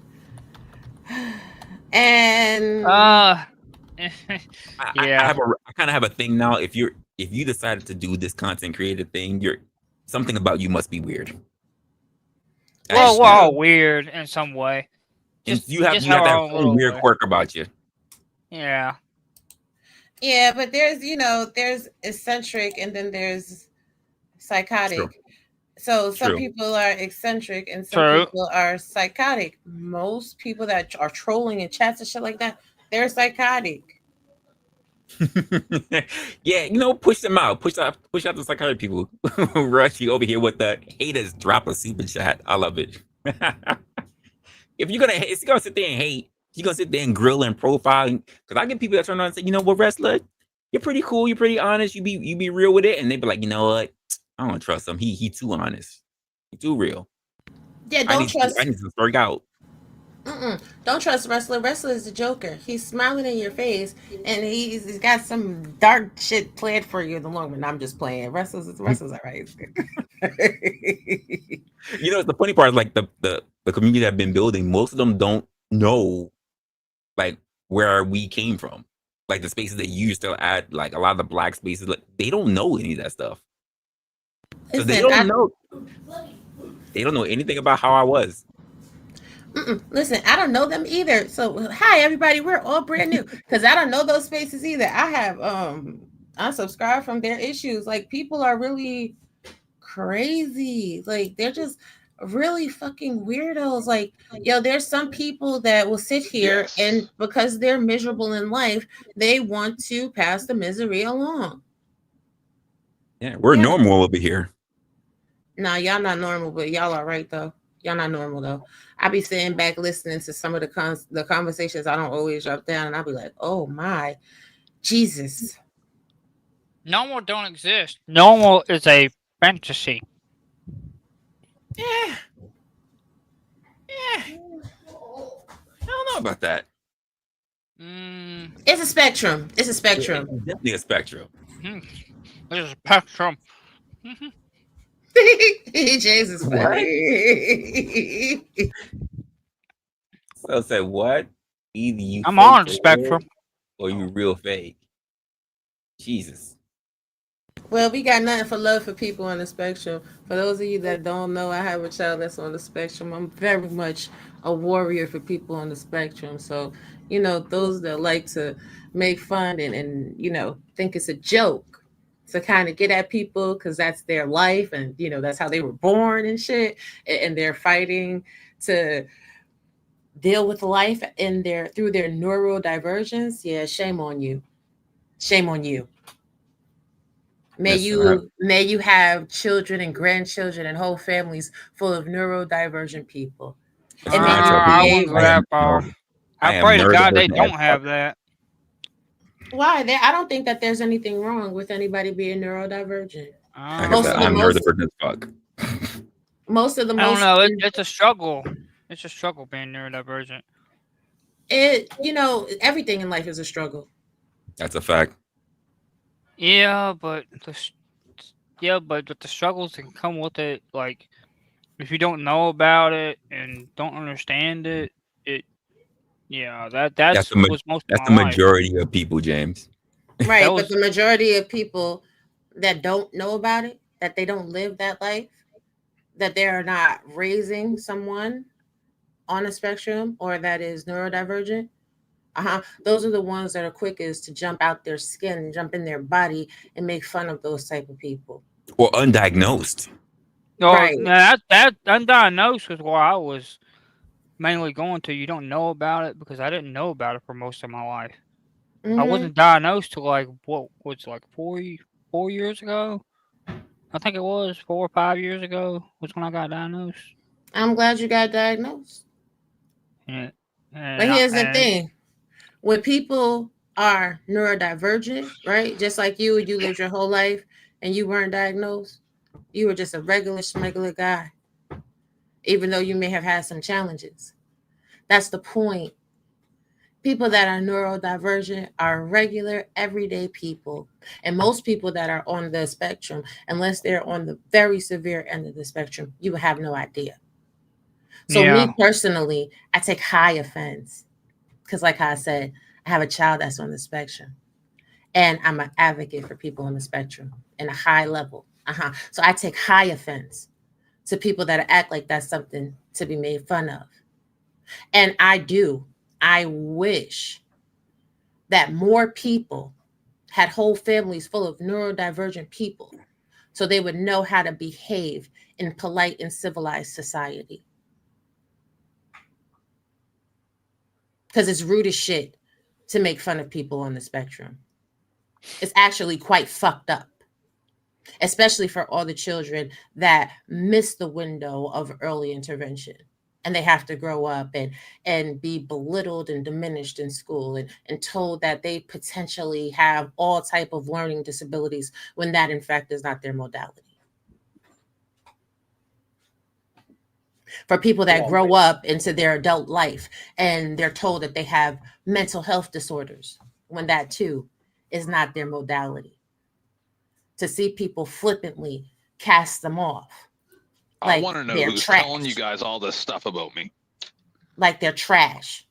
And I kind of have a thing now. If you decided to do this content creator thing, something about you must be weird. Well, we're all weird in some way. You have that weird quirk about you. Yeah. Yeah, but there's eccentric and then there's psychotic. True. So some people are eccentric and some people are psychotic. Most people that are trolling in chats and shit like that, they're psychotic. Yeah, push them out. Push out the psychotic people. Rushy over here with the haters drop a super chat. I love it. If you're gonna sit there and hate, you're gonna sit there and grill and profile. Because I get people that turn on and say, you know what, Resla, you're pretty cool, you're pretty honest, you be real with it, and they be like, you know what, I don't trust him. He too honest. He too real. Yeah, I need to work out. Don't trust Resla. Resla is a joker. He's smiling in your face, and he's got some dark shit planned for you in the long run. I'm just playing. Resla's all right. The funny part is like the community that I've been building, most of them don't know like where we came from. Like the spaces that you used to add, like a lot of the black spaces, like they don't know any of that stuff. So they don't know. They don't know anything about how I was. Listen, I don't know them either. So hi everybody, we're all brand new because I don't know those spaces either. I have unsubscribed from their issues. Like people are really crazy. Like they're just really fucking weirdos. Like, there's some people that will sit here and because they're miserable in life, they want to pass the misery along. Yeah, we're normal over here. Nah, y'all not normal, but y'all are right though. Y'all not normal though. I be sitting back listening to some of the conversations. I don't always drop down, and I'll be like, "Oh my, Jesus!" Normal don't exist. Normal is a fantasy. Yeah. I don't know about that. It's a spectrum. It's a spectrum. It's definitely a spectrum. It's a spectrum. James is funny. So say what? Either you I'm on the spectrum or you real fake. Jesus. Well, we got nothing for love for people on the spectrum. For those of you that don't know, I have a child that's on the spectrum. I'm very much a warrior for people on the spectrum. So, those that like to make fun and think it's a joke to kind of get at people because that's their life and that's how they were born and shit, and they're fighting to deal with life through their neurodivergence. Yeah, shame on you. May you have children and grandchildren and whole families full of neurodivergent people. It may I just tell I people, be wouldn't go I am that far. I I am pray to God they neurodivergent as don't fuck. have that. why. I don't think that there's anything wrong with anybody being neurodivergent. Like I Most said, of the I'm most neurodivergent as fuck. most of the I don't most know. It's a struggle. It's a struggle being neurodivergent. everything in life is a struggle. That's a fact. Yeah, but the struggles that come with it, like if you don't know about it and don't understand it, That's that's the was most of that's my the life. majority of people, James. That Right, but was the majority of people that don't know about it, that they don't live that life, that they are not raising someone on a spectrum or that is neurodivergent, those are the ones that are quickest to jump out their skin, jump in their body, and make fun of those type of people. Or undiagnosed. no, Right. that undiagnosed was where I was mainly going to. You don't know about it because I didn't know about it for most of my life. I Hmm. wasn't diagnosed till like what was like 4 years ago. I think it was 4 or 5 years ago was when I got diagnosed. I'm glad you got diagnosed. And But and, I, here's the and thing: when people are neurodivergent, right? Just like you lived your whole life and you weren't diagnosed. You were just a regular smuggler guy, even though you may have had some challenges. That's the point. People that are neurodivergent are regular, everyday people. And most people that are on the spectrum, unless they're on the very severe end of the spectrum, you would have no idea. So, yeah, me personally, I take high offense because, like I said, I have a child that's on the spectrum and I'm an advocate for people on the spectrum in a high level. So, I take high offense to people that act like that's something to be made fun of. And I wish that more people had whole families full of neurodivergent people so they would know how to behave in polite and civilized society. Because it's rude as shit to make fun of people on the spectrum. It's actually quite fucked up, especially for all the children that miss the window of early intervention and they have to grow up and be belittled and diminished in school and told that they potentially have all type of learning disabilities when that in fact is not their modality. For people that grow up into their adult life and they're told that they have mental health disorders when that too is not their modality. To see people flippantly cast them off I like want to know they're who's telling you trash, guys all this stuff about me. like they're trash.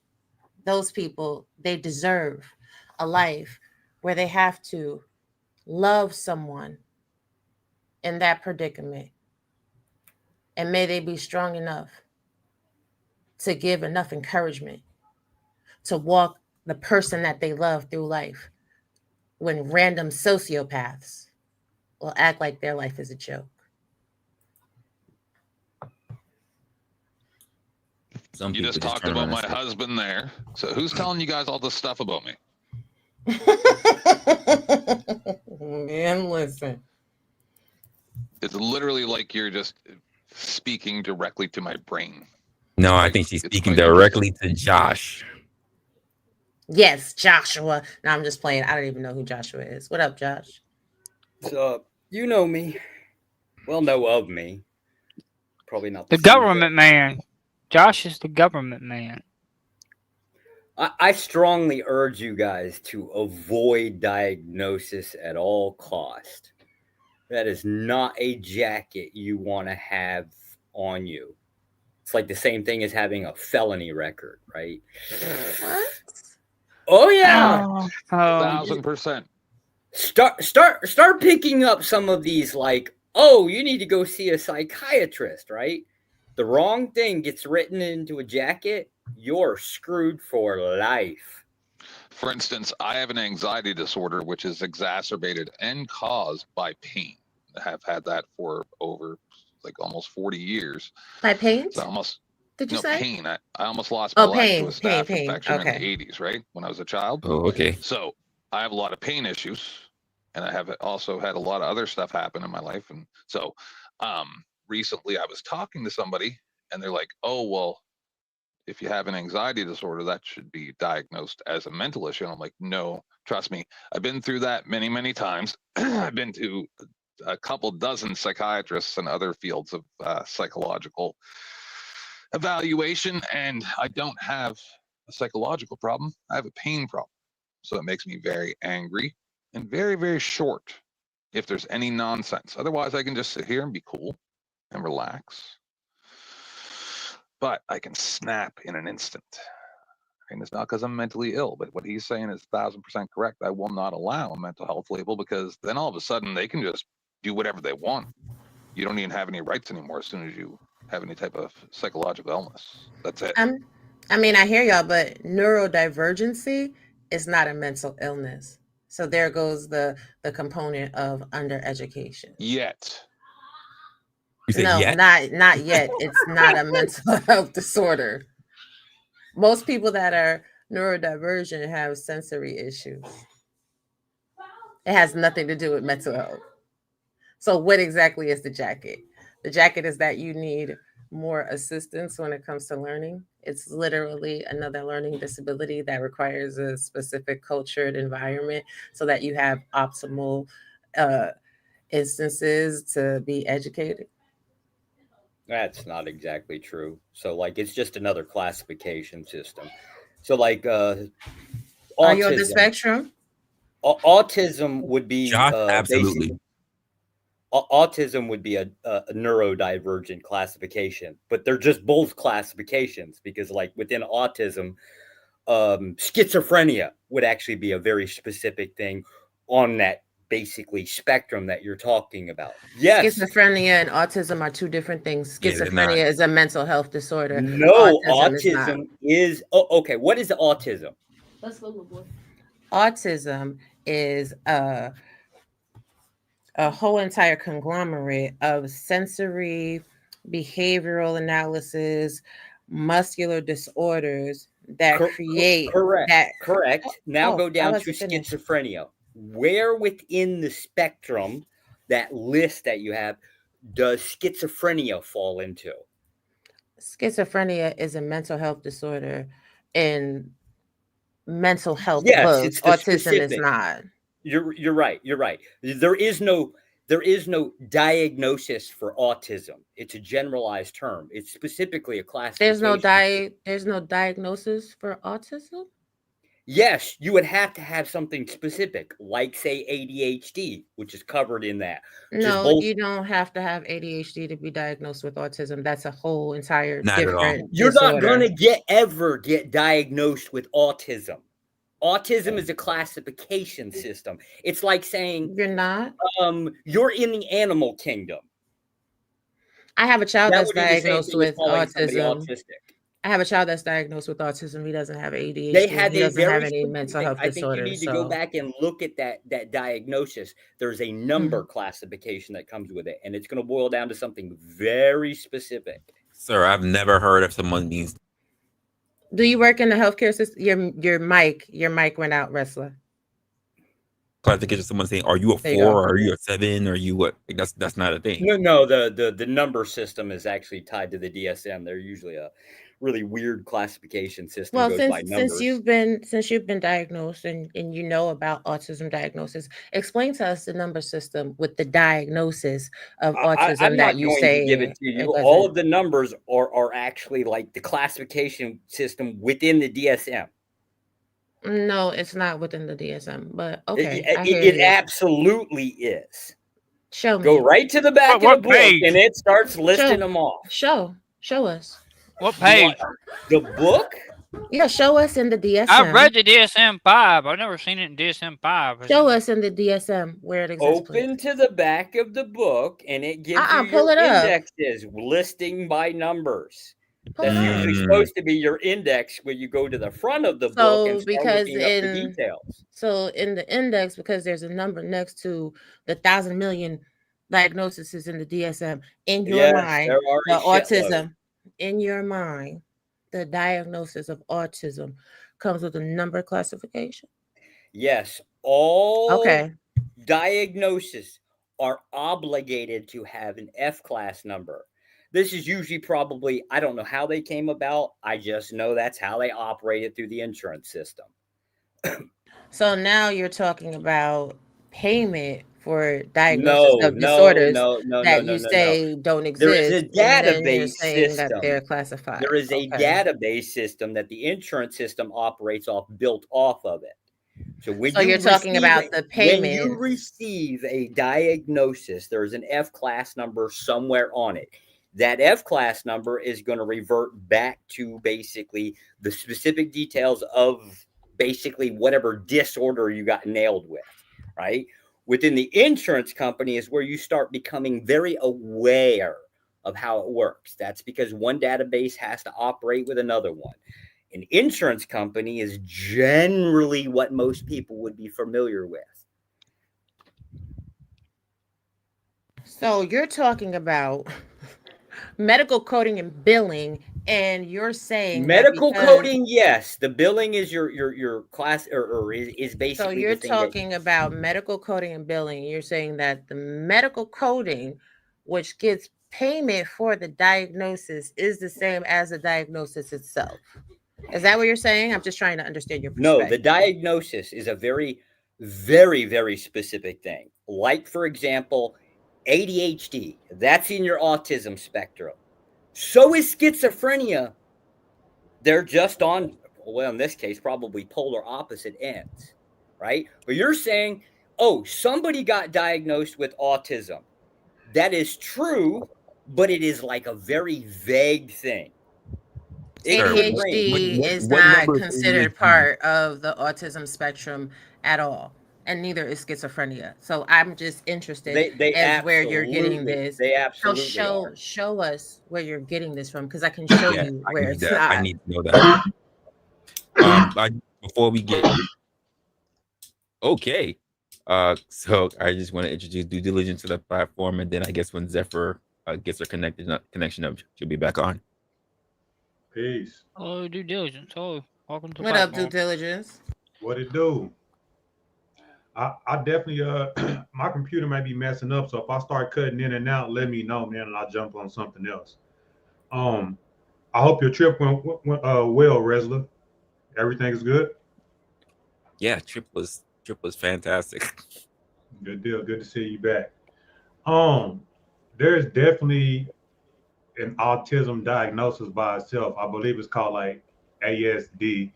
Those people, they deserve a life where they have to love someone in that predicament. And may they be strong enough to give enough encouragement to walk the person that they love through life when random sociopaths will act like their life is a joke. Some You people just just talked turn around about and my say, husband there. So who's telling you guys all this stuff about me? Man, listen. It's literally like you're just speaking directly to my brain. no, I Quite, think she's it's speaking quite interesting. directly to Josh. Yes, Joshua. No, I'm just playing. I don't even know who Joshua is. What up, Josh? So you know me. Well, know of me. Probably not the the same. government man. Josh is the government man. I strongly urge you guys to avoid diagnosis at all cost. That is not a jacket you want to have on you. It's like the same thing as having a felony record, right? What? Oh yeah. Oh, 1,000%. Start picking up some of these like, oh, you need to go see a psychiatrist, right? The wrong thing gets written into a jacket, you're screwed for life. For instance, I have an anxiety disorder which is exacerbated and caused by pain. I have had that for over like almost 40 years. By paint? So almost Did you no say? pain. I almost lost my Oh, life to a pain. staph infection in the Okay. 80s, right? When I was a child. Oh, okay. So I have a lot of pain issues. And I have also had a lot of other stuff happen in my life. And so recently I was talking to somebody and they're like, oh, well, if you have an anxiety disorder, that should be diagnosed as a mental issue. And I'm like, no, trust me, I've been through that many, many times. I've been to a couple dozen psychiatrists and other fields of psychological evaluation, and I don't have a psychological problem. I have a pain problem. So it makes me very angry and very, very short if there's any nonsense. Otherwise, I can just sit here and be cool and relax. But I can snap in an instant. And it's not because I'm mentally ill, but what he's saying is 1000% correct. I will not allow a mental health label, because then all of a sudden they can just do whatever they want. You don't even have any rights anymore as soon as you have any type of psychological illness. That's it. I mean, I hear y'all, but neurodivergency is not a mental illness. So there goes the component of undereducation. Yet. You say No, yet? not yet. It's not a mental health disorder. Most people that are neurodivergent have sensory issues. It has nothing to do with mental health. So what exactly is the jacket? The jacket is that you need more assistance when it comes to learning. It's literally another learning disability that requires a specific cultured environment so that you have optimal instances to be educated. That's not exactly true. So, like, it's just another classification system. So, like, Are you on the autism. spectrum? Autism would be Josh, basically absolutely. autism would be a neurodivergent classification, but they're just both classifications, because, like, within autism, schizophrenia would actually be a very specific thing on that basically spectrum that you're talking about. Yes. Schizophrenia and autism are two different things. Yeah, they're not. Schizophrenia is a mental health disorder. No, Autism is not. autism is okay. What is autism? Let's go, boy. Autism is a whole entire conglomerate of sensory, behavioral analysis, muscular disorders that create correct. that. Correct. Now go I down to wasn't finished. schizophrenia. Where within the spectrum, that list that you have, does schizophrenia fall into? Schizophrenia is a mental health disorder in mental health Yes, books. it's the Autism is specific. not. You're right. You're right. There is no diagnosis for autism. It's a generalized term. It's specifically a classification. There's no diagnosis for autism. Yes, you would have to have something specific, like, say, ADHD, which is covered in that. No, you don't have to have ADHD to be diagnosed with autism. That's a whole entire Not at all. different You're disorder. not going to ever get diagnosed with autism. Autism is a classification system. It's like saying You're not. You're in the animal kingdom. I have a child That that's would be the same diagnosed thing as with calling somebody autism. autistic. I have a child that's diagnosed with autism. He doesn't have ADHD. They have he a doesn't have very any mental health I think you disorders. need to go back and look at that diagnosis. There's a number classification that comes with it, and it's going to boil down to something very specific. Sir, I've never heard of someone being. Do you work in the healthcare system? Your mic went out, Resla. Classification. Someone saying, "Are you a 4? Or are you a 7? Or are you what?" Like, that's not a thing. No. The number system is actually tied to the DSM. They're usually a really weird classification system. Well, goes by numbers. since you've been diagnosed and you know about autism diagnosis, explain to us the number system with the diagnosis of autism I'm that not you going say. to give it to you. All of the numbers are actually like the classification system within the DSM. No, it's not within the DSM, but okay. It absolutely is. Show me. Go right to the back of the book, page? and it starts listing them off. Show us. What page? The book? Yeah, show us in the DSM. I've read the DSM-5. I've never seen it in DSM-5. Show us in the DSM where it exists. Open to the back of the book, and it gives you pull your it up. indexes, listing by numbers. That's usually supposed to be your index when you go to the front of the book and start looking up the details. So in the index, because there's a number next to the 1,000 million diagnoses in the DSM, in your mind, the autism, in your mind, the diagnosis of autism comes with a number classification. Yes, all diagnoses are obligated to have an F-class number. This is usually probably, I don't know how they came about. I just know that's how they operated through the insurance system. So now you're talking about payment for diagnosis No, of no, disorders no, no, no, that no, you no, no. say don't There is a exist, and then you're database saying that they're system. classified. There is a Okay. database system that the insurance system operates off, built off of it. So So you're talking about the when you payments. receive a diagnosis, there's an F class number somewhere on it. That F class number is going to revert back to basically the specific details of basically whatever disorder you got nailed with, right? Within the insurance company is where you start becoming very aware of how it works. That's because one database has to operate with another one. An insurance company is generally what most people would be familiar with. So you're talking about medical coding and billing, and you're saying that Medical because coding, yes. The billing is your class, or is so basically you're the thing that talking about medical coding and billing. You're saying that the medical coding, which gets payment for the diagnosis, is the same as the diagnosis itself. Is that what you're saying? I'm just trying to understand your no, the perspective. diagnosis is a very, very, very specific thing. Like, for example, ADHD, that's in your autism spectrum. So is schizophrenia. They're just on, well, in this case, probably polar opposite ends, right? But you're saying, oh, somebody got diagnosed with autism. That is true, but it is like a very vague thing. It Sir, could range. ADHD is what not number is considered ADHD? part of the autism spectrum at all, and neither is schizophrenia. So I'm just interested They as where you're getting this. they So absolutely are. show us where you're getting this from, because I can show Yeah, you I where need it's that. I not. need to know that. Before we get okay, so I just want to introduce due diligence to the platform, and then I guess when Zephyr gets her connection up, she'll be back on. Peace. Oh, due diligence. Oh, welcome to the What up, due platform. diligence? What it do? I definitely my computer might be messing up, so if I start cutting in and out, let me know, man, and I'll jump on something else. I hope your trip went well, Resla. Everything is good. Yeah, trip was fantastic. Good deal. Good to see you back. There's definitely an autism diagnosis by itself. I believe it's called like ASD,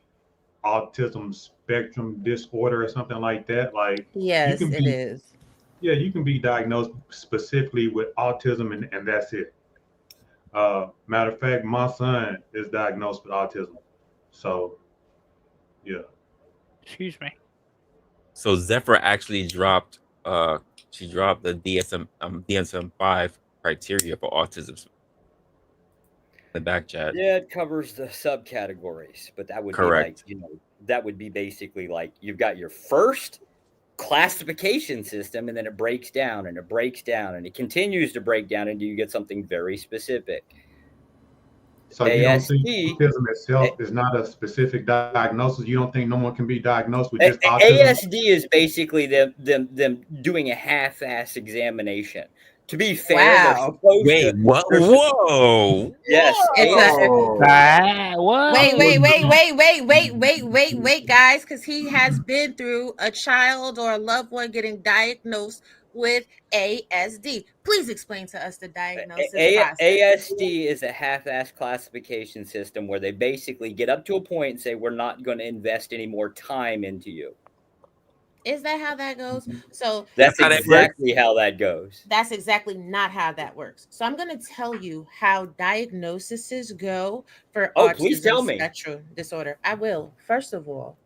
autism spectrum disorder or something like that. Like you Yes, can it be, is. yeah, you can be diagnosed specifically with autism, and that's it. Matter of fact, my son is diagnosed with autism. So yeah. Excuse me. So Zephyr actually dropped she dropped the DSM-5 criteria for autism in the back chat. Yeah, it covers the subcategories, but that would be like, Correct. that would be basically like you've got your first classification system, and then it breaks down and it breaks down and it continues to break down until you get something very specific. So you don't think ASD, autism itself is not a specific diagnosis? You don't think no one can be diagnosed with just autism? ASD is basically them doing a half-ass examination. To be fair, they're Wow. supposed Wait, to. what? They're, Whoa! yes, It's a Whoa! Ah, what? wait, guys, because he has been through a child or a loved one getting diagnosed with ASD. Please explain to us the diagnosis process. ASD is a half-ass classification system where they basically get up to a point and say, "We're not going to invest any more time into you." Is that how that goes? So That's That's how that works. exactly how that goes. that's exactly not how that works. So I'm going to tell you how diagnoses go for Oh, please autism tell me. spectrum disorder. I will. First of all,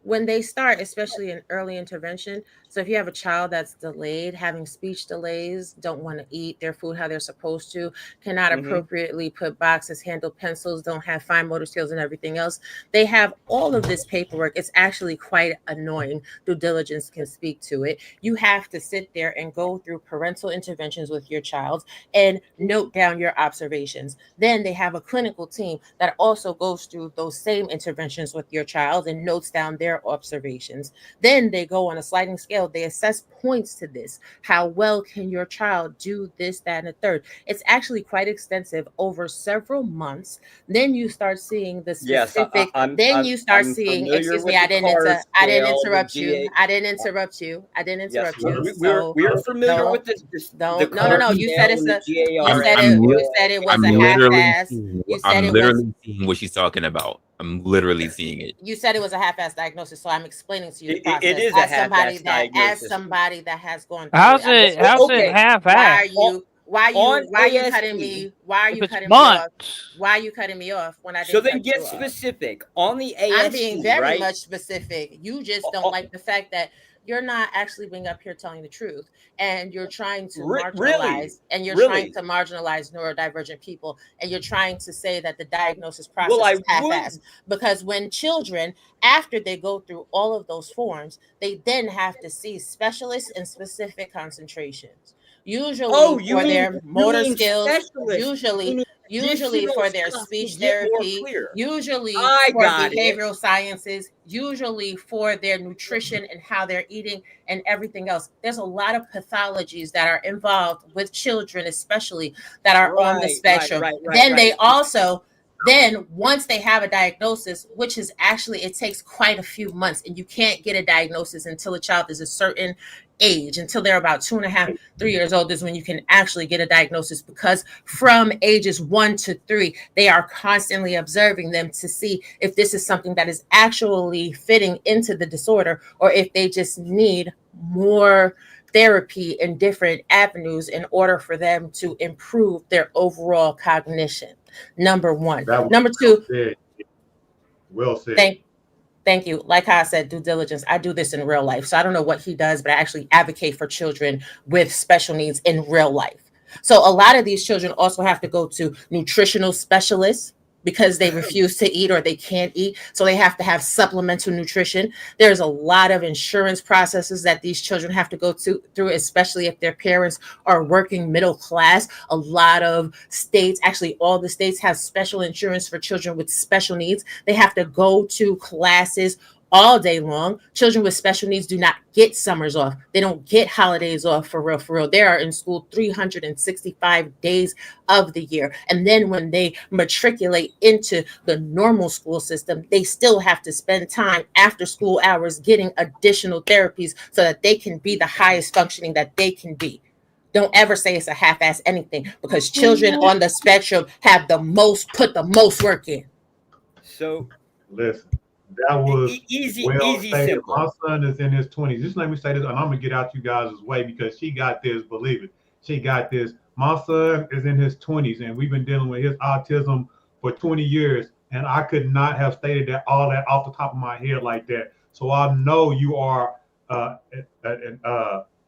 when they start, especially in early intervention. So if you have a child that's delayed, having speech delays, don't want to eat their food how they're supposed to, cannot Hmm. appropriately put boxes, handle pencils, don't have fine motor skills and everything else, they have all of this paperwork. It's actually quite annoying. Due diligence can speak to it. You have to sit there and go through parental interventions with your child and note down your observations. Then they have a clinical team that also goes through those same interventions with your child and notes down their their observations. Then they go on a sliding scale. They assess points to this. How well can your child do this, that, and the third? It's actually quite extensive over several months. Then you start seeing the Yes, specific. Then you start I'm seeing. familiar Excuse me, with the CAR I didn't scale, the interrupt you. GA. I didn't interrupt you. I didn't Yes, interrupt you. we're So familiar with the don't. No, no, CAR no. You said scale it's and the a. You GARS said I'm it. li- You said it was I'm a literally half-ass. seeing, You said I'm it was. literally seeing what she's talking about. I'm literally seeing it. You said it was a half-ass diagnosis, so I'm explaining to you the It process is a as half-ass diagnosis. somebody that has gone through How's it. I'm it? just How's it Okay, half-assed? on why are you cutting ASD. me? Why are If you it's cutting me off? months, Why are you cutting me off when I So didn't then cut get you off? specific on the I'm being ASD, very right? much specific. You just don't Oh, like the fact that you're not actually being up here telling the truth, and you're trying to really, marginalize neurodivergent people, and you're trying to say that the diagnosis well, process I is would. half-assed. Because when children, after they go through all of those forms, they then have to see specialists in specific concentrations, Oh, usually for their you motor mean skills, specialist, meaning usually additional for their stuff to speech get more therapy, clear. usually I for got it. behavioral sciences, usually for their nutrition and how they're eating and everything else. There's a lot of pathologies that are involved with children, especially that are on the spectrum. Then they also, then once they have a diagnosis, which is actually, it takes quite a few months, and you can't get a diagnosis until a child is a certain age, until they're about 2.5, 3 years old is when you can actually get a diagnosis, because from ages 1 to 3, they are constantly observing them to see if this is something that is actually fitting into the disorder, or if they just need more therapy in different avenues in order for them to improve their overall cognition. Number one. That was Number well two, said. Well said. thank you. Like how I said, due diligence. I do this in real life. So I don't know what he does, but I actually advocate for children with special needs in real life. So a lot of these children also have to go to nutritional specialists because they refuse to eat or they can't eat. So they have to have supplemental nutrition. There's a lot of insurance processes that these children have to go through, especially if their parents are working middle class. A lot of states, actually all the states, have special insurance for children with special needs. They have to go to classes all day long. Children with special needs do not get summers off. They don't get holidays off, for real, for real. They are in school 365 days of the year. And then when they matriculate into the normal school system, they still have to spend time after school hours getting additional therapies so that they can be the highest functioning that they can be. Don't ever say it's a half-ass anything, because children on the spectrum have put the most work in. So Listen, that was well easy, stated. simple. My son is in his 20s. Just let me say this, and I'm gonna get out you guys' way because she got this. Believe it, she got this. My son is in his 20s, and we've been dealing with his autism for 20 years, and I could not have stated that all that off the top of my head like that. So I know you are an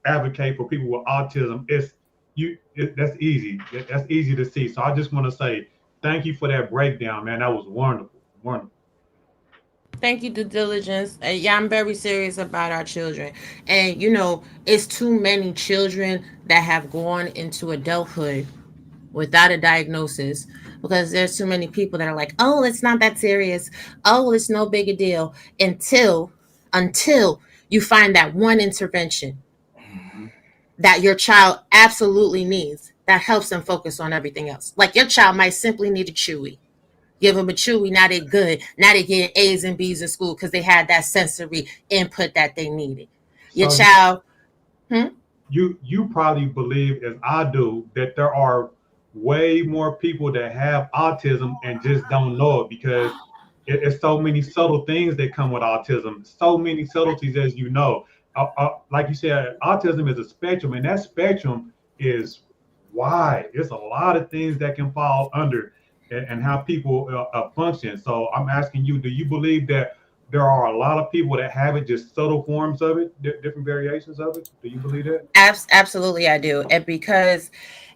advocate for people with autism. That's easy. That's easy to see. So I just want to say thank you for that breakdown, man. That was wonderful. Wonderful. Thank you, due diligence. Yeah, I'm very serious about our children. And, it's too many children that have gone into adulthood without a diagnosis, because there's too many people that are like, oh, it's not that serious. Oh, it's no big a deal, until you find that one intervention that your child absolutely needs that helps them focus on everything else. Like, your child might simply need a Chewy. Give them a Chewy. Now they're good. Now they're getting A's and B's in school because they had that sensory input that they needed. Your So child. you probably believe, as I do, that there are way more people that have autism and just don't know it because it's so many subtle things that come with autism, so many subtleties, as you know. Like you said, autism is a spectrum, and that spectrum is wide. It's a lot of things that can fall under, and how people function. So I'm asking you, do you believe that there are a lot of people that have it, just subtle forms of it, different variations of it? Do you believe that? Absolutely, I do. And because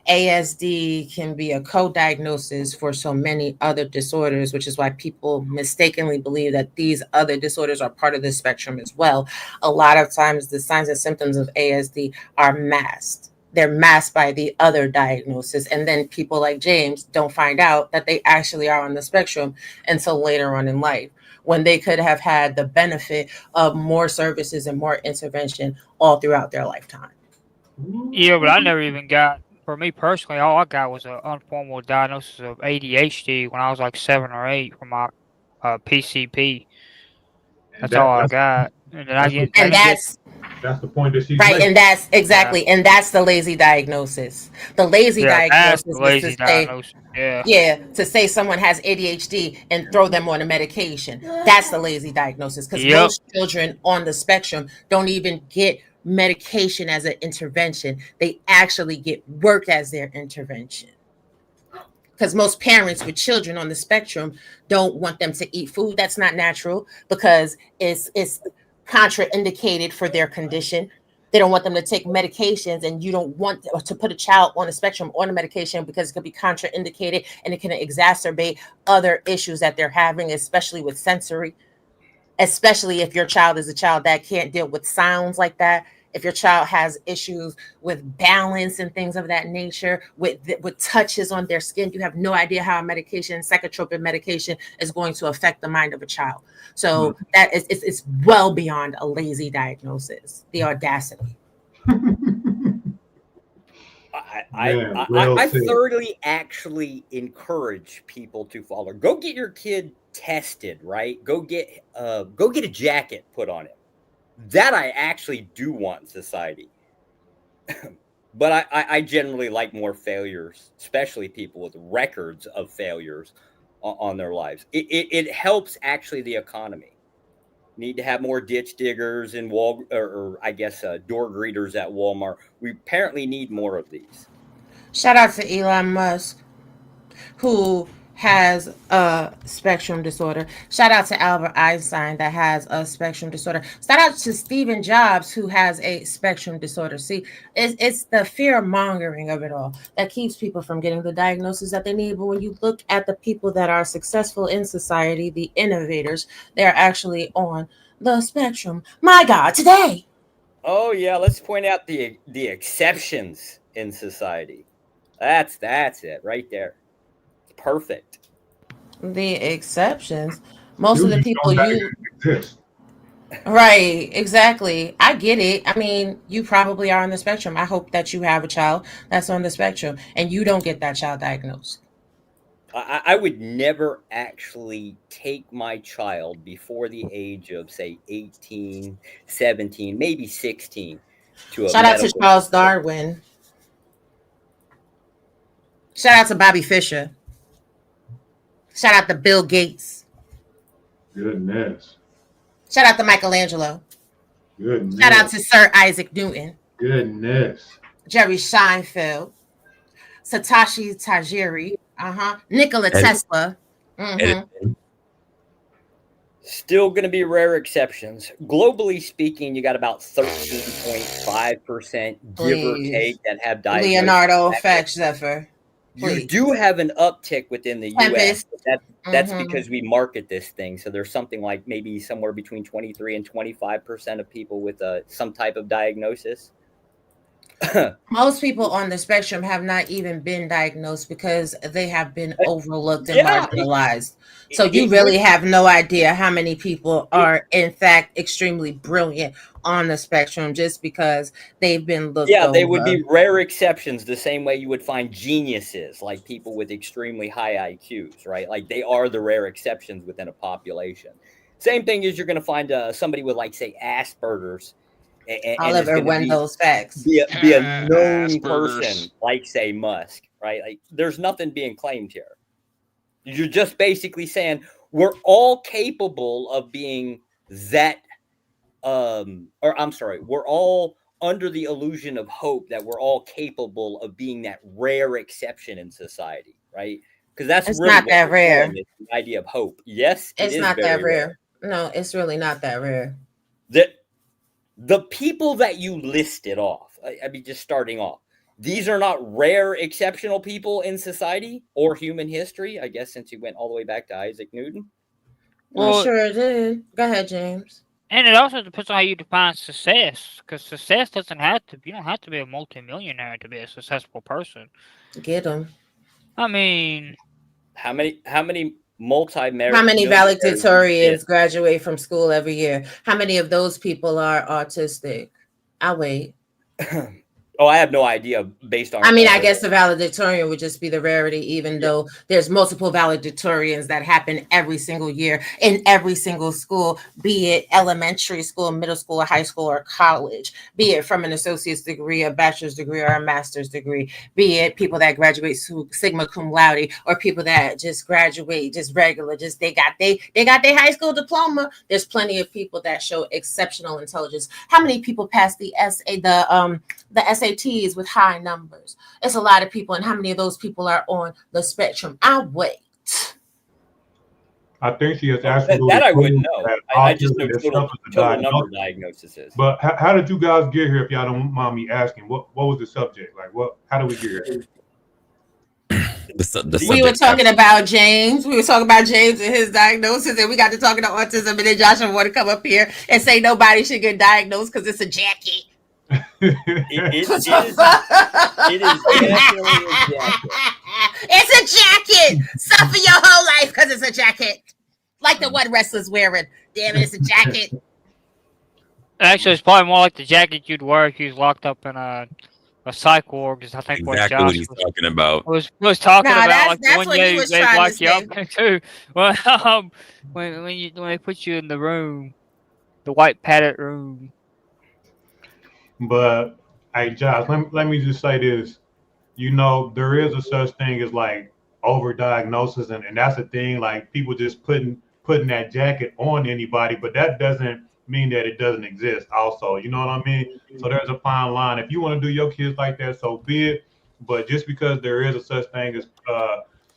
ASD can be a co-diagnosis for so many other disorders, which is why people mistakenly believe that these other disorders are part of the spectrum as well. A lot of times the signs and symptoms of ASD are masked. They're masked by the other diagnosis. And then people like James don't find out that they actually are on the spectrum until later on in life. when they could have had the benefit of more services and more intervention all throughout their lifetime. Yeah, but I never even got. For me personally, all I got was an informal diagnosis of ADHD when I was like 7 or 8 from my PCP. And That's all I got, and then I that's the get I And didn't get. that's the point that she's right, making. and that's Yeah, exactly, and that's the lazy diagnosis. The lazy yeah, that's the diagnosis is to lazy say, diagnosis. Yeah, yeah, to say someone has ADHD and throw them on a medication. That's the lazy diagnosis because yep. most children on the spectrum don't even get medication as an intervention. They actually get work as their intervention. Because most parents with children on the spectrum don't want them to eat food that's not natural because it's contraindicated for their condition. They don't want them to take medications, and you don't want to put a child on the spectrum on a medication because it could be contraindicated and it can exacerbate other issues that they're having, especially with sensory, especially if your child is a child that can't deal with sounds like that. If your child has issues with balance and things of that nature, with touches on their skin, you have no idea how a medication, psychotropic medication, is going to affect the mind of a child. So that is it's well beyond a lazy diagnosis. The audacity. Man, well I said. thoroughly actually encourage people to follow. Go get your kid tested, right? Go get a jacket put on it. That I actually do want in society. But I generally like more failures, especially people with records of failures on their lives. It helps actually the economy. Need to have more ditch diggers and or I guess door greeters at Walmart. We apparently need more of these. Shout out to Elon Musk, who has a spectrum disorder. Shout out to Albert Einstein that has a spectrum disorder. Shout out to Stephen Jobs who has a spectrum disorder. See, it's the fear mongering of it all that keeps people from getting the diagnosis that they need. But when you look at the people that are successful in society, the innovators, they're actually on the spectrum. My God, today. Oh yeah, let's point out the exceptions in society. That's it right there. It's perfect. The exceptions. Most Still of the you people don't you exist. right, exactly. I get it. I mean, you probably are on the spectrum. I hope that you have a child that's on the spectrum and you don't get that child diagnosed. I would never actually take my child before the age of, say, 18, 17, maybe 16 to a Shout out to medical Charles facility. Darwin. Shout out to Bobby Fischer. Shout out to Bill Gates. Goodness. Shout out to Michelangelo. Shout out Goodness. to Sir Isaac Newton. Goodness. Jerry Seinfeld. Satoshi Tajiri. Nikola Tesla. Edison. Still going to be rare exceptions. Globally speaking, you got about 13.5%, give or Please. take, that have diagnosis. Leonardo Fact Zephyr. You Please. do have an uptick within the US. Tempest. That's because we market this thing. So there's something like maybe somewhere between 23 and 25% of people with some type of diagnosis. Most people on the spectrum have not even been diagnosed because they have been overlooked and Yeah, marginalized. So you really have no idea how many people are in fact extremely brilliant on the spectrum just because they've been looked over. They would be rare exceptions, the same way you would find geniuses, like people with extremely high IQs, right? Like they are the rare exceptions within a population. Same thing as you're going to find somebody with, like, say, Asperger's. Oliver Wendell's facts. Be a known person, like, say, Musk, right? Like, there's nothing being claimed here. You're just basically saying we're all capable of being that, or I'm sorry, we're all under the illusion of hope that we're all capable of being that rare exception in society, right? Because that's It's really not that rare. The idea of hope. Yes, It's not that rare. No, it's really not that rare. The people that you listed off, I mean, just starting off, these are not rare, exceptional people in society or human history, I guess, since you went all the way back to Isaac Newton. Well, sure did. Go ahead, James. And it also depends on how you define success, because success doesn't have to. You don't have to be a multimillionaire to be a successful person. Get them. I mean, how many multi-million. How many valedictorians graduate from school every year? How many of those people are autistic? I'll wait. Oh, I have no idea based on. I mean, I guess the valedictorian would just be the rarity, even though there's multiple valedictorians that happen every single year in every single school, be it elementary school, middle school, high school, or college, be it from an associate's degree, a bachelor's degree, or a master's degree, be it people that graduate sigma cum laude, or people that just graduate just regular, just they got their high school diploma. There's plenty of people that show exceptional intelligence. How many people pass the SATs with high numbers? It's a lot of people, and how many of those people are on the spectrum? I'll wait. I think she has absolutely that I wouldn't know. I just know autism total number diagnosis is. But how did you guys get here? If y'all don't mind me asking, what was the subject? Like, how did we get here? We were talking about James. We were talking about James and his diagnosis, and we got to talking about autism. And then Joshua want to come up here and say nobody should get diagnosed because it's a jacket. It is definitely a jacket. It's a jacket. Suffer your whole life because it's a jacket. Like the one Resla's wearing. Damn it, it's a jacket. Actually, it's probably more like the jacket you'd wear if you was locked up in a psych ward. Is I think exactly what what he's talking about. Was talking about, like that's when what he was they trying lock to you say. up too. Well, when they put you in the room, the white padded room. But hey, Josh, let me just say this. You know, there is a such thing as like overdiagnosis, and that's the thing. Like people just putting that jacket on anybody, but that doesn't mean that it doesn't exist. Also, you know what I mean? So there's a fine line. If you want to do your kids like that, so be it. But just because there is a such thing as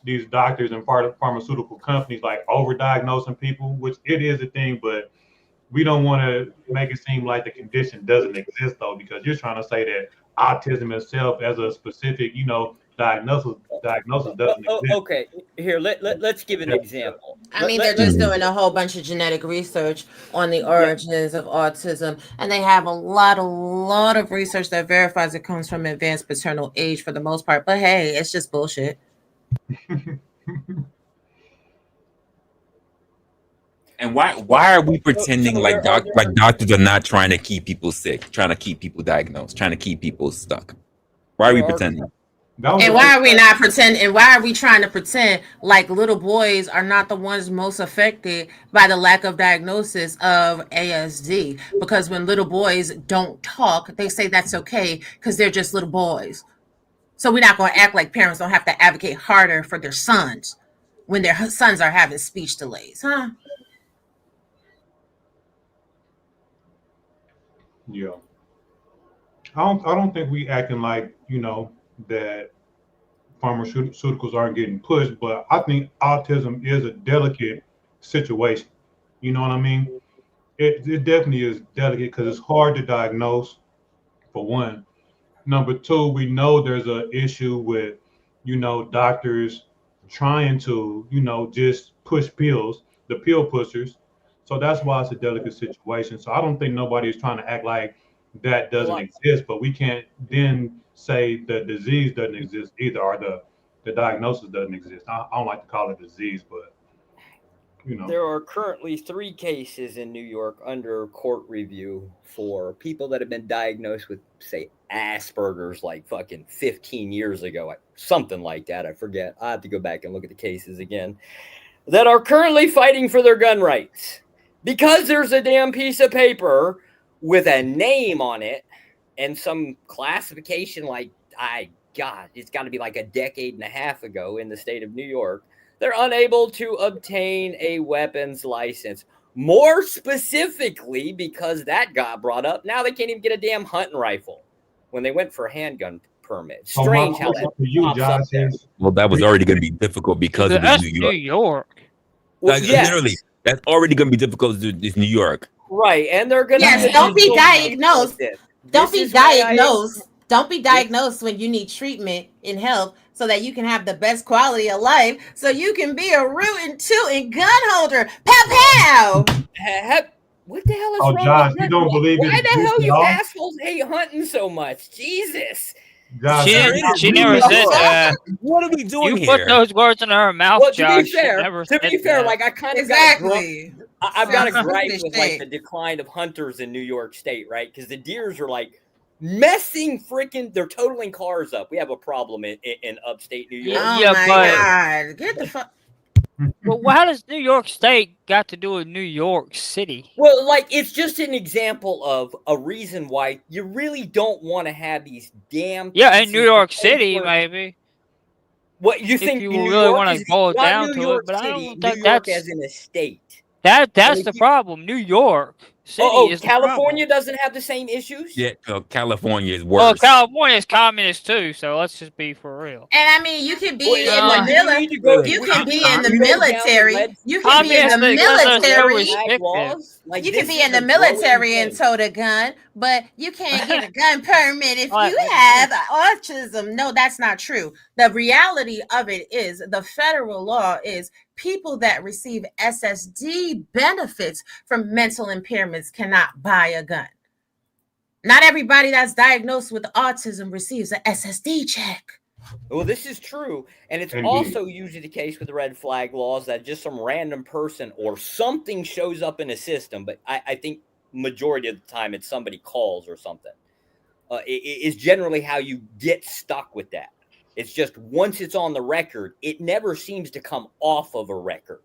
these doctors and part of pharmaceutical companies like overdiagnosing people, which it is a thing, but we don't want to make it seem like the condition doesn't exist, though, because you're trying to say that autism itself as a specific, diagnosis doesn't exist. Okay, here let's give an example. I mean, they're just doing a whole bunch of genetic research on the origins of autism, and they have a lot of research that verifies it comes from advanced paternal age for the most part. But hey, it's just bullshit. And why are we pretending like doctors are not trying to keep people sick, trying to keep people diagnosed, trying to keep people stuck? Why are we pretending? And why are we not pretending? And why are we trying to pretend like little boys are not the ones most affected by the lack of diagnosis of ASD? Because when little boys don't talk, they say that's okay because they're just little boys. So we're not going to act like parents don't have to advocate harder for their sons when their sons are having speech delays, huh? Yeah. I don't think we acting like, that pharmaceuticals aren't getting pushed, but I think autism is a delicate situation. You know what I mean? It definitely is delicate because it's hard to diagnose, for one. Number two, we know there's an issue with, doctors trying to, just push pills, the pill pushers. So that's why it's a delicate situation. So I don't think nobody is trying to act like that doesn't exist, but we can't then say the disease doesn't exist either, or the diagnosis doesn't exist. I don't like to call it disease, but there are currently 3 cases in New York under court review for people that have been diagnosed with, say, Asperger's like fucking 15 years ago, something like that. I forget. I have to go back and look at the cases again, that are currently fighting for their gun rights because there's a damn piece of paper with a name on it and some classification like, it's got to be like a decade and a half ago in the state of New York. They're unable to obtain a weapons license. More specifically, because that got brought up, now they can't even get a damn hunting rifle when they went for a handgun permit. Strange how that pops up there. Well, that was already going to be difficult because of That's New York. New York. Well, yes. Literally, that's already going to be difficult. It's New York. Right, and they're going to... Yes, don't be diagnosed. Don't be diagnosed. Don't be diagnosed when you need treatment and help so that you can have the best quality of life, so you can be a rootin' tootin' gun holder. Pow pow! What the hell is wrong Josh, with that? you don't believe Why it the hell at you all? assholes hate hunting so much? Jesus. Guys, She There didn't. is She room never in What? the said book. that. What are we doing You put here? those words in her mouth, Well, Josh. She never to said be fair, that. like I kind of Exactly. I've got a Sounds gripe stupid with as like shit. the decline of hunters in New York State, right? Because the deers are like messing freaking. They're totaling cars up. We have a problem in upstate New York. Oh Yeah, my but god. Get the fuck. how does New York State got to do with New York City? Well, like it's just an example of a reason why you really don't want to have these damn Yeah, in pieces New of York City, paper. maybe. What you If think you New really York want is to boil it not down New to it, York but I City, don't New think York that's as in a state. that's Like the you, problem. New York City is the California problem. doesn't have the same issues. Yeah, California is Well, worse. California is communist too, so let's just be for real. And I mean, you can Well, be in the like, do we mili- need to go? You We, can do be we in need the to go down the military. red? You can be in Communists the because they're so military. flag restrictive. laws. Like You can this be in is the a growing military thing. and tote a gun, but you can't get a gun permit if Like, you have autism. No, that's not true. The reality of it is the federal law is people that receive SSD benefits from mental impairments cannot buy a gun. Not everybody that's diagnosed with autism receives an SSD check. Well, this is true, and it's Indeed. also usually the case with the red flag laws that just some random person or something shows up in a system. But I think majority of the time it's somebody calls or something. Is generally how you get stuck with that. It's just once it's on the record, it never seems to come off of a record.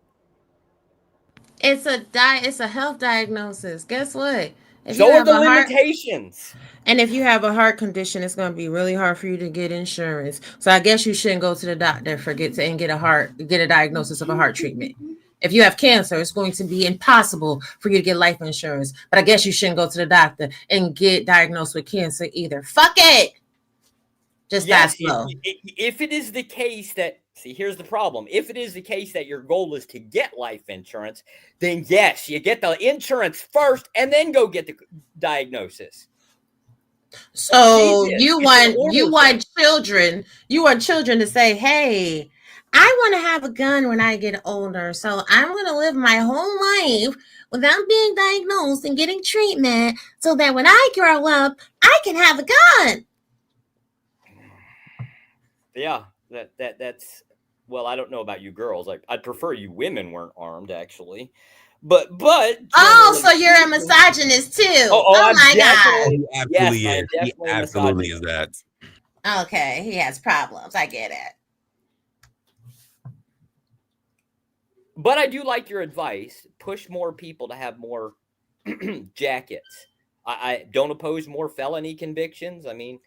It's a health diagnosis. Guess what? If you So are have the a heart limitations. and if you have a heart condition, it's going to be really hard for you to get insurance. So I guess you shouldn't go to the doctor and get a diagnosis of a heart treatment. If you have cancer, it's going to be impossible for you to get life insurance. But I guess you shouldn't go to the doctor and get diagnosed with cancer either. Fuck it. Just Yes, that slow. if it is the case that, see, here's the problem. If it is the case that your goal is to get life insurance, then yes, you get the insurance first and then go get the diagnosis. So Jesus, you it's an want children to say, "Hey, I want to have a gun when I get older. So I'm going to live my whole life without being diagnosed and getting treatment so that when I grow up, I can have a gun." Yeah, that's well, I don't know about you girls. Like I'd prefer you women weren't armed actually. But Oh, so generally you're a speaking- misogynist too. Oh, Oh I'm my definitely He yes, absolutely I am is. He definitely a absolutely is misogynist. that. God. Okay, he has problems. I get it. But I do like your advice. Push more people to have more jackets. I don't oppose more felony convictions. I mean,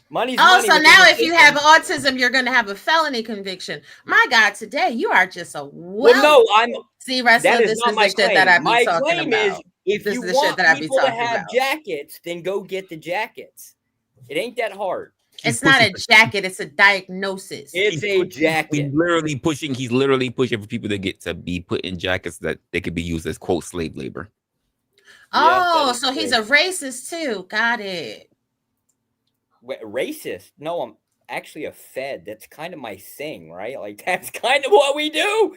money's Oh, money. so within now the if you system. have autism, you're going to have a felony conviction. My God, today you are just a Well, no, I'm. See, Resla, That is this not is my the shit claim. that I be My talking claim is about. if This you is the shit want that I be people to talking have about. jackets, then go get the jackets. It ain't that hard. It's not a jacket, it's a diagnosis. It's a jacket. He's literally pushing for people to be put in jackets that they could be used as quote slave labor. Oh, Yeah, so he's a racist too. Got it. Racist? No, I'm actually a Fed. That's kind of my thing, right? Like that's kind of what we do.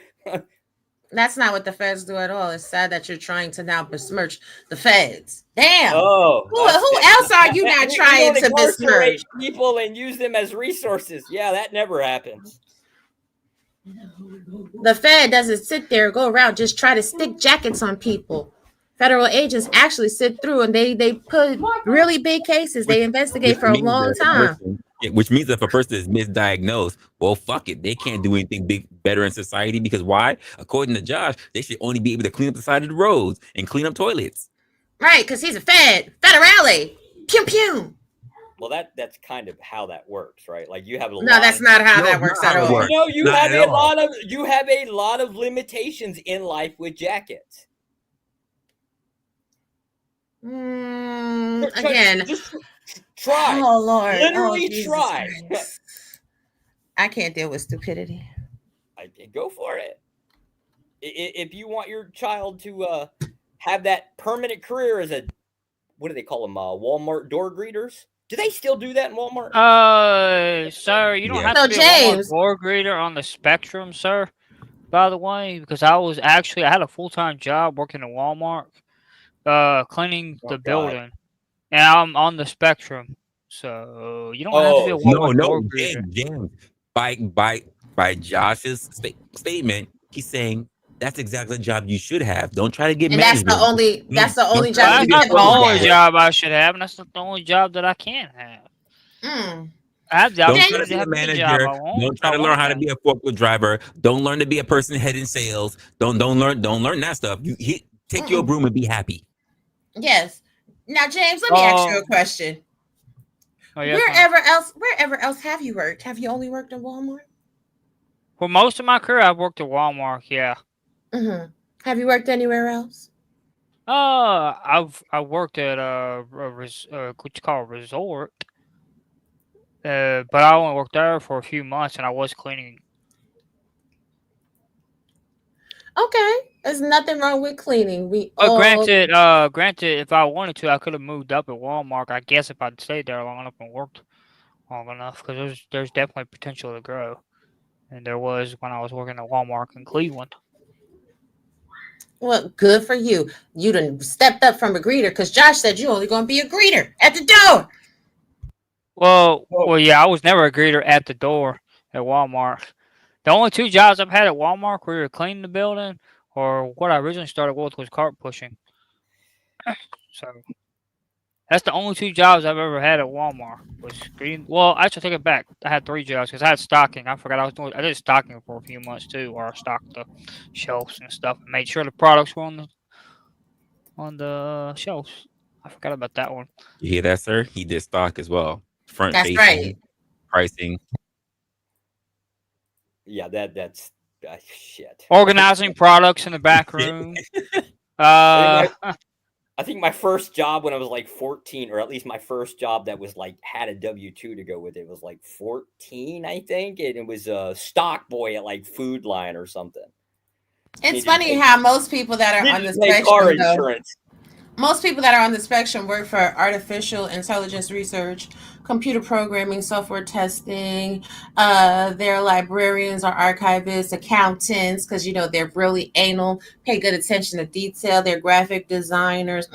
That's not what the feds do at all. It's sad that you're trying to now besmirch the feds. Damn. Oh, Who else are you not we trying don't to incarcerate besmirch? people and use them as resources. Yeah, that never happens. The Fed doesn't sit there, go around, just try to stick jackets on people. Federal agents actually sit through and they put really big cases. They investigate for a long time. Which means if a person is misdiagnosed, well, fuck it. They can't do anything better in society because why? According to Josh, they should only be able to clean up the side of the roads and clean up toilets. Right, because he's a federale. Pew pew. Well, that's kind of how that works, right? Like you have a No, that's not how that works at all. You know, you Not have at a all. lot of limitations in life with jackets. Again, just try. Oh Lord, Literally Jesus try. Christ. I can't deal with stupidity. I go for it. If you want your child to have that permanent career as a, what do they call them? Walmart door greeters? Do they still do that in Walmart? Sir, you don't Yeah. have So, to be a Walmart James. door greeter on the spectrum, sir. By the way, because I had a full-time job working at Walmart, cleaning Oh, the God. building, and I'm on the spectrum. So you don't have to be a No, Walmart door no, greeter. James. By Josh's statement, he's saying that's exactly the job you should have. Don't try to get And that's the management. only Don't try job to Well, that's you be a not the corporate typically only have. driver. job I should have, and that's not the only job that I can have. Mm. I have the Don't try to opportunity be to a have any job manager. I want Don't if try I to learn want how to that. be a forklift driver. Don't learn to be a person head in sales. Don't learn that stuff. Take your Mm-mm. broom and be happy. Yes. Now, James, let me ask you a Oh, question. yes, ma'am. Wherever else have you worked? Have you only worked in Walmart? For most of my career, I've worked at Walmart. Yeah. Mm-hmm. Have you worked anywhere else? I worked at what you call a resort. But I only worked there for a few months, and I was cleaning. Okay. There's nothing wrong with cleaning. We But all granted, if I wanted to, I could have moved up at Walmart. I guess if I'd stayed there long enough and worked long enough, because there's definitely potential to grow, and there was when I was working at Walmart in Cleveland. well, good for you. You done stepped up from a greeter because Josh said you only gonna be a greeter at the door. Well, yeah, I was never a greeter at the door at Walmart. The only two jobs I've had at Walmart were either cleaning the building or what I originally started with was cart pushing. So that's the only two jobs I've ever had at Walmart was greeting. Well, actually, take it back. I had three jobs because I had stocking. I forgot I did stocking for a few months too, where I stocked the shelves and stuff and made sure the products were on the shelves. I forgot about that one. You hear that, sir? He did stock as well. Front That's facing, right. pricing. Yeah, that's shit. Organizing products in the back room. I think my first job when I was like 14, or at least my first job that was like had a W-2 to go with it was like 14, I think, and it was a stock boy at like Food Line or something. It's funny how most people that are on the car spectrum, though, insurance. most people that are on the spectrum work for artificial intelligence research, computer programming, software testing. They're librarians or archivists, accountants, because they're really anal, pay good attention to detail. They're graphic designers.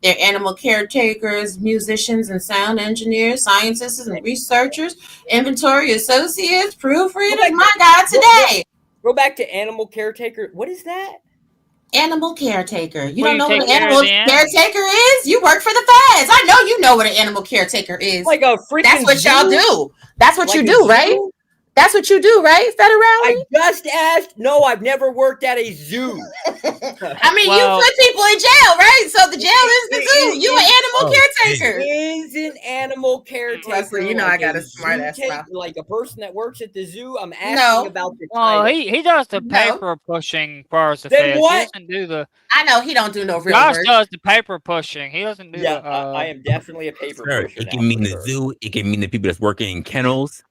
They're animal caretakers, musicians and sound engineers, scientists and researchers, inventory associates, proofreaders. My God, today. Go back to animal caretaker. What is that? Animal caretaker. You Well, don't you know what take an care of animal the animals. caretaker is? You work for the feds. I know you know what an animal caretaker is. Like a freaking That's what y'all zoo? do. That's what Like you a do, right? zoo? That's what you do, right? Federally? I just asked. No, I've never worked at a zoo. I mean, Well- you put people in jail, right? So the jail is the zoo. You an animal caretaker. Is an animal caretaker. Leslie, you know I got a smart ass mouth. Like a person that works at the zoo. I'm asking No. about the Well, title. he does the No. paper pushing for the Then feds. what? He doesn't do the. I know he don't do no real Josh work. does the paper pushing. He doesn't do Yeah, the. I am definitely a paper Sir, pusher it now. can mean for the sure. zoo. It can mean the people that's working in kennels.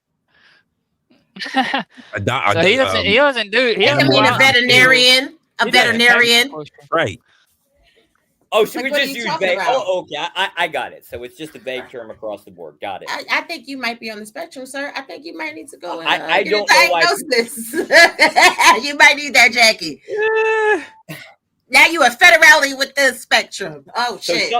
So he doesn't. He doesn't do. He It can doesn't mean go a out and do- veterinarian. A He does the veterinarian. paper pushing. Right. Oh, so Like, we what are just you use talking vague. about? Oh, okay. I got it. So it's just a vague term across the board. Got it. I think you might be on the spectrum, sir. I think you might need to go and I get don't a know why diagnosis. You might need that, Jackie. Now you are federally with the spectrum. Oh So, shit!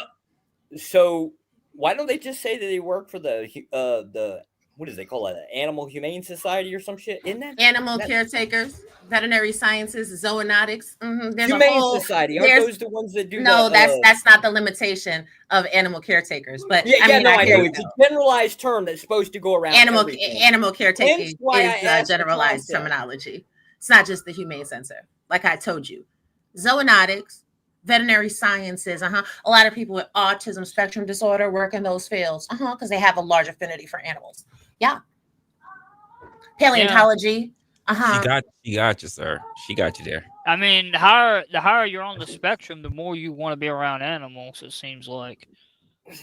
so why don't they just say that they work for the what is they call it, Animal Humane Society or some shit? Isn't that Animal caretakers, veterinary sciences, zoonotics. There's Humane a whole, Society? Aren't there's- those the ones that do? No, the, that's not the limitation of animal caretakers. But yeah, I mean, no, I I hear know you. it's a generalized term that's supposed to go around Animal everything. caretaking Hence why I is asked the generalized concept. terminology. It's not just the humane censor. Like I told you, zoonotics, veterinary sciences. A lot of people with autism spectrum disorder work in those fields. Because they have a large affinity for animals. Yeah. Paleontology. She got you, sir. She got you there. I mean, the higher you're on the spectrum, the more you want to be around animals. It seems like.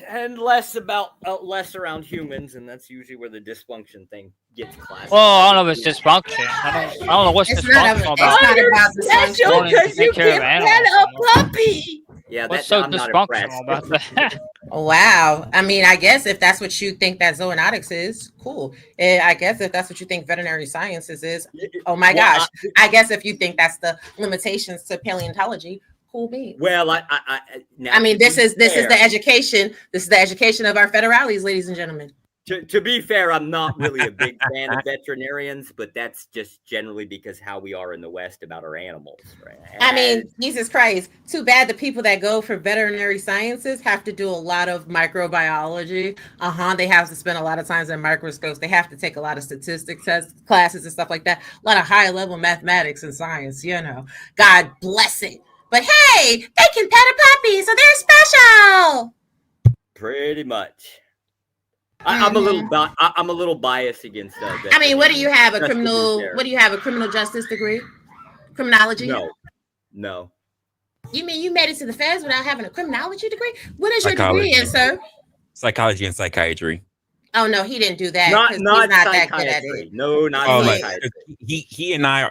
And less around humans, and that's usually where the dysfunction thing gets classified. Well, I don't know if it's dysfunction. I don't know what's It's not dysfunctional it's about. not about dysfunction. wanting to take care of animals. puppy. Yeah, What's that's so I'm not dysfunctional impressed. about that? Wow. I mean, I guess if that's what you think that zoonotics is, cool. I guess if that's what you think veterinary sciences is, oh my Well, gosh. I guess if you think that's the limitations to paleontology, cool beans. Well, now, I mean, to this be is the fair- education. This is the education of our federales, ladies and gentlemen. To be fair, I'm not really a big fan of veterinarians, but that's just generally because how we are in the West about our animals, right? I mean, Jesus Christ. Too bad the people that go for veterinary sciences have to do a lot of microbiology. They have to spend a lot of time in microscopes. They have to take a lot of statistics classes and stuff like that. A lot of high level mathematics and science, God bless it. But hey, they can pet a puppy, so they're special. Pretty much. I'm a little biased against. I mean, what do you have a criminal? What do you have a criminal justice degree? Criminology? No. You mean you made it to the feds without having a criminology degree? What is your degree in, sir? Psychology and psychiatry. Oh no, he didn't do that. Not he's not that good at psychiatry. it. No, not psychiatry. He and I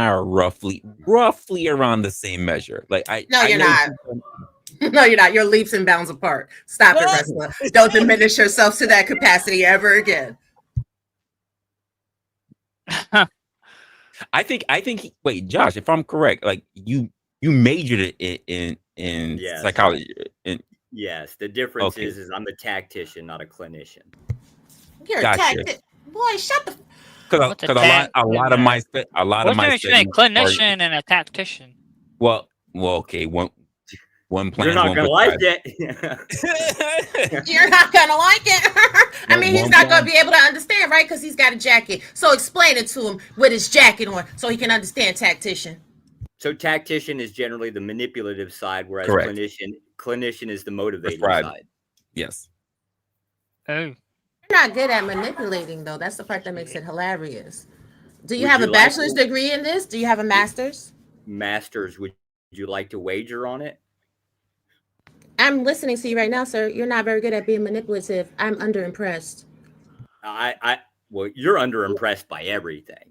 are roughly around the same measure. Like No, you're not. No, you're not. You're leaps and bounds apart. Stop it, Resla. Don't diminish yourself to that capacity ever again. I think. Wait, Josh, if I'm correct, like you majored in psychology. Yes, the difference is I'm a tactician, not a clinician. You're a tactician, boy. Shut the. Because a lot of my clinician and a tactician. Well, okay. One plan. You're not gonna like it. You're not gonna like it. I mean, he's not gonna be able to understand, right? Because he's got a jacket. So explain it to him with his jacket on, so he can understand tactician. So tactician is generally the manipulative side, whereas clinician is the motivating side. Yes. Oh. You're not good at manipulating, though. That's the part that makes it hilarious. Do you have a bachelor's degree in this? Do you have a master's? Master's. Would you like to wager on it? I'm listening to you right now, sir. You're not very good at being manipulative. I'm underimpressed. Well, you're underimpressed by everything.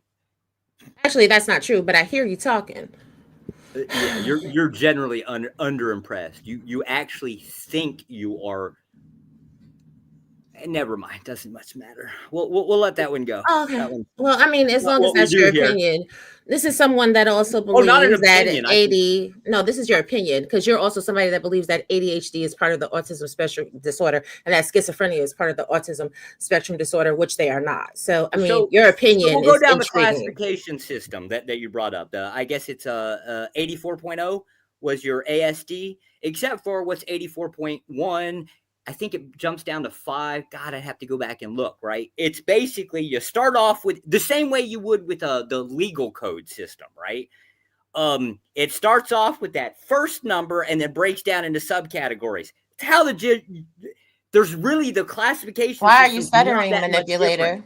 Actually, that's not true, but I hear you talking. Yeah, you're generally underimpressed. You actually think you are. Never mind. Doesn't much matter. We'll let that one go. Okay. Well, I mean, as long as that's your opinion. This is someone that also believes that 80. No, this is your opinion, because you're also somebody that believes that ADHD is part of the autism spectrum disorder, and that schizophrenia is part of the autism spectrum disorder, which they are not. So, I mean, your opinion we'll go is down intriguing. The classification system that you brought up. I guess it's 84.0 was your ASD, except for what's 84.1. I think it jumps down to 5. God, I'd have to go back and look, right? It's basically you start off with the same way you would with the legal code system, right? It starts off with that first number and then breaks down into subcategories. It's how there's really the classification. Why are you stuttering, manipulator?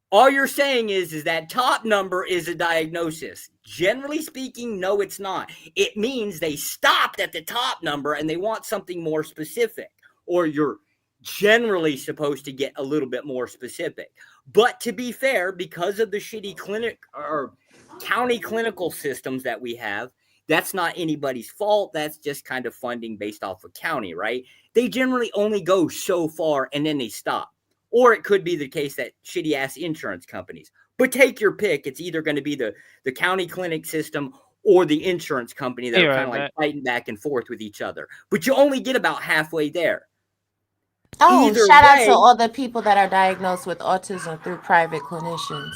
All you're saying is that top number is a diagnosis. Generally speaking, no, it's not. It means they stopped at the top number and they want something more specific, or you're generally supposed to get a little bit more specific. But to be fair, because of the shitty clinic or county clinical systems that we have, that's not anybody's fault. That's just kind of funding based off of county, right? They generally only go so far and then they stop. Or it could be the case that shitty ass insurance companies. But take your pick. It's either going to be the county clinic system or the insurance company that are kind of like fighting back and forth with each other. But you only get about halfway there. Oh, shout out to all the people that are diagnosed with autism through private clinicians.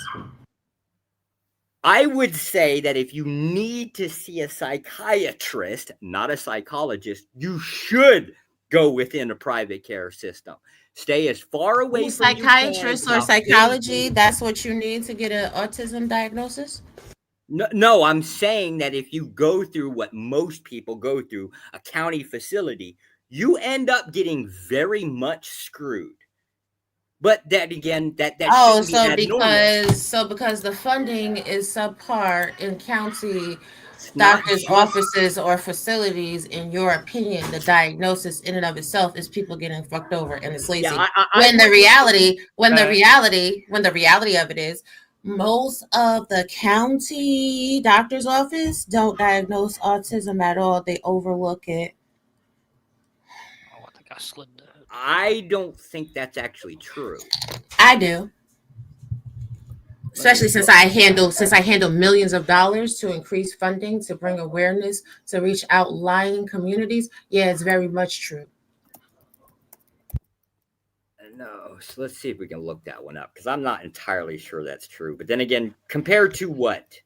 I would say that if you need to see a psychiatrist, not a psychologist, you should go within a private care system. Stay as far away from psychiatrist or psychology. That's what you need to get an autism diagnosis. No, I'm saying that if you go through what most people go through, a county facility, you end up getting very much screwed. But that again, that because the funding is subpar in county doctors' offices or facilities. In your opinion, the diagnosis in and of itself is people getting fucked over and it's lazy. When the reality of it is, most of the county doctor's office don't diagnose autism at all. They overlook it. Oh, I think I slid that. I don't think that's actually true. I do. Especially since I handle millions of dollars to increase funding to bring awareness to reach outlying communities. Yeah, it's very much true. No, so let's see if we can look that one up because I'm not entirely sure that's true. But then again, compared to what?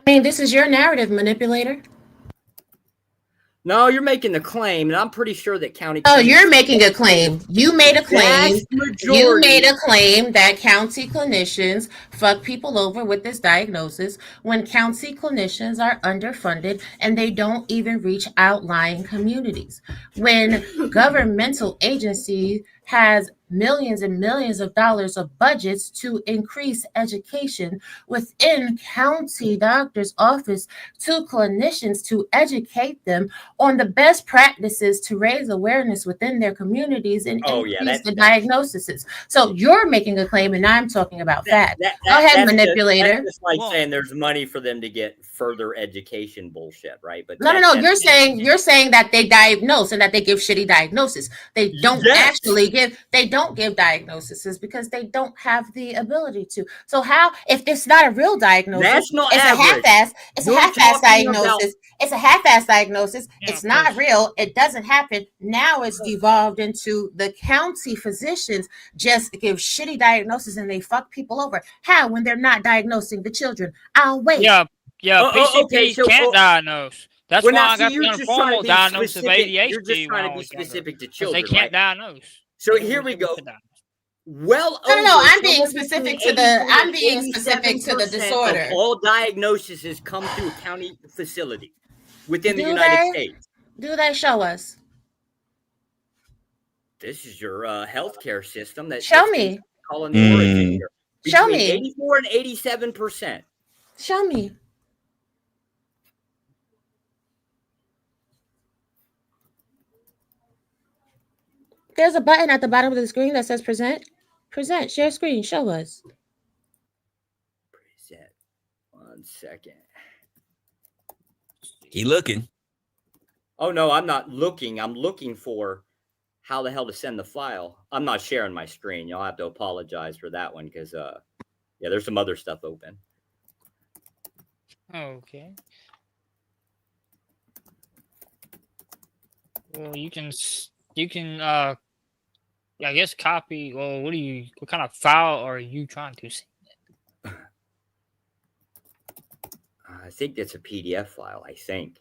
I mean, this is your narrative, manipulator. No, you're making the claim, and I'm pretty sure that county. Oh, you're making a claim. You made a claim. You made a Majority. claim that county clinicians fuck people over with this diagnosis when county clinicians are underfunded and they don't even reach outlying communities. When governmental agency has millions and millions of dollars of budgets to increase education within county doctor's office to clinicians to educate them on the best practices to raise awareness within their communities and increase the diagnoses. So you're making a claim, and I'm talking about facts. Go ahead, manipulator. That's just like saying there's money for them to get further education bullshit, right? But no. You're saying that they diagnose and that they give shitty diagnoses. They don't actually give. They don't give diagnoses because they don't have the ability to. So how, if it's not a real diagnosis, it's a half-ass. It's a half-ass diagnosis. It's a half-ass diagnosis. Yeah, it's not real. It doesn't happen. Now it's devolved into the county physicians just give shitty diagnoses and they fuck people over. How, when they're not diagnosing the children? I'll wait. Yeah, PCPs can't diagnose. That's why I got the informal diagnosis of ADHD. You're just trying to be specific to children. They can't diagnose. So here we go. Well, no, I'm being specific to the disorder. All diagnoses come through a county facility within the United States. Do they show us? This is your healthcare system. Show me. Calling the origin here. Show me. 84 and 87%. Show me. There's a button at the bottom of the screen that says present. Present, share screen, show us. Present. 1 second. He looking. Oh, no, I'm not looking. I'm looking for how the hell to send the file. I'm not sharing my screen. You'll have to apologize for that one because, yeah, there's some other stuff open. Okay. Well, you can I guess copy. Well, what kind of file are you trying to send? I think that's a PDF file, I think.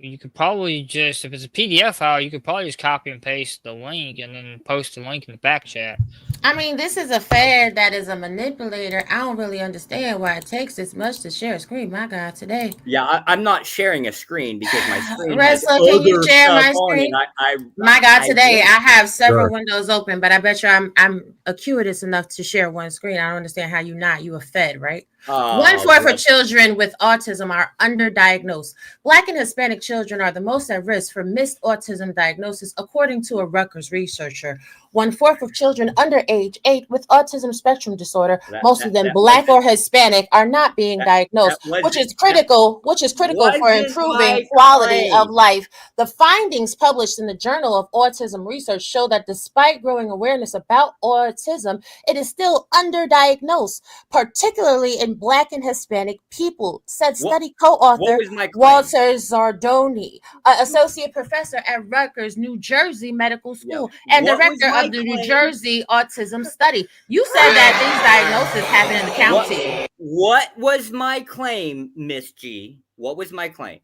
You could probably just, if it's a PDF file, you could probably just copy and paste the link and then post the link in the back chat. I mean, this is a fad that is a manipulator. I don't really understand why it takes this much to share a screen. My God, today. Yeah, I'm not sharing a screen because my screen Resla, can you share my screen? My God, today I have several windows open, but I bet you I'm acuitous enough to share one screen. I don't understand how you a fed, right? 1/4 of children with autism are underdiagnosed. Black and Hispanic children are the most at risk for missed autism diagnosis, according to a Rutgers researcher. 1/4 of children under age 8 with autism spectrum disorder, most of them Black or Hispanic, are not being diagnosed, which is critical for improving quality of life. The findings published in the Journal of Autism Research show that despite growing awareness about autism, it is still underdiagnosed, particularly in Black and Hispanic people, said study co-author Walter Zardoni, associate professor at Rutgers, New Jersey Medical School, and director of the New Jersey Autism Study. You said that these diagnoses happen in the county. What was my claim, Miss G? What was my claim?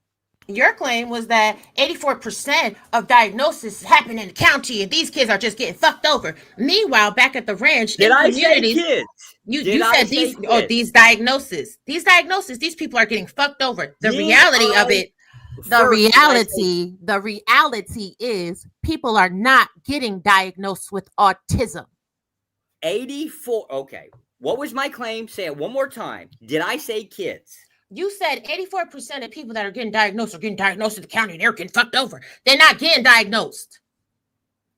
Your claim was that 84% of diagnoses happen in the county, and these kids are just getting fucked over. Meanwhile, back at the ranch, Did I say kids? You said these diagnoses. These people are getting fucked over. The reality of it. The reality is people are not getting diagnosed with autism. 84. Okay. What was my claim? Say it one more time. Did I say kids? You said 84% of people that are getting diagnosed in the county and they're getting fucked over. They're not getting diagnosed.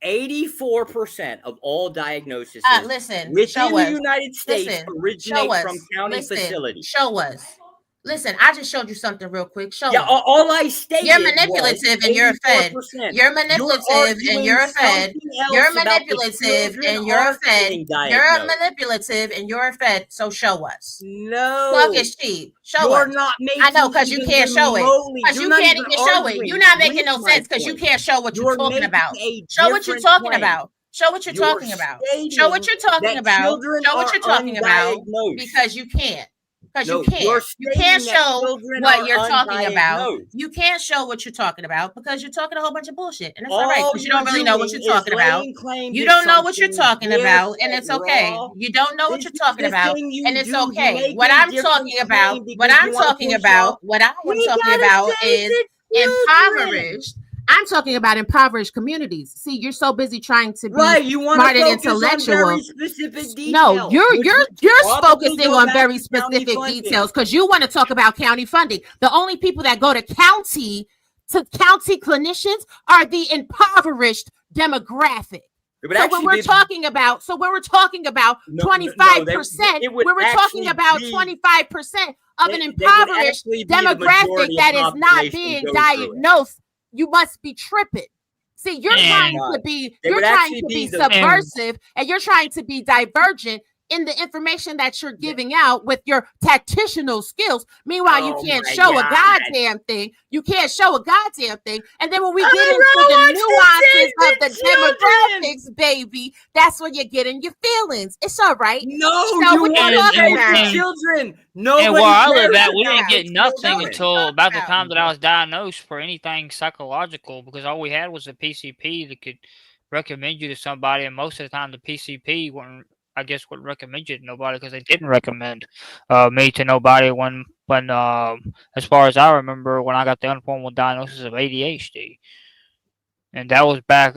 84% of all diagnoses within the United States originate from county facilities. Show us. Listen, I just showed you something real quick. Show Yeah, us. all I stated You're manipulative and you're a fed. 84%. You're manipulative and you're a fed. You're manipulative and you're a fed. You're manipulative and you're a fed. So show us. No. Plug is cheap. Show You're us. not making I know, because you even can't show it. remotely- Because you're you not can't even even show it. arguing You're not making with no my sense because you point. can't show what you're You're talking making about. a Show what you're different talking claim. about. Show what you're talking about. Show what you're talking that about. children Show what are you're talking about. undiagnosed. Because you can't. Because No, you you're can't. You stating can't that show children what are you're talking about. undiagnosed. You can't show what you're talking about because you're talking a whole bunch of bullshit. And it's all All right because you don't you're really know what doing you're talking is about. laying claim You to don't know what you're something talking about, and different, it's okay. Raw. You don't know what This you're is talking the about, thing you and it's do. You okay. make What a I'm different talking about, claim what because I'm you wanna talking push about, off. what I am We talking gotta about save is the children. impoverished. I'm talking about impoverished communities. See, you're so busy trying to be Right, you want smart to and focus on intellectual. very specific details. No, you're which would probably focusing go on back very to county specific funding. details because you want to talk about county funding. The only people that go to county clinicians are the impoverished demographic. It would So actually when we're be- talking about, 25%, it would when we're talking actually about be- 25% of an they would impoverished actually be the demographic majority that of is not population being go through it. diagnosed, you must be tripping. See, you're And- trying God. to be, They you're would trying actually to be be the- subversive, and you're trying to be divergent in the information that you're giving out with your tactitional skills. Meanwhile, you Oh can't my show a God. goddamn thing. You can't show a goddamn thing. And then when we I get into want the to nuances save of the the children. demographics, baby, that's when you're getting your feelings. It's all right. No, Show you what want you're to talking save about. the children. And Nobody where I live cares at, we didn't about get nothing children. until about the about. time that I was diagnosed for anything psychological because all we had was a PCP that could recommend you to somebody, and most of the time the PCP wouldn't recommend you to nobody because they didn't recommend me to nobody when as far as I remember when I got the informal diagnosis of ADHD. And that was back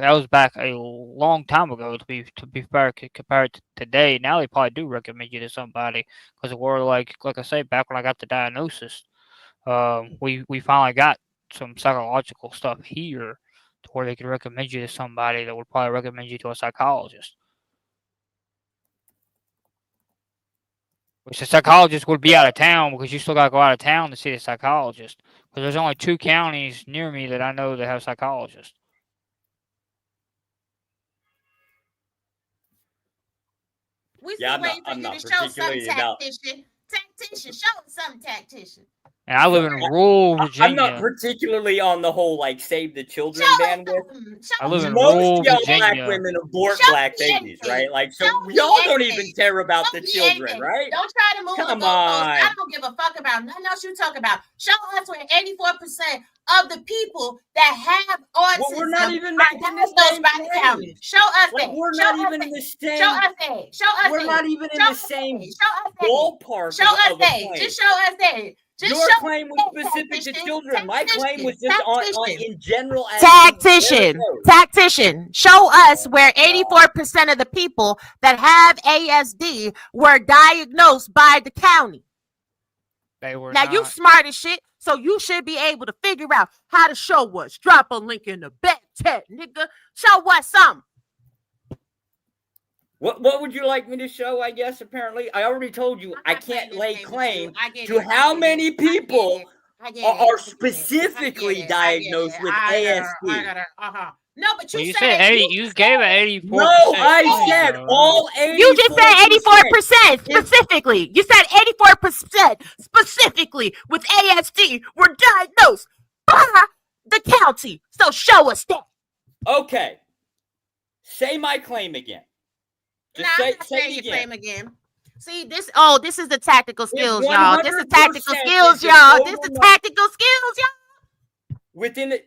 a long time ago. To be fair, compared to today, now they probably do recommend you to somebody because we're like I say, back when I got the diagnosis, we finally got some psychological stuff here to where they could recommend you to somebody that would probably recommend you to a psychologist. Which the psychologist would be out of town because you still got to go out of town to see the psychologist. Because there's only 2 counties near me that I know that have psychologists. We Yeah, still waiting for I'm you not to show some particularly about- tactician. Tactician, show us some tactician. And I live in rural Virginia. I'm not particularly on the whole like save the children Show us bandwidth. something. I live in Most rural young black Virginia. women abort Show black me babies, anything. right? Like, so Show me y'all don't anything. even care about Show the me children, anything. right? Don't try to move Come the goalposts. I on. don't give a fuck about nothing else you talk about. Show us where 84% of the people that have autism Well, we're not even are making the diagnosed same by the county. claim. Show us Like, that. we're Show not us even in that. the same. Show us that. Show us We're that. not even in Show the us same that. Show us that. ballpark Show us of a that. claim. Just show us that. Just Your show claim was that, specific to tactician. children. My claim was just Tactician. in general. as Tactician, to- tactician, show us where 84% of the people that have ASD were diagnosed by the county. They were Now not. you smart as shit, so you should be able to figure out how to show us. Drop a link in the back chat, nigga. Show us something. What would you like me to show? I guess apparently I already told you I can't lay claim to to how many people are specifically I diagnosed with ASD. No, but Well, you you said said you gave an 84%. No, I claim, said though. all 84%. you just said 84% specifically. You said 84% specifically with ASD were diagnosed by the county. So show us that. Okay. Say my claim again. Just Nah, say, I'm not say saying it your again. claim again. See this? Oh, this is the tactical skills, If y'all. This is 100% tactical is skills, the y'all. total This is number- tactical skills, y'all. Within a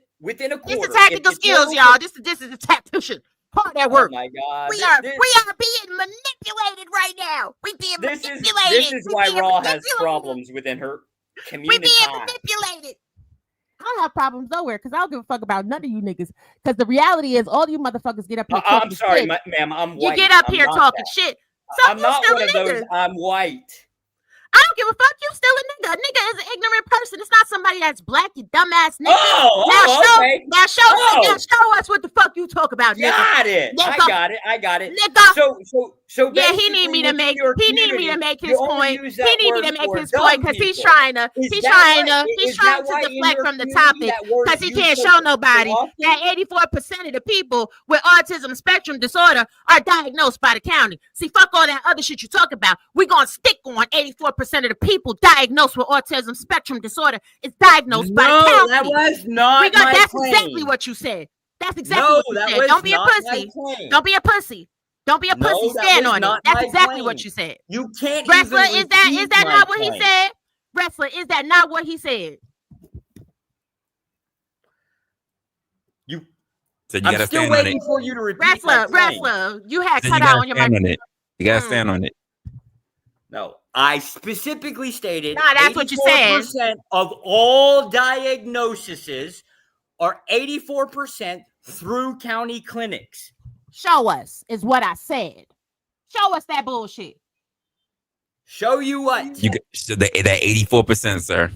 This quarter. is tactical if the skills, total- y'all. This is the tactician. Hard at work. Oh my God. We are being manipulated right now. We being This manipulated. is We why being Raw has manipulated. problems within her We community. being manipulated. I don't have problems nowhere because I don't give a fuck about none of you niggas. Because the reality is, all you motherfuckers get up here talking I'm sorry, shit. ma'am. I'm You white. get up I'm here not talking that. shit. So I'm you not still one a of those. nigga. I'm white. I don't give a fuck. You still a nigga. A nigga is an ignorant person. It's not somebody that's black, you dumbass nigga. Okay. Now show us what the fuck you talk about, nigga. Got it. Nigga. I got it. Nigga. So yeah, he need me to make his point. He need me to make his point because he's trying to deflect from the topic because he can't show nobody that 84% of the people with autism spectrum disorder are diagnosed by the county. See, fuck all that other shit you talk about. We're gonna stick on 84% of the people diagnosed with autism spectrum disorder is diagnosed by the county. That was not That's claim. exactly what you said. That's exactly what you said. Don't be a pussy. Don't be a pussy. Don't be a pussy. Stand on it. That's exactly what you said. You can't. Resla, is that not what he said? Resla, is that not what he said? I'm still waiting for you to repeat. Resla, you had cut out on your mic. You gotta stand on it. No, I specifically stated. That's what you said. 84% of all diagnoses are 84% through county clinics. Show us is what I said. Show us that bullshit. Show you what? You that 84%, sir.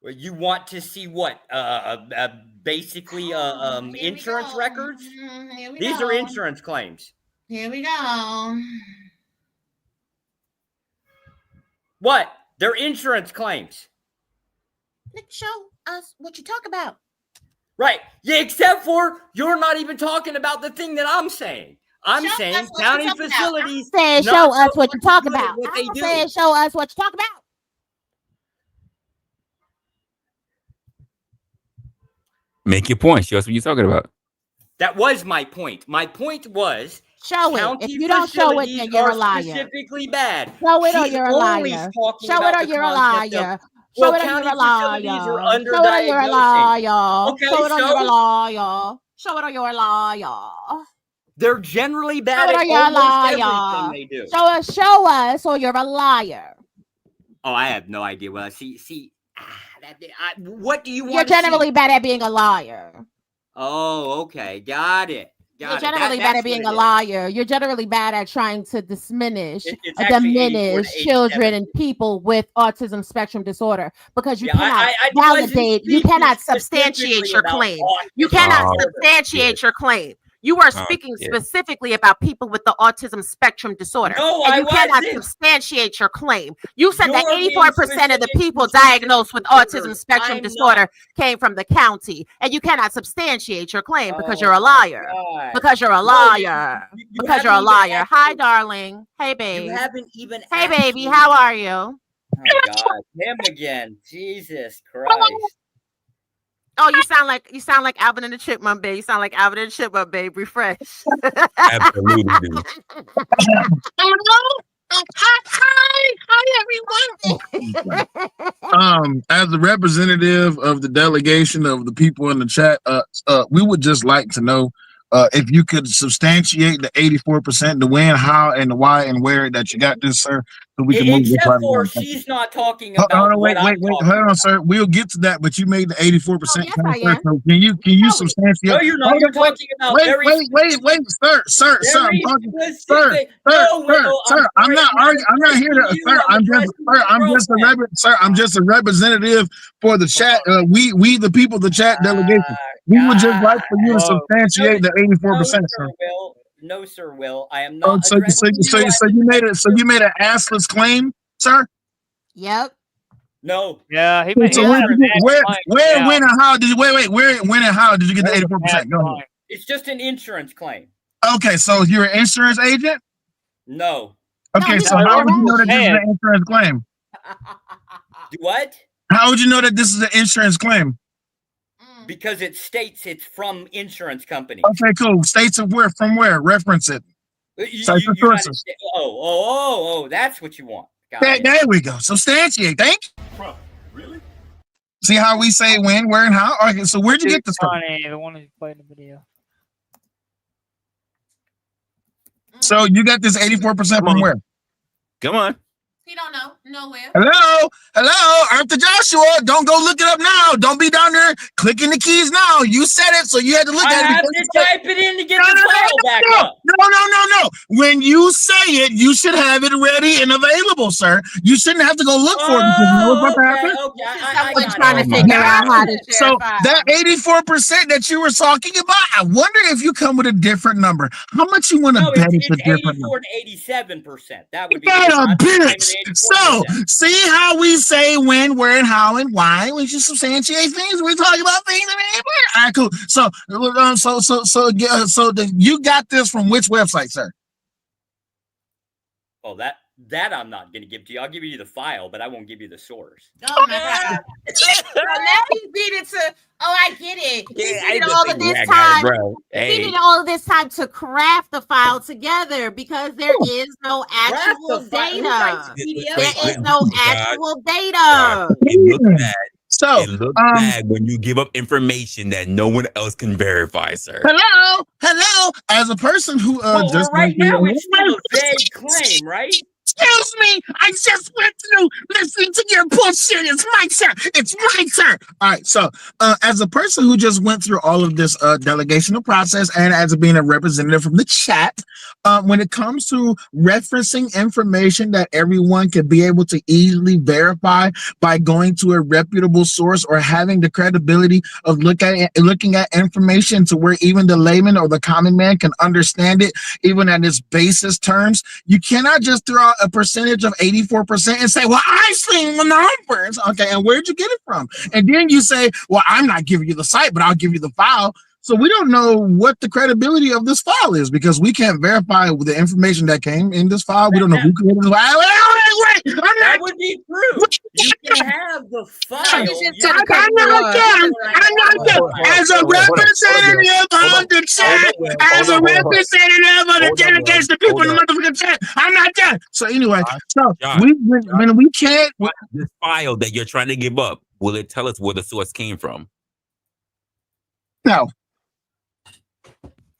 Well, you want to see what? Basically, insurance records. These are insurance claims. Here we go. What? They're insurance claims. Show us what you talk about. Right. Yeah, except for you're not even talking about the thing that I'm saying. I'm saying county facilities. Show us what you talk about. I said show us what you talk about. Make your point. Show us what you're talking about. That was my point. My point was show it. If you don't show it, then you're a liar. Specifically bad. Show it or you're a liar. Show it or you're a liar. Show it or you're a liar. Show it or you're a liar. Show it or you're a liar. Show it or you're a liar. They're generally bad at everything they do. Show us or you're a liar. Oh, I have no idea. Well, see. What do you want? You're generally bad at being a liar. Oh, okay. Got it. You're generally bad at being a liar. You're generally bad at trying to diminish children and people with autism spectrum disorder because you cannot validate, you cannot substantiate your claim. You cannot substantiate your claim. You are speaking specifically about people with the autism spectrum disorder. No, and you cannot substantiate your claim. You said that 84% of the people diagnosed with autism spectrum disorder came from the county. And you cannot substantiate your claim because you're a liar. Because you're a liar. Because you're a liar. Hi, darling. Hey, babe. You haven't even. Hey, baby. How are you? Oh, God. Him again. Jesus Christ. Oh, you sound like Alvin and the Chipmunk, babe. You sound like Alvin and the Chipmunk, babe. Refresh. Absolutely do. Hi, everyone. As a representative of the delegation of the people in the chat, we would just like to know if you could substantiate the 84%, the when, how, and the why, and where that you got this, sir. So we can move this Except right for along. she's not talking about. Wait, hold on, sir. We'll get to that, but you made the 84%. Yes, I am. So can you substantiate? No, you're not. You're talking about wait, sir. I'm not arguing. I'm not here to, sir. I'm just a representative for the chat. We the people, the chat delegation. We would just like for you to substantiate the 84%, sir. No, sir, Will. I am not. So you made it. So you made an assless claim, sir. Yep. No. Yeah, he So where, when, and how did you wait? Where, when, and how did you get the 84%? Go ahead. It's just an insurance claim. Okay, so you're an insurance agent. No. Okay, so how would you know that this is an insurance claim? Do what? How would you know that this is an insurance claim? Because it states it's from insurance company. Okay, cool. States of where? From where? Reference it. Sources. That's what you want. There we go. Substantiate. Thank you. Really? See how we say when, where, and how? Okay, so where'd you get this from? The one who played in the video. So you got this 84% from where? Come on. He don't know nowhere. Hello, Arthur Joshua. Don't go look it up now. Don't be down there clicking the keys now. You said it, so you had to look I at it. have to type it in to get the file back up. No. When you say it, you should have it ready and available, sir. You shouldn't have to go look for it because you know what's about to happen. Okay. Someone I trying to got it. figure out how to share So a file. that 84% that you were talking about, I wonder if you come with a different number. How much you want to No, bet it's it's a different 84 number? to 87%. That would be Got the a difference. bitch. So see how we say when, where, and how, and why. We just substantiate things. We're talking about things. All right, cool. So you got this from which website, sir? Oh, that I'm not going to give to you. I'll give you the file, but I won't give you the source. Oh my god! So now he beat it to. Oh, I get it. He needed all of this time. He needed all of this time to craft the file together because there is no actual data. There is no actual data. It looks bad. So it looks bad when you give up information that no one else can verify, sir. Hello. As a person who Well, just right now it's still a vague claim, right? Excuse me, I just went through listening to your bullshit. It's my turn. It's my turn. All right, so as a person who just went through all of this delegational process and as being a representative from the chat, when it comes to referencing information that everyone can be able to easily verify by going to a reputable source or having the credibility of looking at information to where even the layman or the common man can understand it, even at its basis terms, you cannot just throw out a percentage of 84% and say, well, I've seen the numbers. Okay, and where'd you get it from? And then you say, well, I'm not giving you the site, but I'll give you the file. So we don't know what the credibility of this file is because we can't verify the information that came in this file. We don't know who created the file. Wait. That would be true. You can have the file. I'm not done. As a representative of the chat, as a representative of the delegation of people in the motherfucking chat, I'm not done. So anyway, when we can't. This file that you're trying to give up, will it tell us where the source came from? No.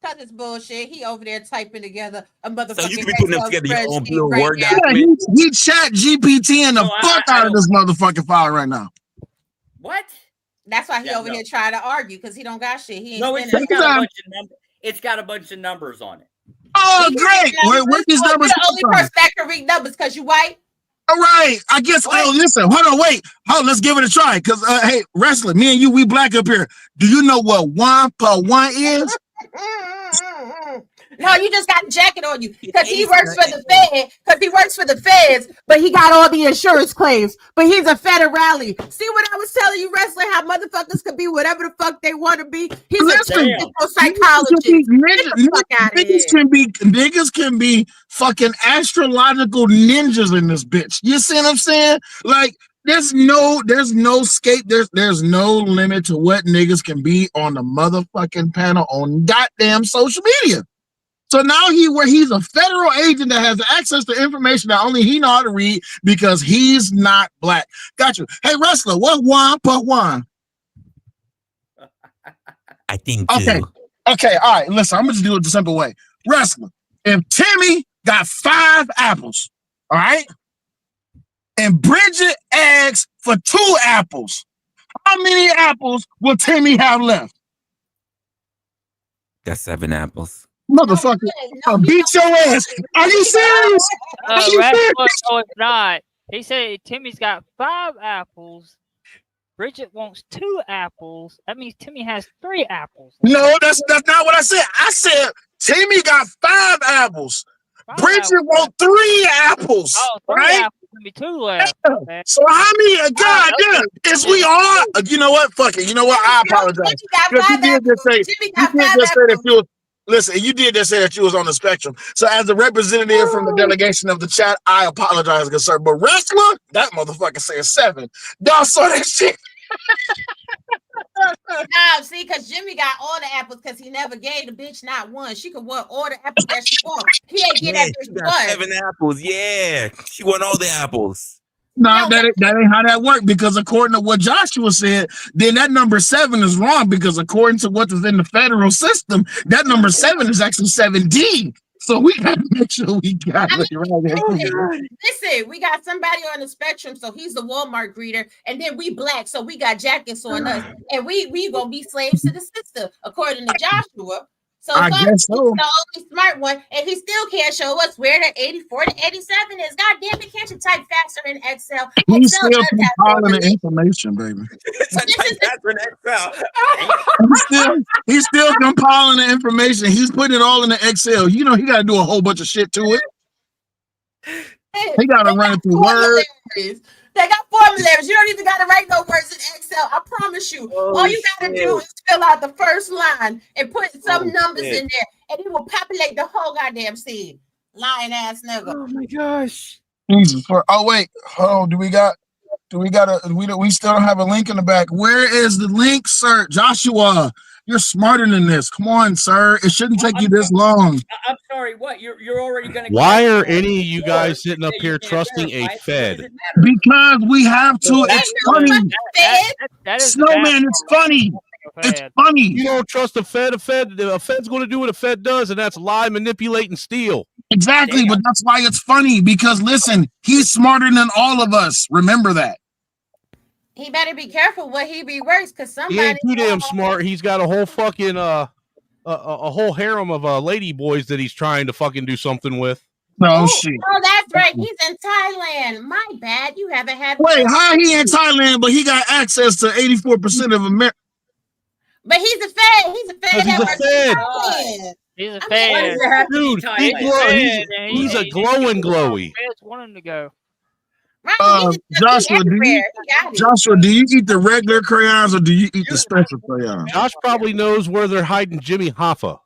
Cause it's bullshit. He over there typing together a motherfucking. So you can be putting them together your own little Word document. Yeah, he chat GPT and the fuck out of this motherfucking file right now. What? That's why he over here trying to argue because he don't got shit. He ain't it's got a bunch of numbers on it. Oh, great! Where these numbers? You're the only person that can read numbers because you white. All right, I guess. Oh, listen, hold on, wait, let's give it a try. Cause hey, Resla, me and you, we black up here. Do you know what 1 per 1 is? No, you just got a jacket on you because he works for the Fed. Because he works for the Feds, but he got all the insurance claims. But he's a federale. See what I was telling you, wrestling? How motherfuckers could be whatever the fuck they want to be. He's a psychologist. Niggas can be fucking astrological ninjas in this bitch. You see what I'm saying? Like. There's no scape. There's no limit to what niggas can be on the motherfucking panel on goddamn social media. So now he's a federal agent that has access to information that only he know how to read because he's not black. Got you. Hey, Resla, what 1 per 1? I think 2. Okay, all right. Listen, I'm gonna just do it the simple way. Resla, if Timmy got 5 apples, all right? And Bridget asks for 2 apples. How many apples will Timmy have left? That's 7 apples. Motherfucker, I'll beat your ass. Are you serious? No, it's not. He said Timmy's got 5 apples. Bridget wants 2 apples. That means Timmy has 3 apples. No, that's not what I said. I said Timmy got 5 apples. Bridget wants 3 apples. Oh, 3 right? apples. Be 2 left. Yeah. So how many? God damn! Is we all? You know what? Fuck it. You know what? I apologize. You did just say that you was. Listen, you did just say that you was on the spectrum. So as a representative from the delegation of the chat, I apologize, good sir. But Resla, that motherfucker said 7. Y'all saw that shit. No, see, because Jimmy got all the apples because he never gave the bitch not one. She could want all the apples that she wants. He ain't get that bitch one. 7 apples, yeah. She want all the apples. No, that ain't how that worked because according to what Joshua said, then that number 7 is wrong because according to what is in the federal system, that number 7 is actually 7D. So we gotta make sure we got I it mean, right. listen, we got somebody on the spectrum, so he's the Walmart greeter, and then we black, so we got jackets on us, and we gonna be slaves to the system, according to Joshua. So I far, guess he's so. the only smart one, and he still can't show us where the 84 to 87 is. God damn it, can't you type faster in Excel? He's Excel still does have compiling the formulae. information, baby. Excel. He's still compiling the information. He's putting it all in the Excel. You know, he got to do a whole bunch of shit to it. He got to run it through Word. They got formulas. You don't even got to write no words in Excel. I promise you. All you got to do is fill out the first line and put some numbers in there, and it will populate the whole goddamn scene. Lying ass nigga. Oh my gosh. Jesus. Oh wait, hold on. We still don't have a link in the back. Where is the link, sir? Joshua, you're smarter than this. Come on, sir. It shouldn't take you this long. I'm sorry, what? You're already going to... Why are any of you guys sitting up here trusting a Fed? Because we have to. It's funny. That is Snowman, it's funny. It's funny. You don't trust a Fed. A Fed's going to do what a Fed does, and that's lie, manipulate, and steal. Exactly, but that's why it's funny. Because listen, he's smarter than all of us. Remember that. He better be careful what he be works, because somebody... He ain't too damn smart. He's got a whole fucking a whole harem of lady boys that he's trying to fucking do something with. No shit. Oh, that's right. He's in Thailand. My bad. You haven't had... Wait, how he in Thailand, but he got access to 84% of America? But he's a Fed. He's a Fed. He's a Fed. He's a Fed. Dude, he's a glowing glowy. Feds want him to go. Joshua, do you eat the regular crayons or do you eat the special crayons? Josh probably knows where they're hiding Jimmy Hoffa.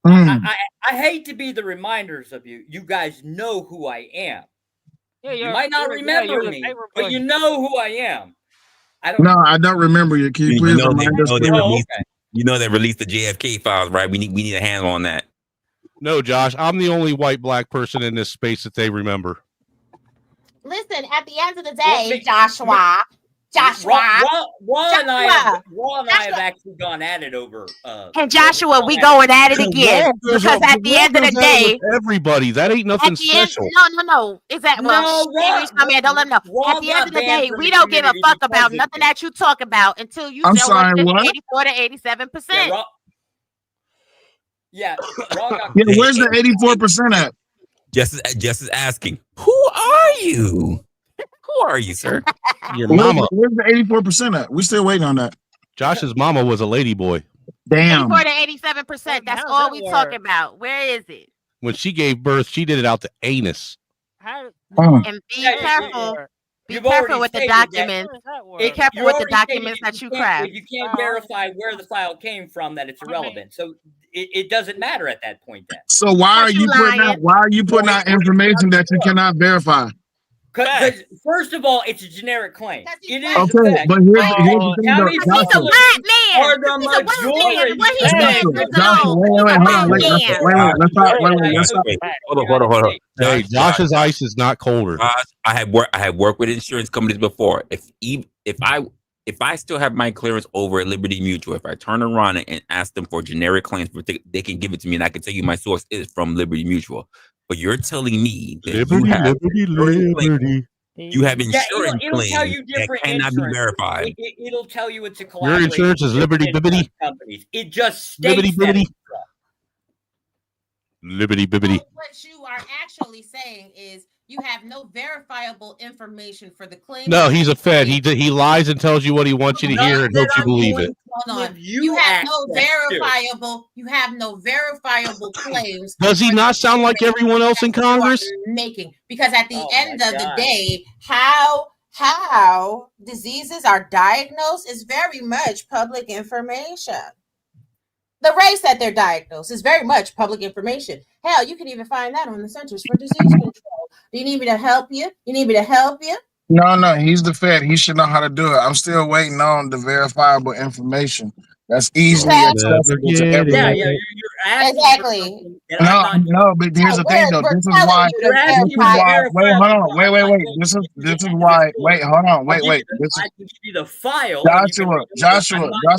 I hate to be the reminders of you. You guys know who I am. Yeah, you might not remember me, but you know who I am. No, I don't remember you. Can you please remind us? You know they released the JFK files, right? We need a handle on that. No, Josh, I'm the only white-black person in this space that they remember. Listen, at the end of the day, Joshua, Raw and I have actually gone at it over. And Joshua, we going at it again because at the end of the day, everybody, that ain't nothing special. No. Is that don't let them know. At the end of the day, we don't give a fuck about nothing that you talk about until you sell 84 to 87%. Yeah, where's the 84% at? Just is asking, who are you? Who are you, sir? Your mama. Where's the 84% at? We're still waiting on that. Josh's mama was a lady boy. Damn. 84 to 87%. That's all we talking about. Where is it? When she gave birth, she did it out the anus. And be careful. Be careful with the documents. Be careful with the documents that you craft. If you can't verify where the file came from, that it's irrelevant. So it doesn't matter at that point. Then. So why are you putting out information that you cannot verify? Because first of all, it's a generic claim. It is okay, but here's the thing, though. He's a white man. He's a white man. What he's saying? Hold on. Hey, Josh's ice is not colder. I have worked with insurance companies before. If I still have my clearance over at Liberty Mutual, if I turn around and ask them for generic claims, they can give it to me, and I can tell you my source is from Liberty Mutual. But you're telling me that you have insurance claims that cannot be verified. It'll tell you it's a collaboration. Your insurance is Liberty Bibbity. It just states Liberty Bibbity. What you are actually saying is you have no verifiable information for the claim. No, he's a Fed. He lies and tells you what he wants you to hear and hopes you believe it. Hold on. You have no verifiable claims. Does he not sound like everyone else in Congress? Because at the end of the day, how diseases are diagnosed is very much public information. The race that they're diagnosed is very much public information. Hell, you can even find that on the Centers for Disease Control. Do you need me to help you? No, he's the Fed. He should know how to do it. I'm still waiting on the verifiable information. That's easily accessible to everyone. Yeah, you're asking exactly. No, but here's the thing, though. This is why. Wait, hold on. Wait. This is why. Wait, hold on. Wait. This is the file. Joshua,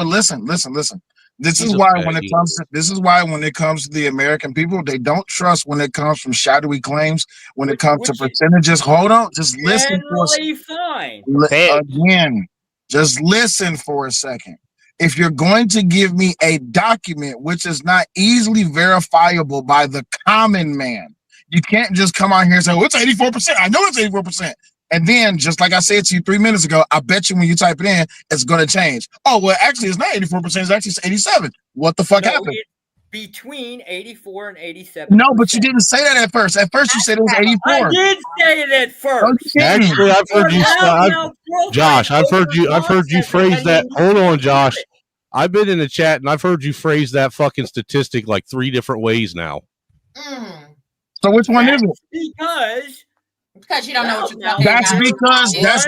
listen. This He's is a why fag. when it comes to the American people, they don't trust when it comes from shadowy claims. When it comes to Which is percentages, hold on, just listen for a generally fine. again. Just listen for a second. If you're going to give me a document which is not easily verifiable by the common man, you can't just come out here and say, "Well, it's 84%. I know it's 84%." And then, just like I said to you 3 minutes ago, I bet you when you type it in, it's going to change. Oh, well, actually, it's not 84%. It's actually 87. What the fuck happened? It's between 84 and 87%. No, but you didn't say that at first. At first, you said it was 84. I did say it at first. No, you didn't. Actually, I've heard you. Josh, I've heard you phrase that. Hold on, Josh. I've been in the chat and I've heard you phrase that fucking statistic like 3 different ways now. So which one is it? Because you don't know what you're talking That's about.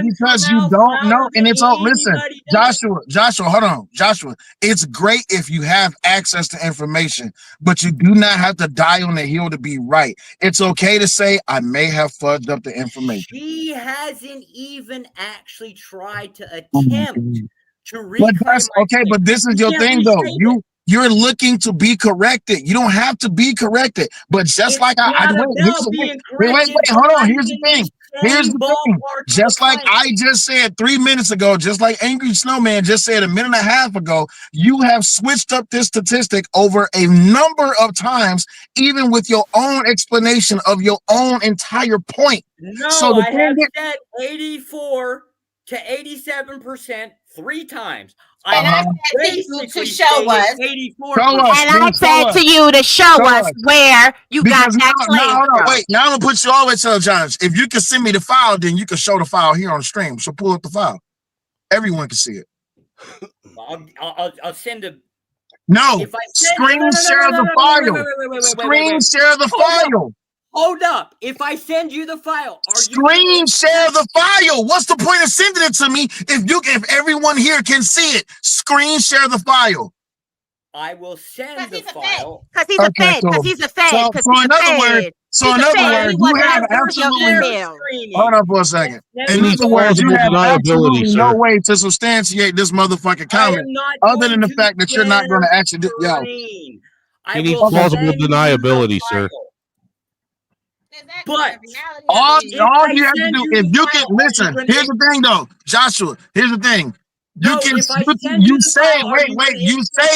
because you don't know. And it's all, listen, Joshua, hold on. Joshua, it's great if you have access to information, but you do not have to die on the hill to be right. It's okay to say, I may have fudged up the information. She hasn't even actually tried to attempt to reclaim. But that's okay, but this is your thing though. You're looking to be corrected. You don't have to be corrected. But just like hold on. Here's the thing. Just like I just said 3 minutes ago, just like Angry Snowman just said a minute and a half ago, you have switched up this statistic over a number of times, even with your own explanation of your own entire point. No, so I have said 84 to 87% 3 times. And I said to show us. 84%. And I said to you to show us where you got that claim. Hold on, wait. Now I'm gonna put you all the way to the Josh. If you can send me the file, then you can show the file here on the stream. So pull up the file. Everyone can see it. I'll send a. No, screen share the file. Screen share the file. Hold up. If I send you the file, screen share the file. What's the point of sending it to me if everyone here can see it? Screen share the file. I will send the file. Because he's a fed. Because he's a fed. So in other words, you have absolutely. Hold on for a second. In other words, you have absolutely no way to substantiate this motherfucking comment, other than the fact that you're not going to actually do. Yo, he needs plausible deniability, sir. But all you have to do, if you can listen, here's the thing though, Joshua, here's the thing. You say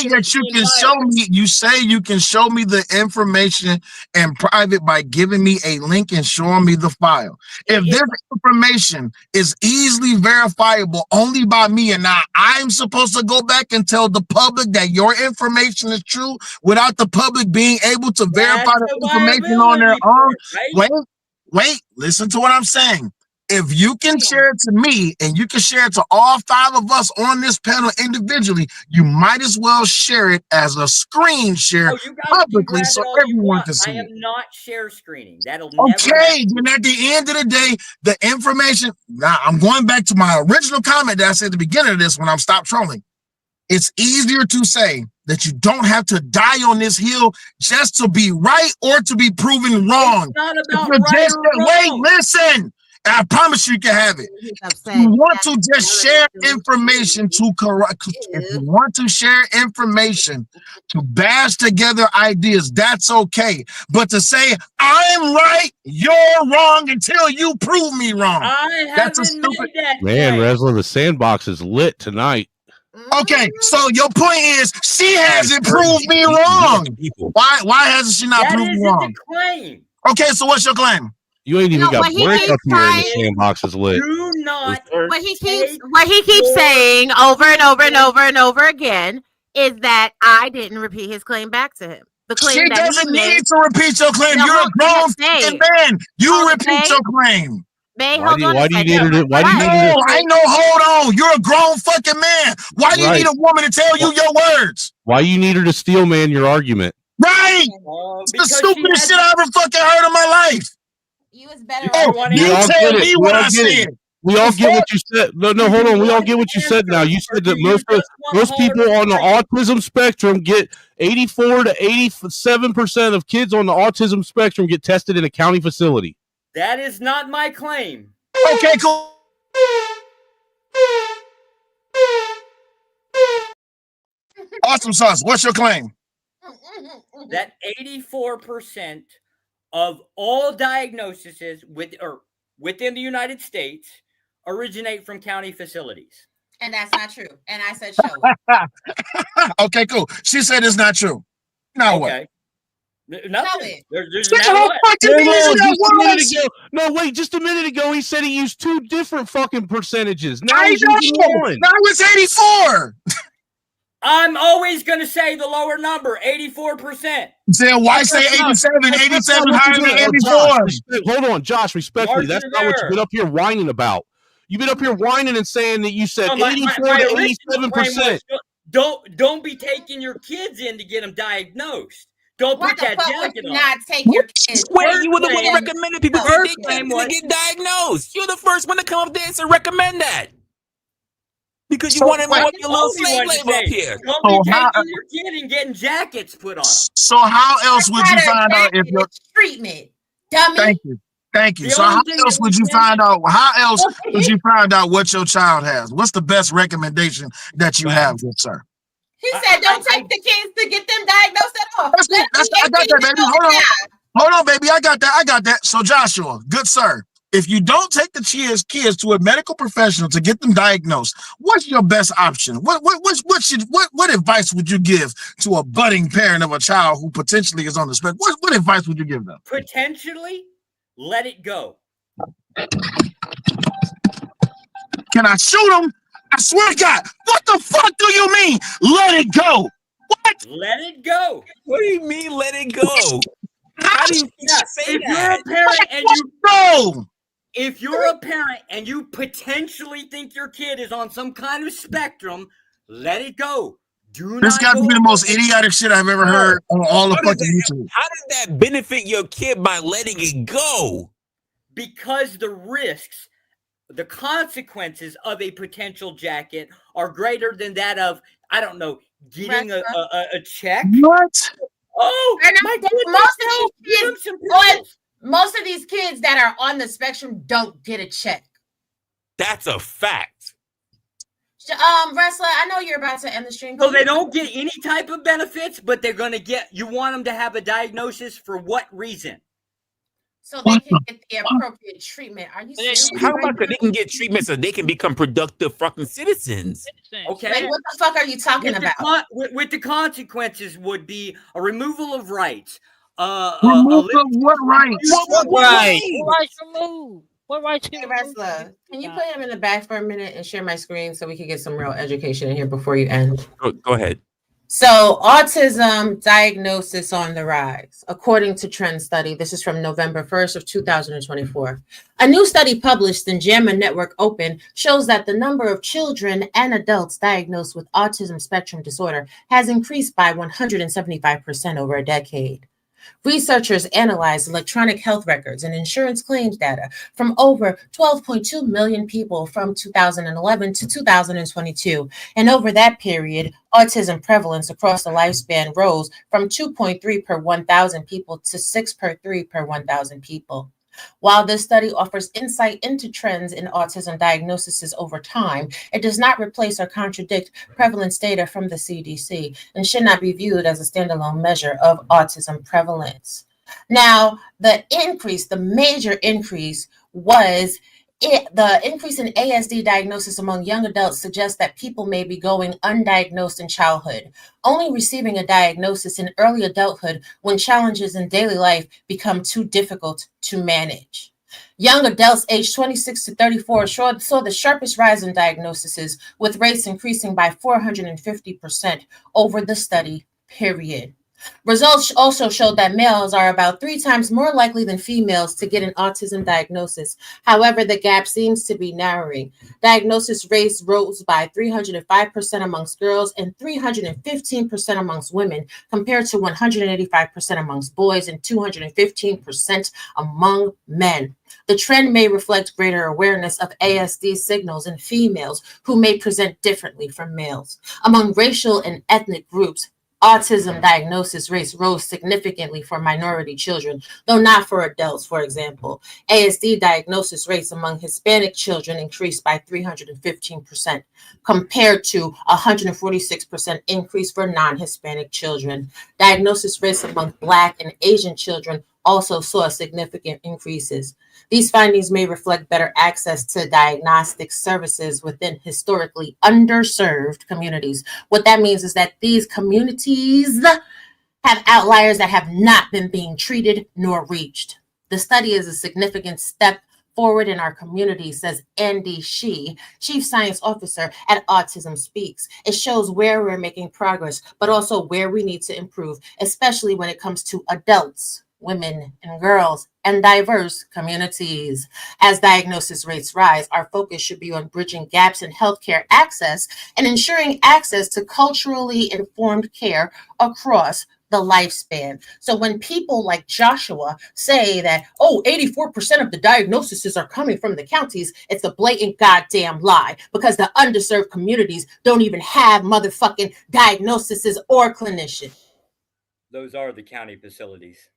that you can show me, you say you can show me the information in private by giving me a link and showing me the file. If this information is easily verifiable only by me, and now I'm supposed to go back and tell the public that your information is true without the public being able to verify the information on their own. Wait, listen to what I'm saying. If you can share it to me and you can share it to all 5 of us on this panel individually, you might as well share it as a screen share publicly so everyone can see it. I am not share screening. That'll okay, then at the end of the day, the information. Now I'm going back to my original comment that I said at the beginning of this when I'm stopped trolling. It's easier to say that you don't have to die on this hill just to be right or to be proven wrong. It's not about right or wrong. Wait, listen. I promise you can have it. You want to just share information to correct. If you want to share information to bash together ideas, that's okay. But to say I'm right, you're wrong until you prove me wrong. That's a stupid. Man, Resla, the sandbox is lit tonight. Okay, so your point is she hasn't proved me wrong. Why hasn't she not proved me wrong? Claim. Okay, so what's your claim? You ain't even got break up here and the sandbox is lit. Do not. What he keeps saying over and over and over and over again is that I didn't repeat his claim back to him. The claim she that doesn't need to repeat your claim. You're a grown fucking man. You repeat your claim. Why do you need it? I know. Hold on. You're a grown fucking man. Why do you need a woman to tell you your words? Why you need her to steel man your argument? Right. It's the stupidest shit I ever fucking heard in my life. You was better. You tell me what I said. We all get what you said. No, hold on. We all get what you said now. You said that most people on the autism spectrum get 84 to 87% of kids on the autism spectrum get tested in a county facility. That is not my claim. Okay, cool. Awesome sauce. What's your claim? That 84% of all diagnoses within the United States originate from county facilities. And that's not true. And I said show it. Okay, cool. She said it's not true. Now what? Okay. Nothing. There's Shut now up, what? fucking Hold easy on, that just a minute was. ago. No, wait, just a minute ago he said he used 2 different fucking percentages. Now I he's using know. 1. Now it's 84. I'm always going to say the lower number, 84%. Then why say 87? 87 higher than 84. Hold on, Josh, respectfully. That's not what you've been up here whining about. You've been up here whining and saying that you said 84 to 87%. Don't be taking your kids in to get them diagnosed. Don't Why put the that fuck jacket would you on. not take your kids? Wait, you were the one who claim- recommended people first take their claim kids was- to get diagnosed. You're the first one to come up there and recommend that. Because you So, want everyone wait. to be a little slave labor up here. Don't So be how- taking your kid and getting jackets put on them. So how else would you find out if your treatment, dummy? Thank you. Thank you. The So only how thing else that would we you can- find out? How else would you find out what your child has? What's the best recommendation that you have, good sir? He said, "Don't take the kids to get them diagnosed at all." That's cool. I got that, baby. Hold on, baby. I got that. So Joshua, good sir, if you don't take the kids to a medical professional to get them diagnosed, what's your best option? What advice would you give to a budding parent of a child who potentially is on the spectrum? What advice would you give them? Potentially, let it go. Can I shoot them? I swear to God, what the fuck do you mean? Let it go. What? Let it go. What do you mean, let it go? How do you say If you're that? a parent and you go. If you're a parent and you potentially think your kid is on some kind of spectrum, let it go. This got to be the most idiotic shit I've ever heard on all the fucking YouTube. How does that benefit your kid by letting it go? Because the risks, the consequences of a potential jacket are greater than that of, I don't know, getting a check. What? Oh, my goodness. Most of these kids that are on the spectrum don't get a check. That's a fact. Resla, I know you're about to end the stream. So they don't get any type of benefits, but they're going to get, you want them to have a diagnosis for what reason? So they can get the appropriate treatment. Are you serious? How about that they can get treatment so they can become productive fucking citizens? Okay. Like, what the fuck are you talking about? With the consequences would be a removal of rights. Removal of what rights? What rights removed? What rights? Hey, Resla, can you put him in the back for a minute and share my screen so we can get some real education in here before you end? Go ahead. So, autism diagnosis on the rise, according to Trend Study. This is from November 1st of 2024. A new study published in JAMA Network Open shows that the number of children and adults diagnosed with autism spectrum disorder has increased by 175% over a decade. Researchers analyzed electronic health records and insurance claims data from over 12.2 million people from 2011 to 2022. And over that period, autism prevalence across the lifespan rose from 2.3 per 1,000 people to 6 per 3 per 1,000 people. While this study offers insight into trends in autism diagnoses over time, it does not replace or contradict prevalence data from the CDC and should not be viewed as a standalone measure of autism prevalence. Now, the major increase was the increase in ASD diagnosis among young adults suggests that people may be going undiagnosed in childhood, only receiving a diagnosis in early adulthood when challenges in daily life become too difficult to manage. Young adults aged 26 to 34 saw the sharpest rise in diagnoses, with rates increasing by 450% over the study period. Results also showed that males are about 3 times more likely than females to get an autism diagnosis. However, the gap seems to be narrowing. Diagnosis rates rose by 305% amongst girls and 315% amongst women, compared to 185% amongst boys and 215% among men. The trend may reflect greater awareness of ASD signals in females who may present differently from males. Among racial and ethnic groups, Autism diagnosis rates rose significantly for minority children, though not for adults. For example, ASD diagnosis rates among Hispanic children increased by 315%, compared to 146% increase for non-Hispanic children. Diagnosis rates among Black and Asian children also saw significant increases. These findings may reflect better access to diagnostic services within historically underserved communities. What that means is that these communities have outliers that have not been being treated nor reached. The study is a significant step forward in our community, says Andy Shee, Chief Science Officer at Autism Speaks. It shows where we're making progress, but also where we need to improve, especially when it comes to adults, women and girls, and diverse communities. As diagnosis rates rise, our focus should be on bridging gaps in healthcare access and ensuring access to culturally informed care across the lifespan. So when people like Joshua say that, 84% of the diagnoses are coming from the counties, it's a blatant goddamn lie, because the underserved communities don't even have motherfucking diagnoses or clinicians. Those are the county facilities.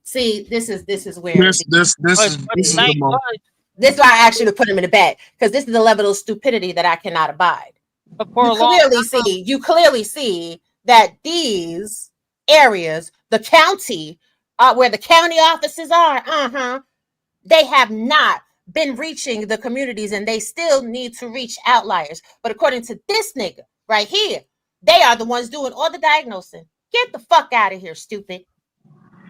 See, this is where This is the most. this is why I asked you to put him in the bag, because this is the level of stupidity that I cannot abide. But for You clearly see that these areas, the county, where the county offices are, they have not been reaching the communities, and they still need to reach outliers. But according to this nigga right here, they are the ones doing all the diagnosing. Get the fuck out of here, stupid.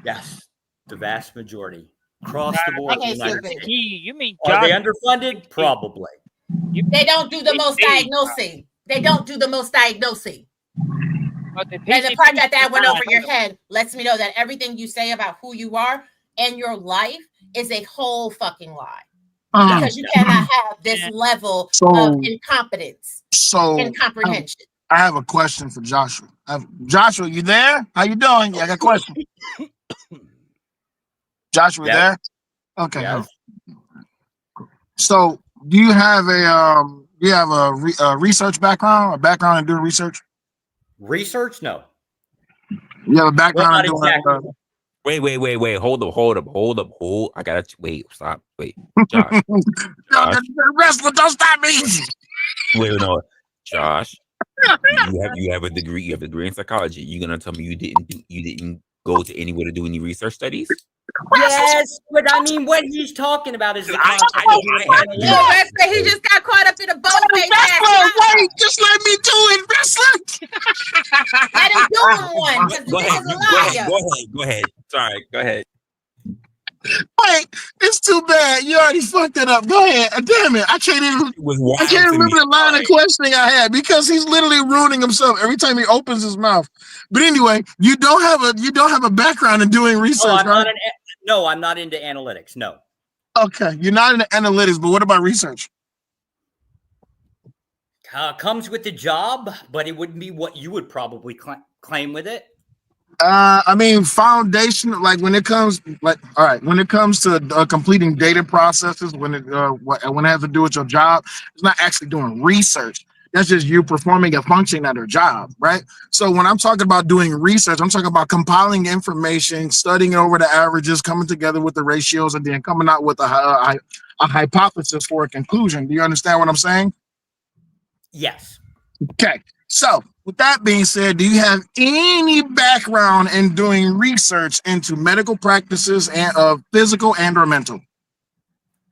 Yes, the vast majority across the board. Okay, in the United stupid. States. You mean Are they Josh? underfunded? Probably. They don't do the most diagnosing. They don't do the most diagnosing. But the And the part that went over your PCP head lets me know that everything you say about who you are and your life is a whole fucking lie. Because you cannot have this level of incompetence and comprehension. I have a question for Joshua. Joshua, you there? How you doing? Yeah, I got a question. Joshua, there? Okay. Yes. So, do you have a research background, a background in doing research? Research? No. You have a background in doing. Exactly. Wait. Hold up. I gotta wait. Stop. Wait, Josh. Resla, don't stop me. Wait, no, Josh. You have a degree. You have a degree in psychology. You gonna tell me you didn't go to anywhere to do any research studies? Yes, but I mean, what he's talking about is the concept of He just got caught up in a boat. Wait, just let me do it, Resla. Let him do one. Go ahead. Sorry, go ahead. Wait, it's too bad. You already fucked it up. Go ahead. Damn it. I can't remember the line of questioning I had, because he's literally ruining himself every time he opens his mouth. But anyway, you don't have a background in doing research, right? No, I'm not into analytics. No. Okay, you're not into analytics, but what about research? Comes with the job, but it wouldn't be what you would probably claim with it. I mean, foundation, like when it comes to completing data processes, when it has to do with your job, it's not actually doing research. That's just you performing a function at a job, right? So when I'm talking about doing research, I'm talking about compiling information, studying over the averages, coming together with the ratios, and then coming out with a hypothesis for a conclusion. Do you understand what I'm saying? Yes. Okay. So with that being said, do you have any background in doing research into medical practices and physical and or mental?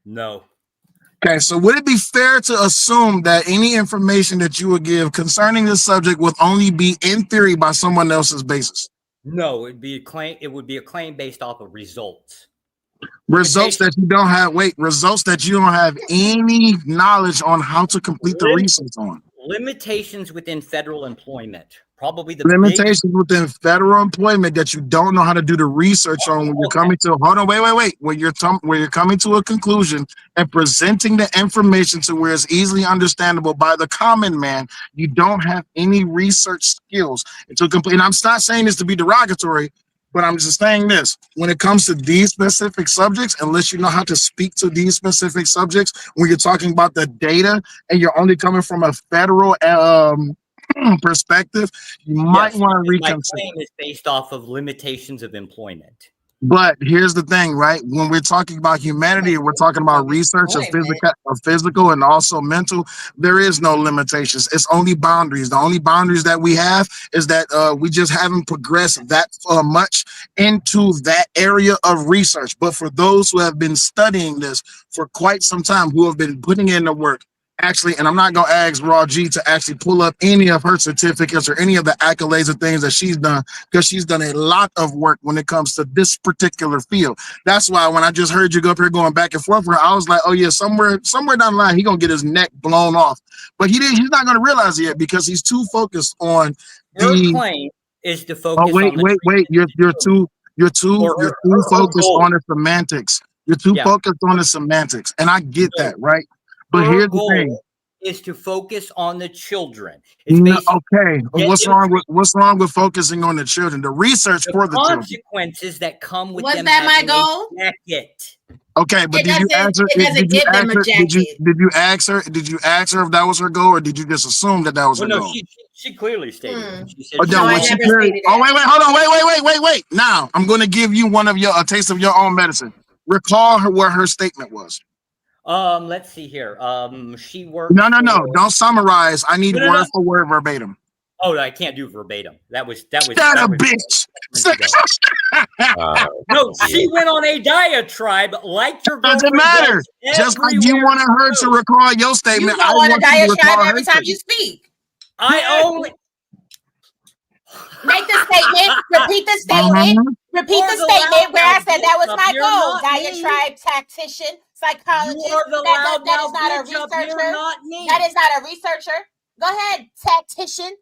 No. Okay, so would it be fair to assume that any information that you would give concerning this subject would only be in theory by someone else's basis? No, it'd be a claim. It would be a claim based off of results. Results that you don't have. Results that you don't have any knowledge on how to complete the research on. Limitations within federal employment. Probably the limitations within federal employment that you don't know how to do the research on when you're coming to when you're coming to a conclusion and presenting the information to where it's easily understandable by the common man. You don't have any research skills to complete. And I'm not saying this to be derogatory, but I'm just saying this: when it comes to these specific subjects, unless you know how to speak to these specific subjects, when you're talking about the data and you're only coming from a federal perspective, you might Yes, want to because my reconsider. claim is based off of limitations of employment. But here's the thing, right? When we're talking about humanity, we're talking about research of physical and also mental. There is no limitations. It's only boundaries. The only boundaries that we have is that we just haven't progressed that much into that area of research. But for those who have been studying this for quite some time, who have been putting in the work, actually, and I'm not gonna ask Raw G to actually pull up any of her certificates or any of the accolades or things that she's done, because she's done a lot of work when it comes to this particular field. That's why when I just heard you go up here going back and forth with her, I was like, oh yeah, somewhere down the line, he gonna get his neck blown off. But he's not gonna realize it yet because he's too focused on Her the claim is to oh focus wait, on the wait, you're too or her focused goal. on the semantics. You're too Yeah. focused on the semantics. And I get So that, right? But her here's the goal thing. is to focus on the children. It's No, basically okay. get What's them wrong with focusing on the children? The research the for the children. consequences that come with Was them that my having goal? a jacket. Okay, but It did you ask her? doesn't Did you give ask them a her? Did you jacket. ask her? Did you ask her if that was her goal, or did you just assume that was Well, her no, goal? she clearly stated it. She said Oh, she no, No, I was she wanted- never clearly? stated Oh, that. wait, hold on, wait. Now I'm going to give you a taste of your own medicine. Recall what her statement was. Let's see here. She worked. No. for- Don't summarize. I need No. word for word verbatim. Oh, I can't do verbatim. That was That a bitch. No, she went on a diatribe like your Doesn't girlfriend matter. does Just like you everywhere wanted her she to goes. recall your statement, You I go on a want you to diatribe recall her every time you statement. speak. I only Make the statement. Repeat the statement. Repeat the You're the statement where I loudmouth said that was bitch up my here, goal. not me. Diatribe, tactician, psychologist. You are the That is loudmouth not a bitch up here, researcher. not me. That is not a researcher. Go ahead, tactician.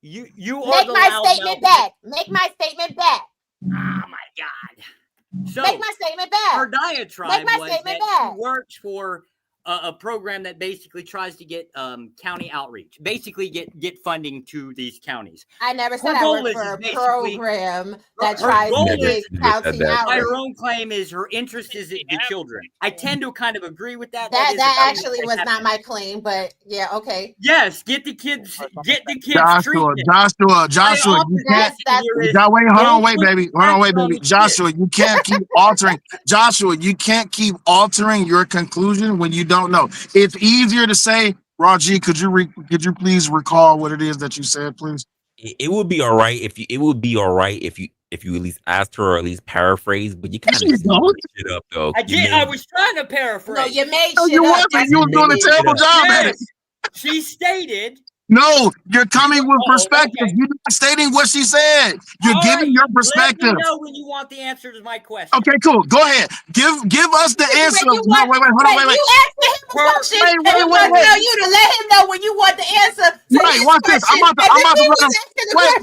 You are Make the my loudmouth statement back. Make my statement back. Oh my god. So Make my statement her back. diatribe Make my was statement that back. she works for a program that basically tries to get county outreach, basically get funding to these counties. I never said Her I goal worked for is a basically program that her tries goal to is get county that. by outreach. her own claim is her interest is in the children. I tend to kind of agree with that. That is a thing actually that was happens. not my claim, but yeah, okay. Yes, get the kids Joshua, treatment. Joshua, you can't. Here is Hold on, wait, don't baby. put pressure on the Joshua, you can't keep altering. Joshua, you can't keep altering your conclusion when you don't know. It's easier to say, Raji, could you please recall what it is that you said, please? It would be all right if you. It would be all right if you at least asked her or at least paraphrase. But you kind of just made shit up though. I was trying to paraphrase. No, you made No, shit you up. wasn't. That's You was doing a terrible job at it. Yes, she stated. No, you're coming with perspective. okay. You're not stating what she said. You're All giving right, your let perspective. me know when you want the answer to my question. Okay, cool. Go ahead. Give us the answer. When you want, Wait, hold on, wait. You asked him a question, Wait, and he wants to know you to let him know when you want the answer to Right, his watch this. question. I'm about to let him.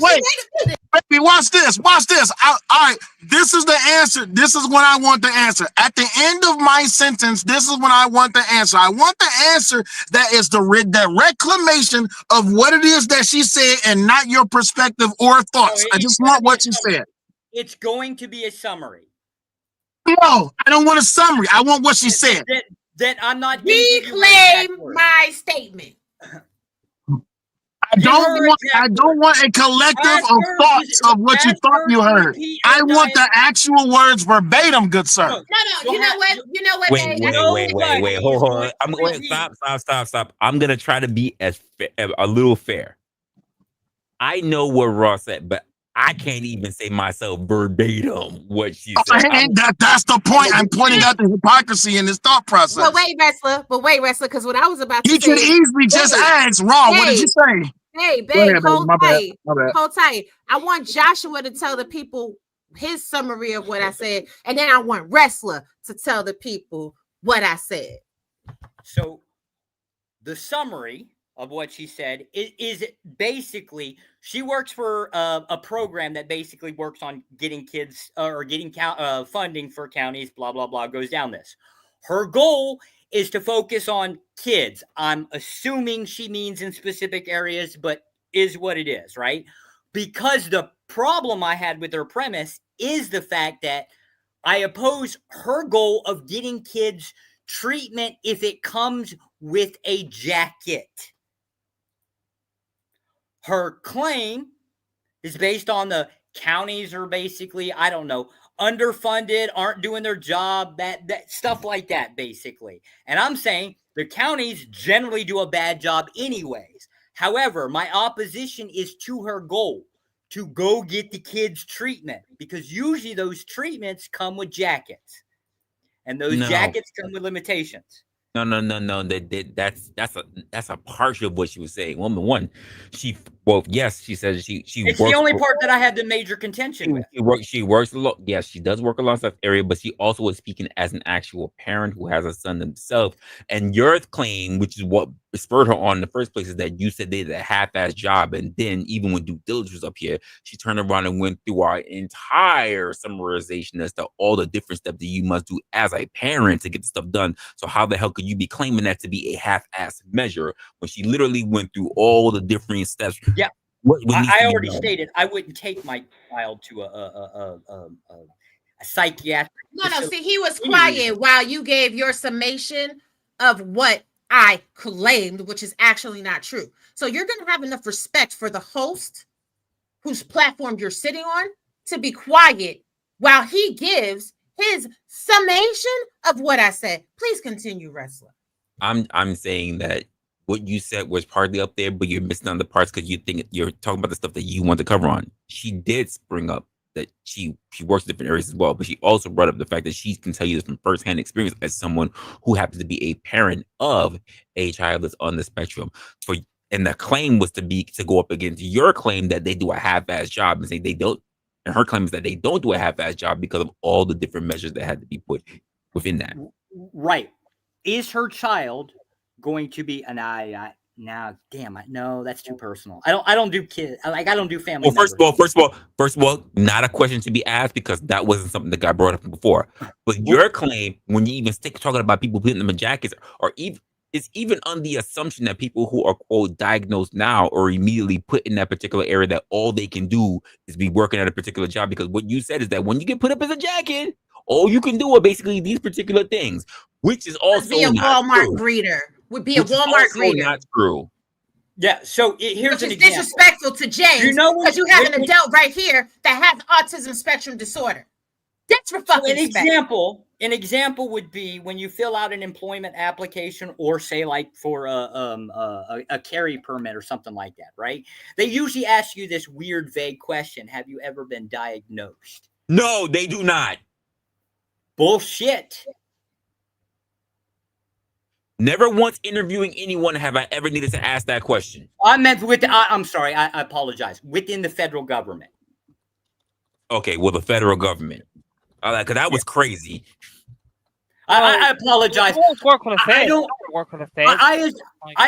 Wait. Wait. Baby, watch this. All right, this is the answer. This is when I want the answer. At the end of my sentence, this is when I want the answer. I want the answer that is the reclamation of what it is that she said and not your perspective or thoughts. I just want what you said. It's going to be a summary. No, I don't want a summary. I want what she said. Then I'm not going to give you Reclaim my statement. I don't want a collective of thoughts of what you thought you heard. I want the actual words verbatim, good sir. No. You know what? Wait. Hold on. Stop. I'm gonna try to be a little fair. I know what Ross said, but I can't even say myself verbatim what she said. That's the point. I'm pointing out the hypocrisy in his thought process. But wait, Resla, because what I was about to say, he can easily just ask, Raw, what did you say? Hey, babe, ahead, hold baby. tight. Hold tight. I want Joshua to tell the people his summary of what I said, and then I want Resla to tell the people what I said. So the summary of what she said is basically she works for a program that basically works on getting kids or getting funding for counties, blah, blah, blah, goes down this. Her goal is to focus on kids. I'm assuming she means in specific areas, but is what it is, right? Because the problem I had with her premise is the fact that I oppose her goal of getting kids treatment if it comes with a jacket. her claim is based on the counties are basically, I don't know, underfunded, aren't doing their job, that stuff like that, basically. And I'm saying the counties generally do a bad job anyways. However, my opposition is to her goal to go get the kids treatment, because usually those treatments come with jackets, and those jackets come with limitations. No. That's a partial of what she was saying. One, yes, she says she. It's the only part that I had the major contention with. She works a lot. Yes, she does work alongside area, but she also was speaking as an actual parent who has a son themselves. And your claim, which is what spurred her on in the first place, is that you said they did a half-ass job, and then even when due diligence was up here, she turned around and went through our entire summarization as to all the different steps that you must do as a parent to get the stuff done. So how the hell could you be claiming that to be a half-ass measure when she literally went through all the different steps? Yeah, I already stated I wouldn't take my child to a psychiatric. No. See, he was quiet while you gave your summation of what I claimed, which is actually not true. So you're going to have enough respect for the host whose platform you're sitting on to be quiet while he gives his summation of what I said. Please continue, Resla. I'm saying that what you said was partly up there, but you're missing on the parts because you think you're talking about the stuff that you want to cover on. She did bring up that she works in different areas as well, but she also brought up the fact that she can tell you this from firsthand experience as someone who happens to be a parent of a child that's on the spectrum. And the claim was to go up against your claim that they do a half-ass job, and say they don't. And her claim is that they don't do a half-ass job because of all the different measures that had to be put within that. Right. Is her child going to be no, that's too personal. I don't do kids. I don't do family. Well, first of all, not a question to be asked because that wasn't something that got brought up before. But your claim, when you even talking about people putting them in jackets, or it's even on the assumption that people who are quote diagnosed now or immediately put in that particular area that all they can do is be working at a particular job. Because what you said is that when you get put up as a jacket, all you can do are basically these particular things, which is also be a Walmart greeter. Would be a Walmart greeter. Not true. Yeah. So here's an example. Disrespectful to James, because you have an adult right here that has autism spectrum disorder. That's for fucking An example would be when you fill out an employment application, or say like for a carry permit or something like that, right? They usually ask you this weird, vague question: have you ever been diagnosed? No, they do not. Bullshit. Never once interviewing anyone have I ever needed to ask that question. I meant I'm sorry. I apologize. Within the federal government. Okay, well, the federal government. Because that was crazy. I apologize. Work with a fed. I don't work with a fed. I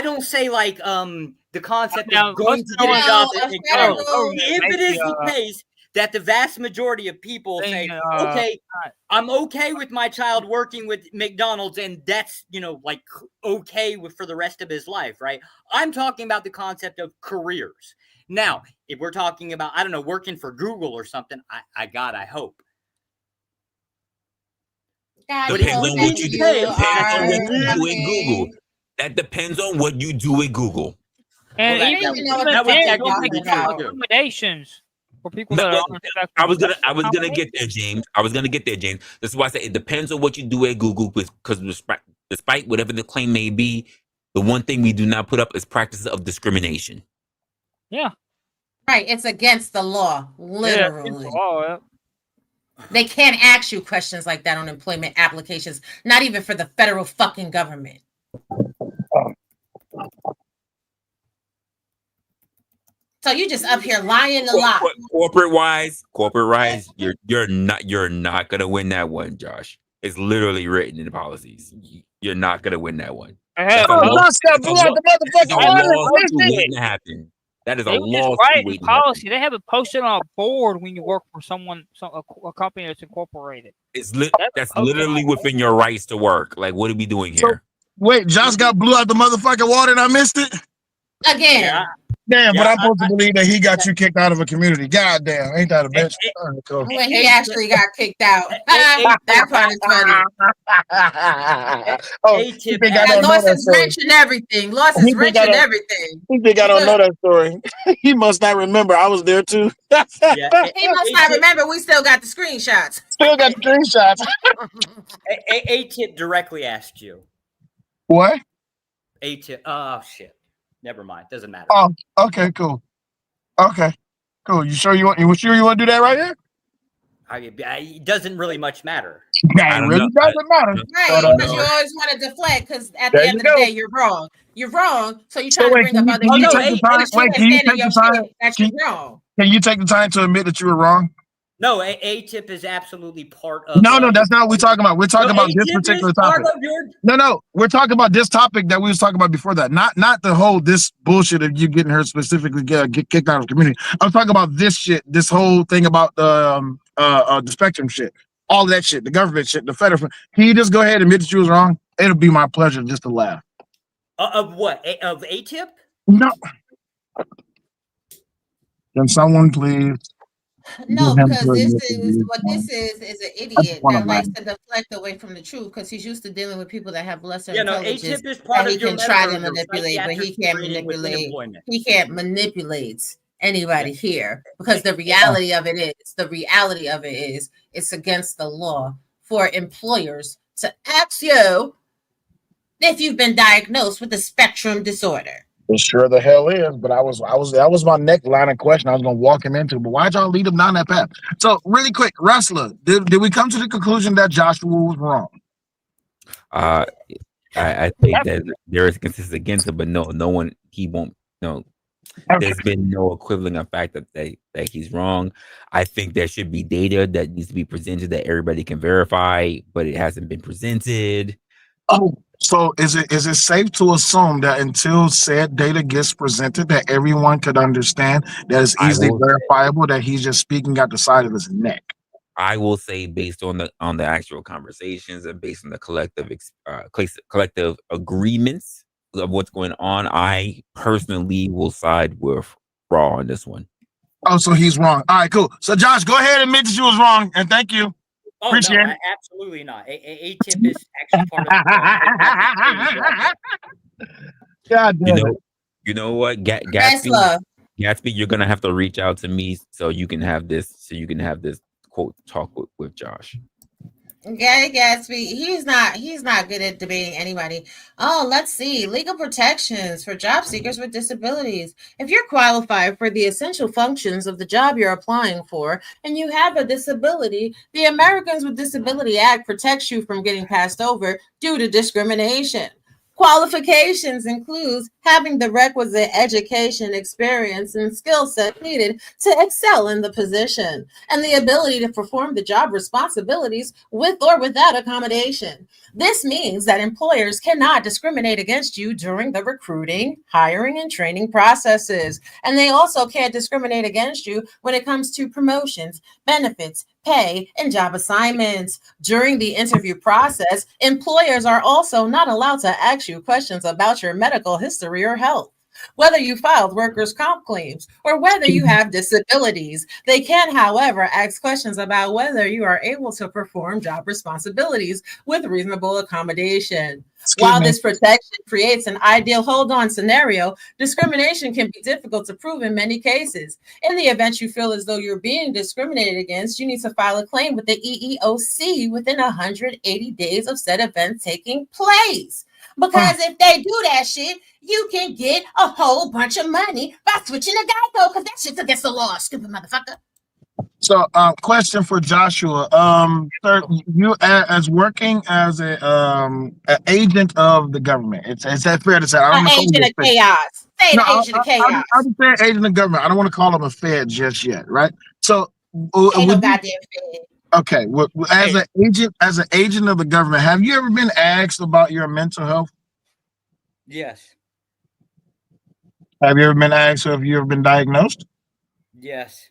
don't say like the concept of going to get a job at McDonald's. If it is the case that the vast majority of people say, okay, I'm okay with my child working with McDonald's, and that's, like okay for the rest of his life, right? I'm talking about the concept of careers. Now, if we're talking about, I don't know, working for Google or something, I hope. Depends on what you do in Google. That depends on what you do at Google. And even accommodations for people that are on the spectrum. I was gonna get there, James. This is why I say it depends on what you do at Google, because despite whatever the claim may be, the one thing we do not put up is practices of discrimination. Yeah. Right. It's against the law, literally. Yeah. They can't ask you questions like that on employment applications, not even for the federal fucking government. So you just up here lying a lot. Corporate wise, you're not gonna win that one, Josh. It's literally written in the policies. You're not gonna win that one. That is a law. Right in policy. They have it posted on a board when you work for a company that's incorporated. That's literally within your rights to work. Like, what are we doing here? Wait, Josh got blew out the motherfucking water and I missed it? Again. Damn, but Yeah, I'm supposed to believe that he got you kicked out of a community. God damn, ain't that a bitch? All right, cool. When he actually got kicked out. That part is funny. Oh, he A-tip think I That don't know lost that his story. wrench and everything. Lost He his think wrench I and don't. everything. He think I don't know that story. He must not remember. I was there too. yeah, He must not remember. We still got the screenshots. Still got the screenshots. A-tip directly asked you. What? A-tip. Oh shit. Never mind. Doesn't matter. Oh, okay, cool. Okay, cool. You sure you want? You sure you want to do that right here? It doesn't really much matter. Yeah, I it don't really know. doesn't matter. Right, But, because you always want to deflect. Because at there the you end of the go. day, you're wrong. You're wrong. So you're So trying to wait, bring up other can Oh you no, shit. take the time? But you Wait, can't can you stand in take your the time? shit that you're wrong. Can you take the time to admit that you were wrong? no. A-tip is absolutely part of. No, that's not what we're talking about. We're talking about this A-tip is particular part topic. of your. No, we're talking about this topic that we was talking about before that. Not the whole this bullshit of you getting her specifically get kicked out of the community. I'm talking about this shit, this whole thing about the spectrum shit, all that shit, the government shit, the federal. Can you just go ahead and admit that you was wrong? It'll be my pleasure just to laugh. Of what? Of A-tip? No, can someone please No, give him because to this admit that he is was what wrong? this is an I just idiot want to that laugh. likes to deflect away from the truth because he's used to dealing with people that have lesser Yeah, no. intelligence A-tip is that part he of your can try medical, to your manipulate, but psychiatric screening within employment. he can't manipulate anybody Yeah. here because the reality of it is it's against the law for employers to ask you if you've been diagnosed with a spectrum disorder. It sure the hell is, but that was my next line of question I was gonna walk him into. But why'd y'all lead him down that path? So really quick, Resla, did we come to the conclusion that Joshua was wrong? I think that there is consensus against it, but no one, he won't. No, Okay. there's been no equivalent of fact that he's wrong. I think there should be data that needs to be presented that everybody can verify, but it hasn't been presented. Oh, so is it safe to assume that until said data gets presented, that everyone could understand that it's I easily will verifiable that he's just speaking out the side of his neck? I will say, based on the actual conversations and based on the collective agreements of what's going on, I personally will side with Raw on this one. Oh, so he's wrong. All right, cool. So Josh, go ahead and admit that you was wrong, and thank you. Oh Appreciate no, it. absolutely not. A-tip is actually part of the. God damn it. You know what, Resla. Gatsby, you're gonna have to reach out to me so you can have this quote talk with Josh. Gary Gatsby, he's not good at debating anybody. Oh, let's see. Legal protections for job seekers with disabilities. If you're qualified for the essential functions of the job you're applying for and you have a disability, the Americans with Disability Act protects you from getting passed over due to discrimination. Qualifications includes having the requisite education, experience, and skill set needed to excel in the position, and the ability to perform the job responsibilities with or without accommodation. This means that employers cannot discriminate against you during the recruiting, hiring, and training processes. And they also can't discriminate against you when it comes to promotions, benefits, pay, and job assignments. During the interview process, employers are also not allowed to ask you questions about your medical history or health. Whether you filed workers' comp claims or whether you have disabilities, they can, however, ask questions about whether you are able to perform job responsibilities with reasonable accommodation. While this protection creates an ideal hold-on scenario, discrimination can be difficult to prove in many cases. In the event you feel as though you're being discriminated against, you need to file a claim with the EEOC within 180 days of said event taking place. Because if they do that shit, you can get a whole bunch of money by switching to Geico, because that shit's against the law, stupid motherfucker. So, question for Joshua. Sir, you as working as a agent of the government. Is that fair to say? I don't want to call Agent of chaos. Say no, the agent of chaos. I'll just say agent of government. I don't want to call him a Fed just yet, right? So, Ain't no would you, goddamn Fed. okay, as an agent of the government, have you ever been asked about your mental health? Yes. Have you ever been asked or have you ever been diagnosed? Yes.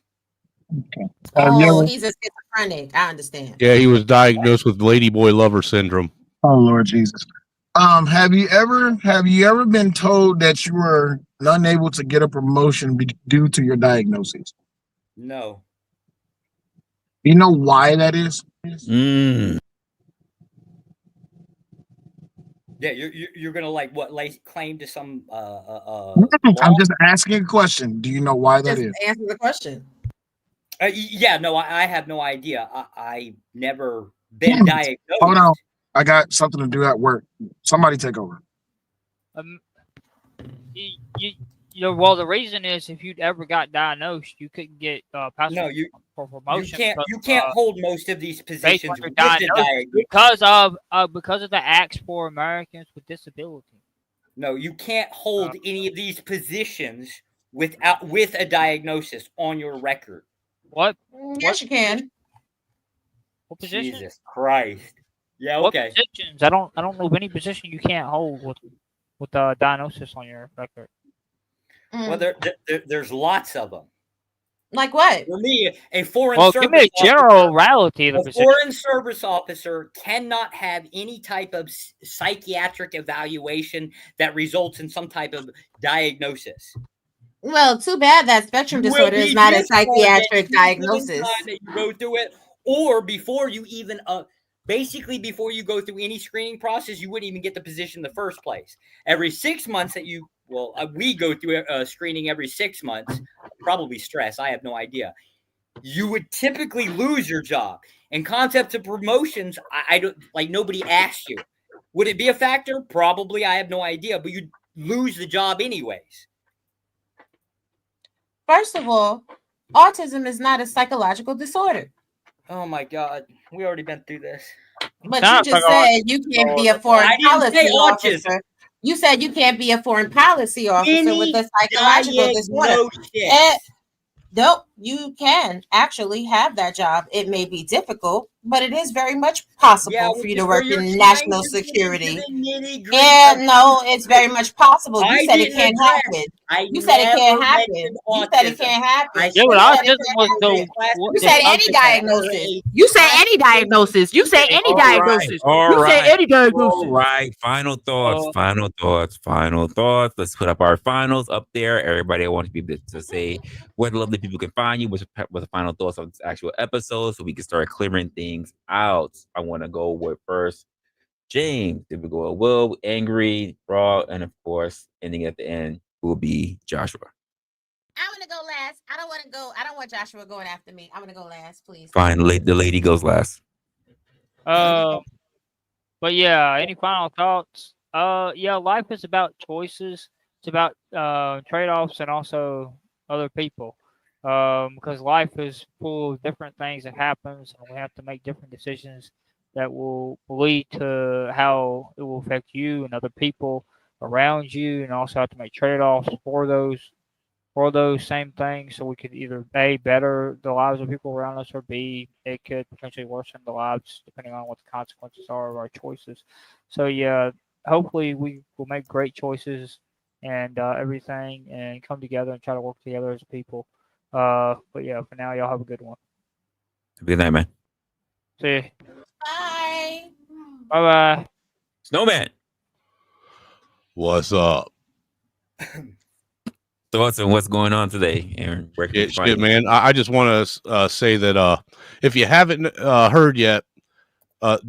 Okay. Have you Oh, ever, he's a schizophrenic. I understand. Yeah, he was diagnosed with ladyboy lover syndrome. oh Lord Jesus. Have you ever been told that you were unable to get a promotion due to your diagnosis. No. You know why that is? Mm. Yeah, you're gonna like what claim to some I'm just asking a question. Do you know why that Just is? answer the question. Yeah, no, I have no idea. I never been Hold on. diagnosed. I got something to do at work. Somebody take over. Well, the reason is if you'd ever got diagnosed, you couldn't get passed No, you for promotion. you can't hold most of these based positions on your with the diagnosis because of the acts for Americans with disability. No, you can't hold any of these positions with a diagnosis on your record. What? Yes, you can. What position? Jesus Christ. Yeah, What okay. positions? I don't know of any position you can't hold with a diagnosis on your record. Well, there's lots of them. Like what? For me, a foreign Well, service give me a generality of the a position. foreign service officer cannot have any type of psychiatric evaluation that results in some type of diagnosis. Well, too bad that spectrum disorder is not a psychiatric diagnosis. That you go through it, or before you even basically before you go through any screening process, you wouldn't even get the position in the first place. Every 6 months that we go through a screening every 6 months, probably stress. I have no idea. You would typically lose your job. And concepts of promotions, I don't like. Nobody asks you. Would it be a factor? Probably. I have no idea. But you'd lose the job anyways. First of all, autism is not a psychological disorder. Oh my God, we already been through this. But you just said you can't be a foreign policy officer. You said you can't be a foreign policy officer with a psychological disorder. Nope, you can actually have that job. It may be difficult, but it is very much possible for you to work in national security. And no, it's very much possible. You said it can't happen. You said it can't happen. You said it can't happen. Yeah, but autism was you said any diagnosis. You said any diagnosis. You said any diagnosis. All said any diagnosis. All right. Final thoughts. Final thoughts. Let's put up our finals up there. Everybody, I want to be able to say where the lovely people can find you. What's the final thoughts on this actual episode, so we can start clearing things out. I want to go with first James. Then we go with Will, Angry, Raw, and of course, ending at the end will be Joshua. I want to go last. I don't want to go. I don't want Joshua going after me. I want to go last, please. Fine. The lady goes last. But yeah, any final thoughts? Yeah, life is about choices. It's about trade-offs and also other people. Because life is full of different things that happens, and we have to make different decisions that will lead to how it will affect you and other people around you, and also have to make trade-offs for those same things, so we could either A, better the lives of people around us, or B, it could potentially worsen the lives depending on what the consequences are of our choices. So yeah, hopefully we will make great choices and everything, and come together and try to work together as people. But yeah, for now, y'all have a good one. Good night, man. See you. Bye. Bye. Snowman. What's up? Thoughts on what's going on today, Aaron? Shit, man. I just want to say that if you haven't heard yet,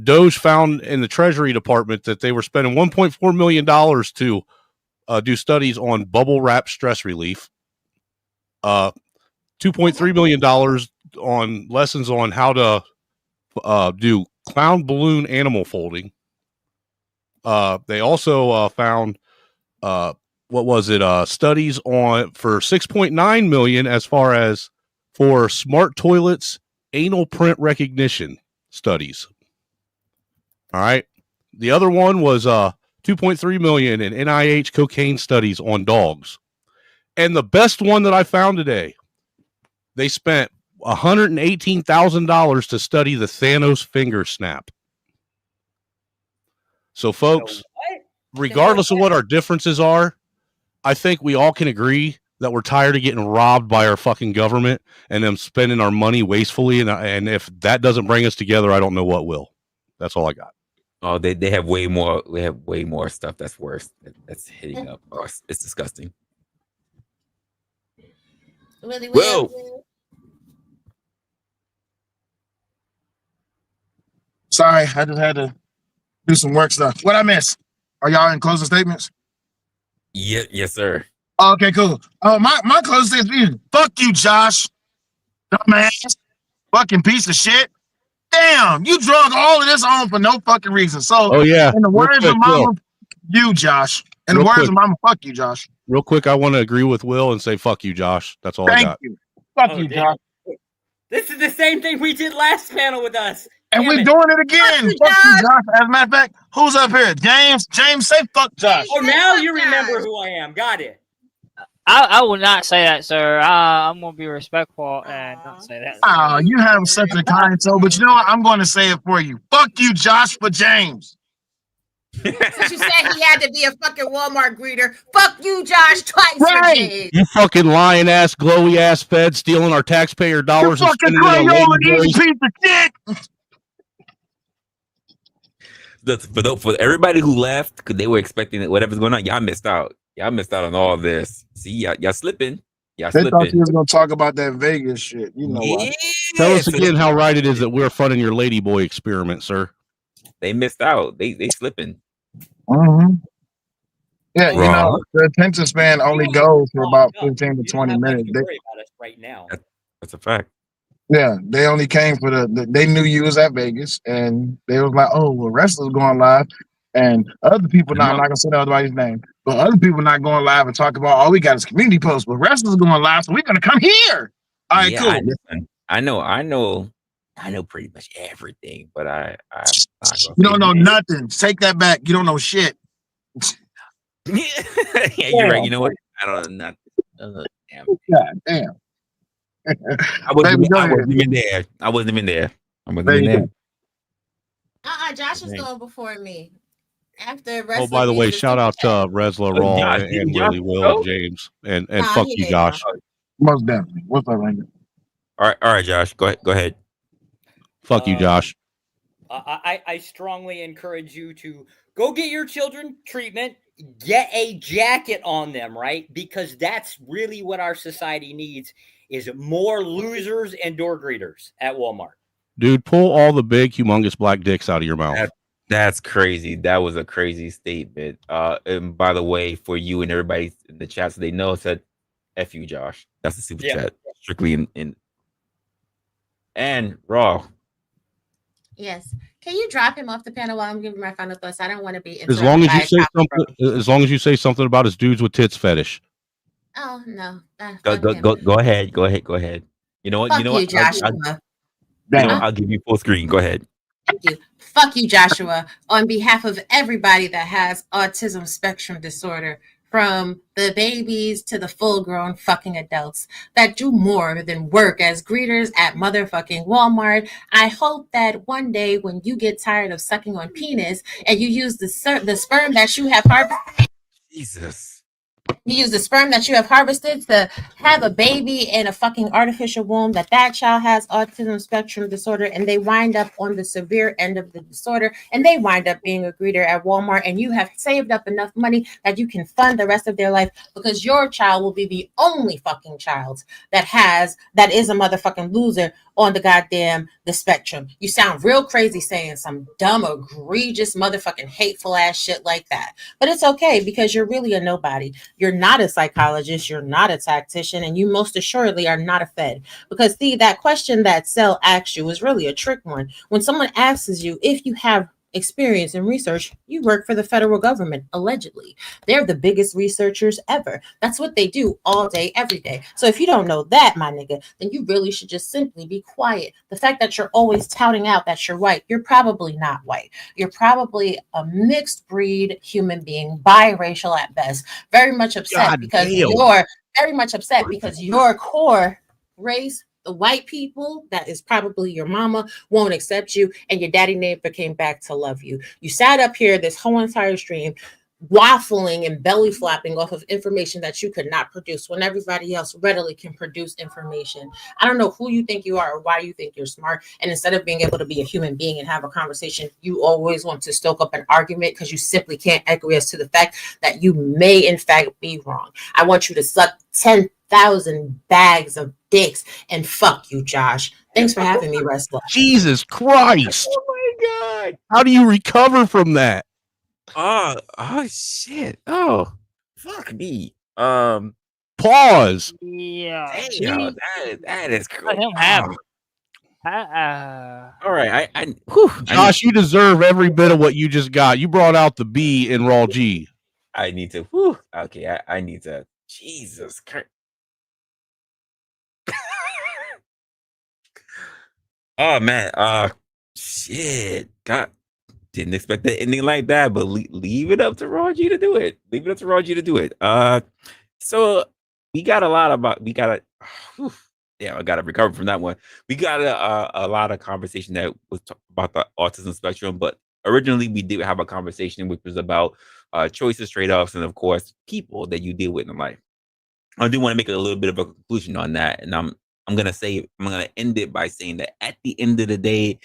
Doge found in the Treasury Department that they were spending $1.4 million to do studies on bubble wrap stress relief. $2.3 million on lessons on how to do clown balloon animal folding. They also found studies on for $6.9 million as far as for smart toilets anal print recognition studies. All right. The other one was $2.3 million in NIH cocaine studies on dogs. And the best one that I found today, they spent $118,000 to study the Thanos finger snap. So, folks, regardless of what our differences are, I think we all can agree that we're tired of getting robbed by our fucking government and them spending our money wastefully. And if that doesn't bring us together, I don't know what will. That's all I got. Oh, they have way more. We have way more stuff that's worse. That's hitting up. Oh, it's disgusting. Willie Will. Will. Sorry, I just had to do some work stuff. What I miss? Are y'all in closing statements? Yeah, yes, sir. Oh, okay, cool. My closing statement is fuck you, Josh. Dumbass. Fucking piece of shit. Damn, you drug all of this on for no fucking reason. So, Oh yeah, in the real words quick, of Will. Mama, you, Josh. In the Real words quick, of Mama, fuck you, Josh. real quick. I want to agree with Will and say fuck you, Josh. That's all I Thank got. you. Fuck Oh, you, damn. Josh. This is the same thing we did last panel with us. And Damn we're it. doing it again. you, Fuck you, Josh. Josh. As a matter of fact, who's up here? James. James, say fuck Josh. Oh, Say now fuck you remember Josh. who I am. Got it. I will not say that, sir. I'm gonna be respectful and not say that. Oh, you have such a kind soul, but you know what? I'm going to say it for you. Fuck you, Josh, for James. Since you said he had to be a fucking Walmart greeter, fuck you, Josh, twice for Right. James. You fucking lying ass, glowy ass fed stealing our taxpayer You dollars and fucking spending it on Crayola lady eating boys. piece of shit. For everybody who left because they were expecting that whatever's going on, y'all missed out. Y'all missed out on all this. See, y'all slipping. Y'all They thought slipping. you was going to talk about that Vegas shit. You know what? Tell us for again the- how right it is that we're funding your lady boy experiment, sir. They missed out. They slipping. Mm-hmm. Yeah, you Raw. know, the attention span only You goes for about fucked up. 15 to You don't 20 have much minutes. to worry about us right now. That's a fact. Yeah, they only came for they knew you was at Vegas, and they was like, oh, well, wrestlers going live, and other people. Now I'm not gonna say everybody's name, but other people not going live and talk about all we got is community posts, but wrestlers going live, so we're gonna come here. All right, Yeah, cool. I know pretty much everything, but I'm not gonna You don't know say nothing. Take that back. You don't know shit. yeah, you're right. You know what? I don't know nothing. Damn. God damn. I wasn't Baby, go ahead. even there. I wasn't even there. I wasn't There even you there. go. Josh is going before me. After Oh, by the way, shout out to Resla, Raw, Josh, and Josh, Willie, Will, bro? and James, and Nah, fuck he you, didn't Josh. Most definitely. What's up, Ranger? All right, Josh. Go ahead. Fuck you, Josh. I strongly encourage you to go get your children treatment, get a jacket on them, right? Because that's really what our society needs is more losers and door greeters at Walmart. Dude, pull all the big, humongous black dicks out of your mouth. That's crazy. That was a crazy statement. And by the way, for you and everybody in the chat, so they know, it said "F you, Josh." That's the super chat, strictly in. And Raw. Yes. Can you drop him off the panel while I'm giving my final thoughts? I don't want to be As long as you say interrupted by a something, topic. as long as you say something about his dudes with tits fetish. Oh no. Go ahead. Go ahead. You know what? Fuck you, Joshua. I'll give you full screen. Go ahead. Thank you. Fuck you, Joshua. On behalf of everybody that has autism spectrum disorder, from the babies to the full-grown fucking adults that do more than work as greeters at motherfucking Walmart, I hope that one day when you get tired of sucking on penis and you use the sperm that you have harvested, Jesus. You use the sperm that you have harvested to have a baby in a fucking artificial womb, that child has autism spectrum disorder, and they wind up on the severe end of the disorder, and they wind up being a greeter at Walmart, and you have saved up enough money that you can fund the rest of their life because your child will be the only fucking child that is a motherfucking loser on the spectrum. You sound real crazy saying some dumb, egregious, motherfucking hateful ass shit like that. But it's okay because you're really a nobody. You're not a psychologist, you're not a tactician, and you most assuredly are not a fed. Because see, that question that Cell asked you is really a trick one. When someone asks you if you have experience in research, you work for the federal government, allegedly. They're the biggest researchers ever. That's what they do all day, every day. So if you don't know that, my nigga, then you really should just simply be quiet. The fact that you're always touting out that you're white, you're probably not white. You're probably a mixed breed human being, biracial at best, very much upset because your core race, the white people, that is probably your mama, won't accept you, and your daddy never came back to love you. You sat up here this whole entire stream waffling and belly flapping off of information that you could not produce when everybody else readily can produce information. I don't know who you think you are or why you think you're smart. And instead of being able to be a human being and have a conversation, you always want to stoke up an argument because you simply can't acquiesce to the fact that you may in fact be wrong. I want you to suck 10 1,000 bags of dicks. And fuck you, Josh. Thanks for having me, Resla. Jesus Christ! Oh my god! How do you recover from that? Oh shit! Oh, fuck me. Pause. Yeah. Damn, See? that is Let cool. him have it. Uh, All right, I need, Josh, you deserve every bit of what you just got. You brought out the B in Raw G. I need to. Whew, okay, I need to. Jesus Christ. Oh man, shit. God, didn't expect that ending like that, but leave it up to Raw G to do it. Leave it up to Raw G to do it. So we got a lot about we got a. Whew, yeah, I got to recover from that one. We got a lot of conversation that was about the autism spectrum, but originally we did have a conversation which was about choices, trade-offs, and of course people that you deal with in life. I do want to make a little bit of a conclusion on that, and I'm gonna end it by saying that at the end of the day,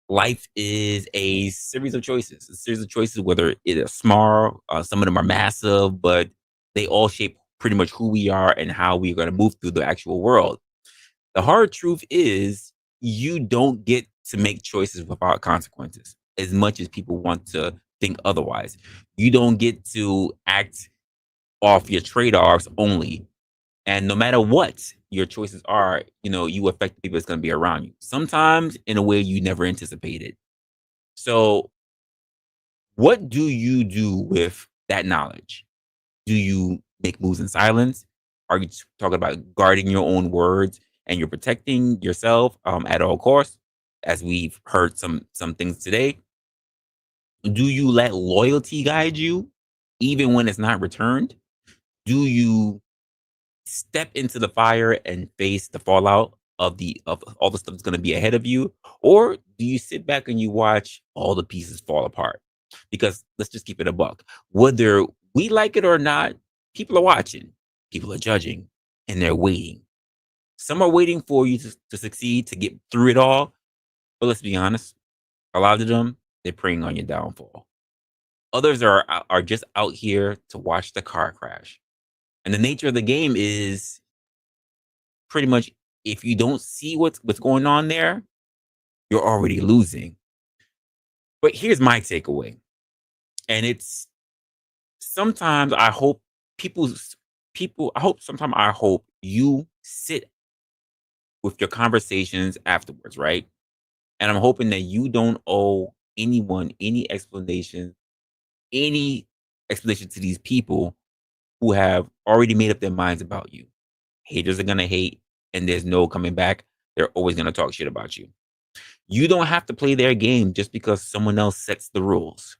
life is a series of choices. A series of choices, whether it is small, some of them are massive, but they all shape pretty much who we are and how we're going to move through the actual world. The hard truth is you don't get to make choices without consequences as much as people want to think otherwise. You don't get to act off your trade-offs only. And no matter what your choices are, you affect the people that's going to be around you. Sometimes in a way you never anticipated. So what do you do with that knowledge? Do you make moves in silence? Are you talking about guarding your own words and you're protecting yourself at all costs? As we've heard some things today, do you let loyalty guide you even when it's not returned? Do you step into the fire and face the fallout of all the stuff that's going to be ahead of you, or do you sit back and you watch all the pieces fall apart? Because let's just keep it a buck, whether we like it or not, people are watching, people are judging, and they're waiting. Some are waiting for you to succeed, to get through it all, but let's be honest, a lot of them, they're preying on your downfall. Others are just out here to watch the car crash. And the nature of the game is pretty much, if you don't see what's going on there, you're already losing. But here's my takeaway. And it's sometimes I hope I hope you sit with your conversations afterwards, right? And I'm hoping that you don't owe anyone any explanation to these people who have already made up their minds about you. Haters are going to hate, and there's no coming back. They're always going to talk shit about you. You don't have to play their game just because someone else sets the rules.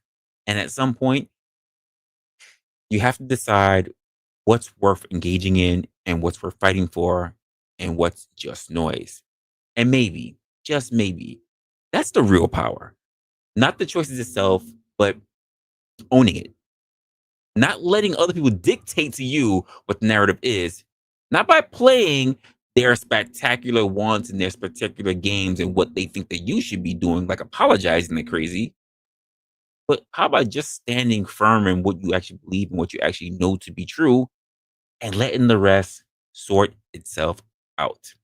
And at some point, you have to decide what's worth engaging in and what's worth fighting for and what's just noise. And maybe, just maybe, that's the real power. Not the choices itself, but owning it. Not letting other people dictate to you what the narrative is. Not by playing their spectacular wants and their spectacular games and what they think that you should be doing, like apologizing like crazy. But how about just standing firm in what you actually believe and what you actually know to be true and letting the rest sort itself out?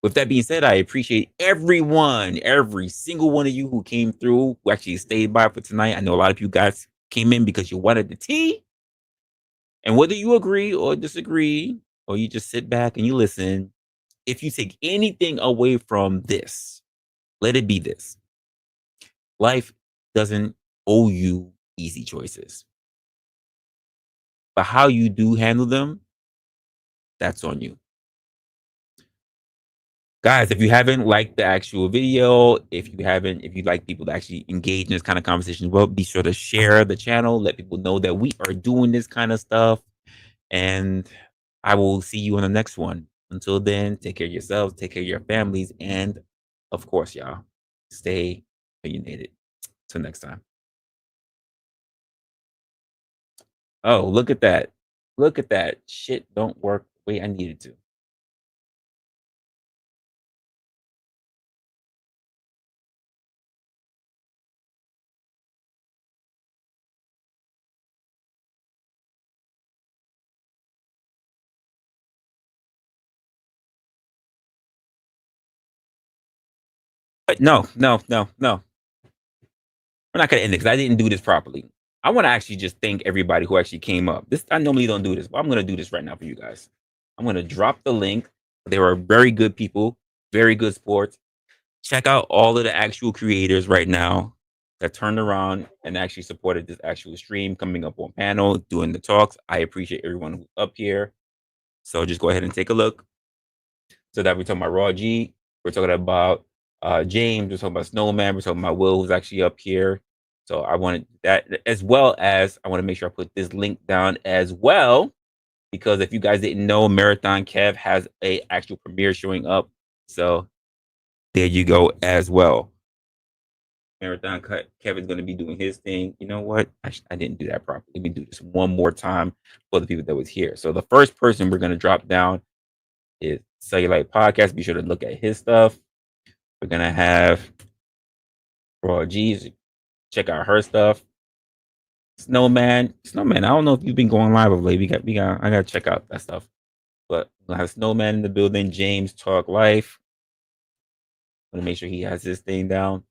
With that being said, I appreciate everyone, every single one of you who came through, who actually stayed by for tonight. I know a lot of you guys came in because you wanted the tea. And whether you agree or disagree, or you just sit back and you listen, if you take anything away from this, let it be this: life doesn't owe you easy choices. But how you do handle them, that's on you. Guys, if you haven't liked the actual video, if you'd like people to actually engage in this kind of conversation, well, be sure to share the channel, let people know that we are doing this kind of stuff. And I will see you on the next one. Until then, take care of yourselves, take care of your families, and of course, y'all, stay opinionated. Till next time. Oh, look at that. Look at that. Shit don't work the way I needed to. But no. We're not gonna end it because I didn't do this properly. I want to actually just thank everybody who actually came up. This I normally don't do this, but I'm gonna do this right now for you guys. I'm gonna drop the link. There are very good people, very good sports. Check out all of the actual creators right now that turned around and actually supported this actual stream, coming up on panel, doing the talks. I appreciate everyone who's up here. So just go ahead and take a look. So that we're talking about Raw G, we're talking about James, we're talking about Snowman, we're talking about Will, who's actually up here. So I wanted that, as well as I want to make sure I put this link down as well, because if you guys didn't know, Marathon Kev has a actual premiere showing up. So there you go as well. Marathon Kev is going to be doing his thing. You know what? I didn't do that properly. Let me do this one more time for the people that was here. So the first person we're going to drop down is Cellulite Podcast. Be sure to look at his stuff. We're going to have Raw G's. Check out her stuff. Snowman, I don't know if you've been going live of late. I gotta check out that stuff. But we'll have Snowman in the building. James Talk Life. I'm gonna make sure he has his thing down.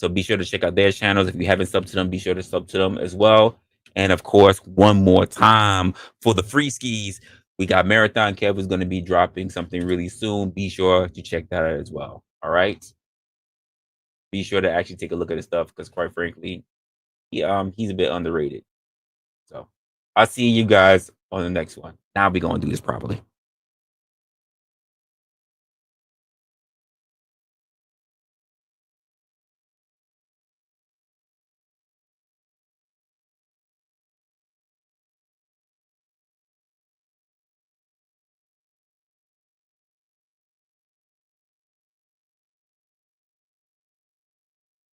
So be sure to check out their channels. If you haven't subbed to them, be sure to sub to them as well. And of course, one more time for the free skis, we got Marathon Kev is going to be dropping something really soon. Be sure to check that out as well. All right. Be sure to actually take a look at his stuff because, quite frankly, he's a bit underrated. So I'll see you guys on the next one. Now we're going to do this properly.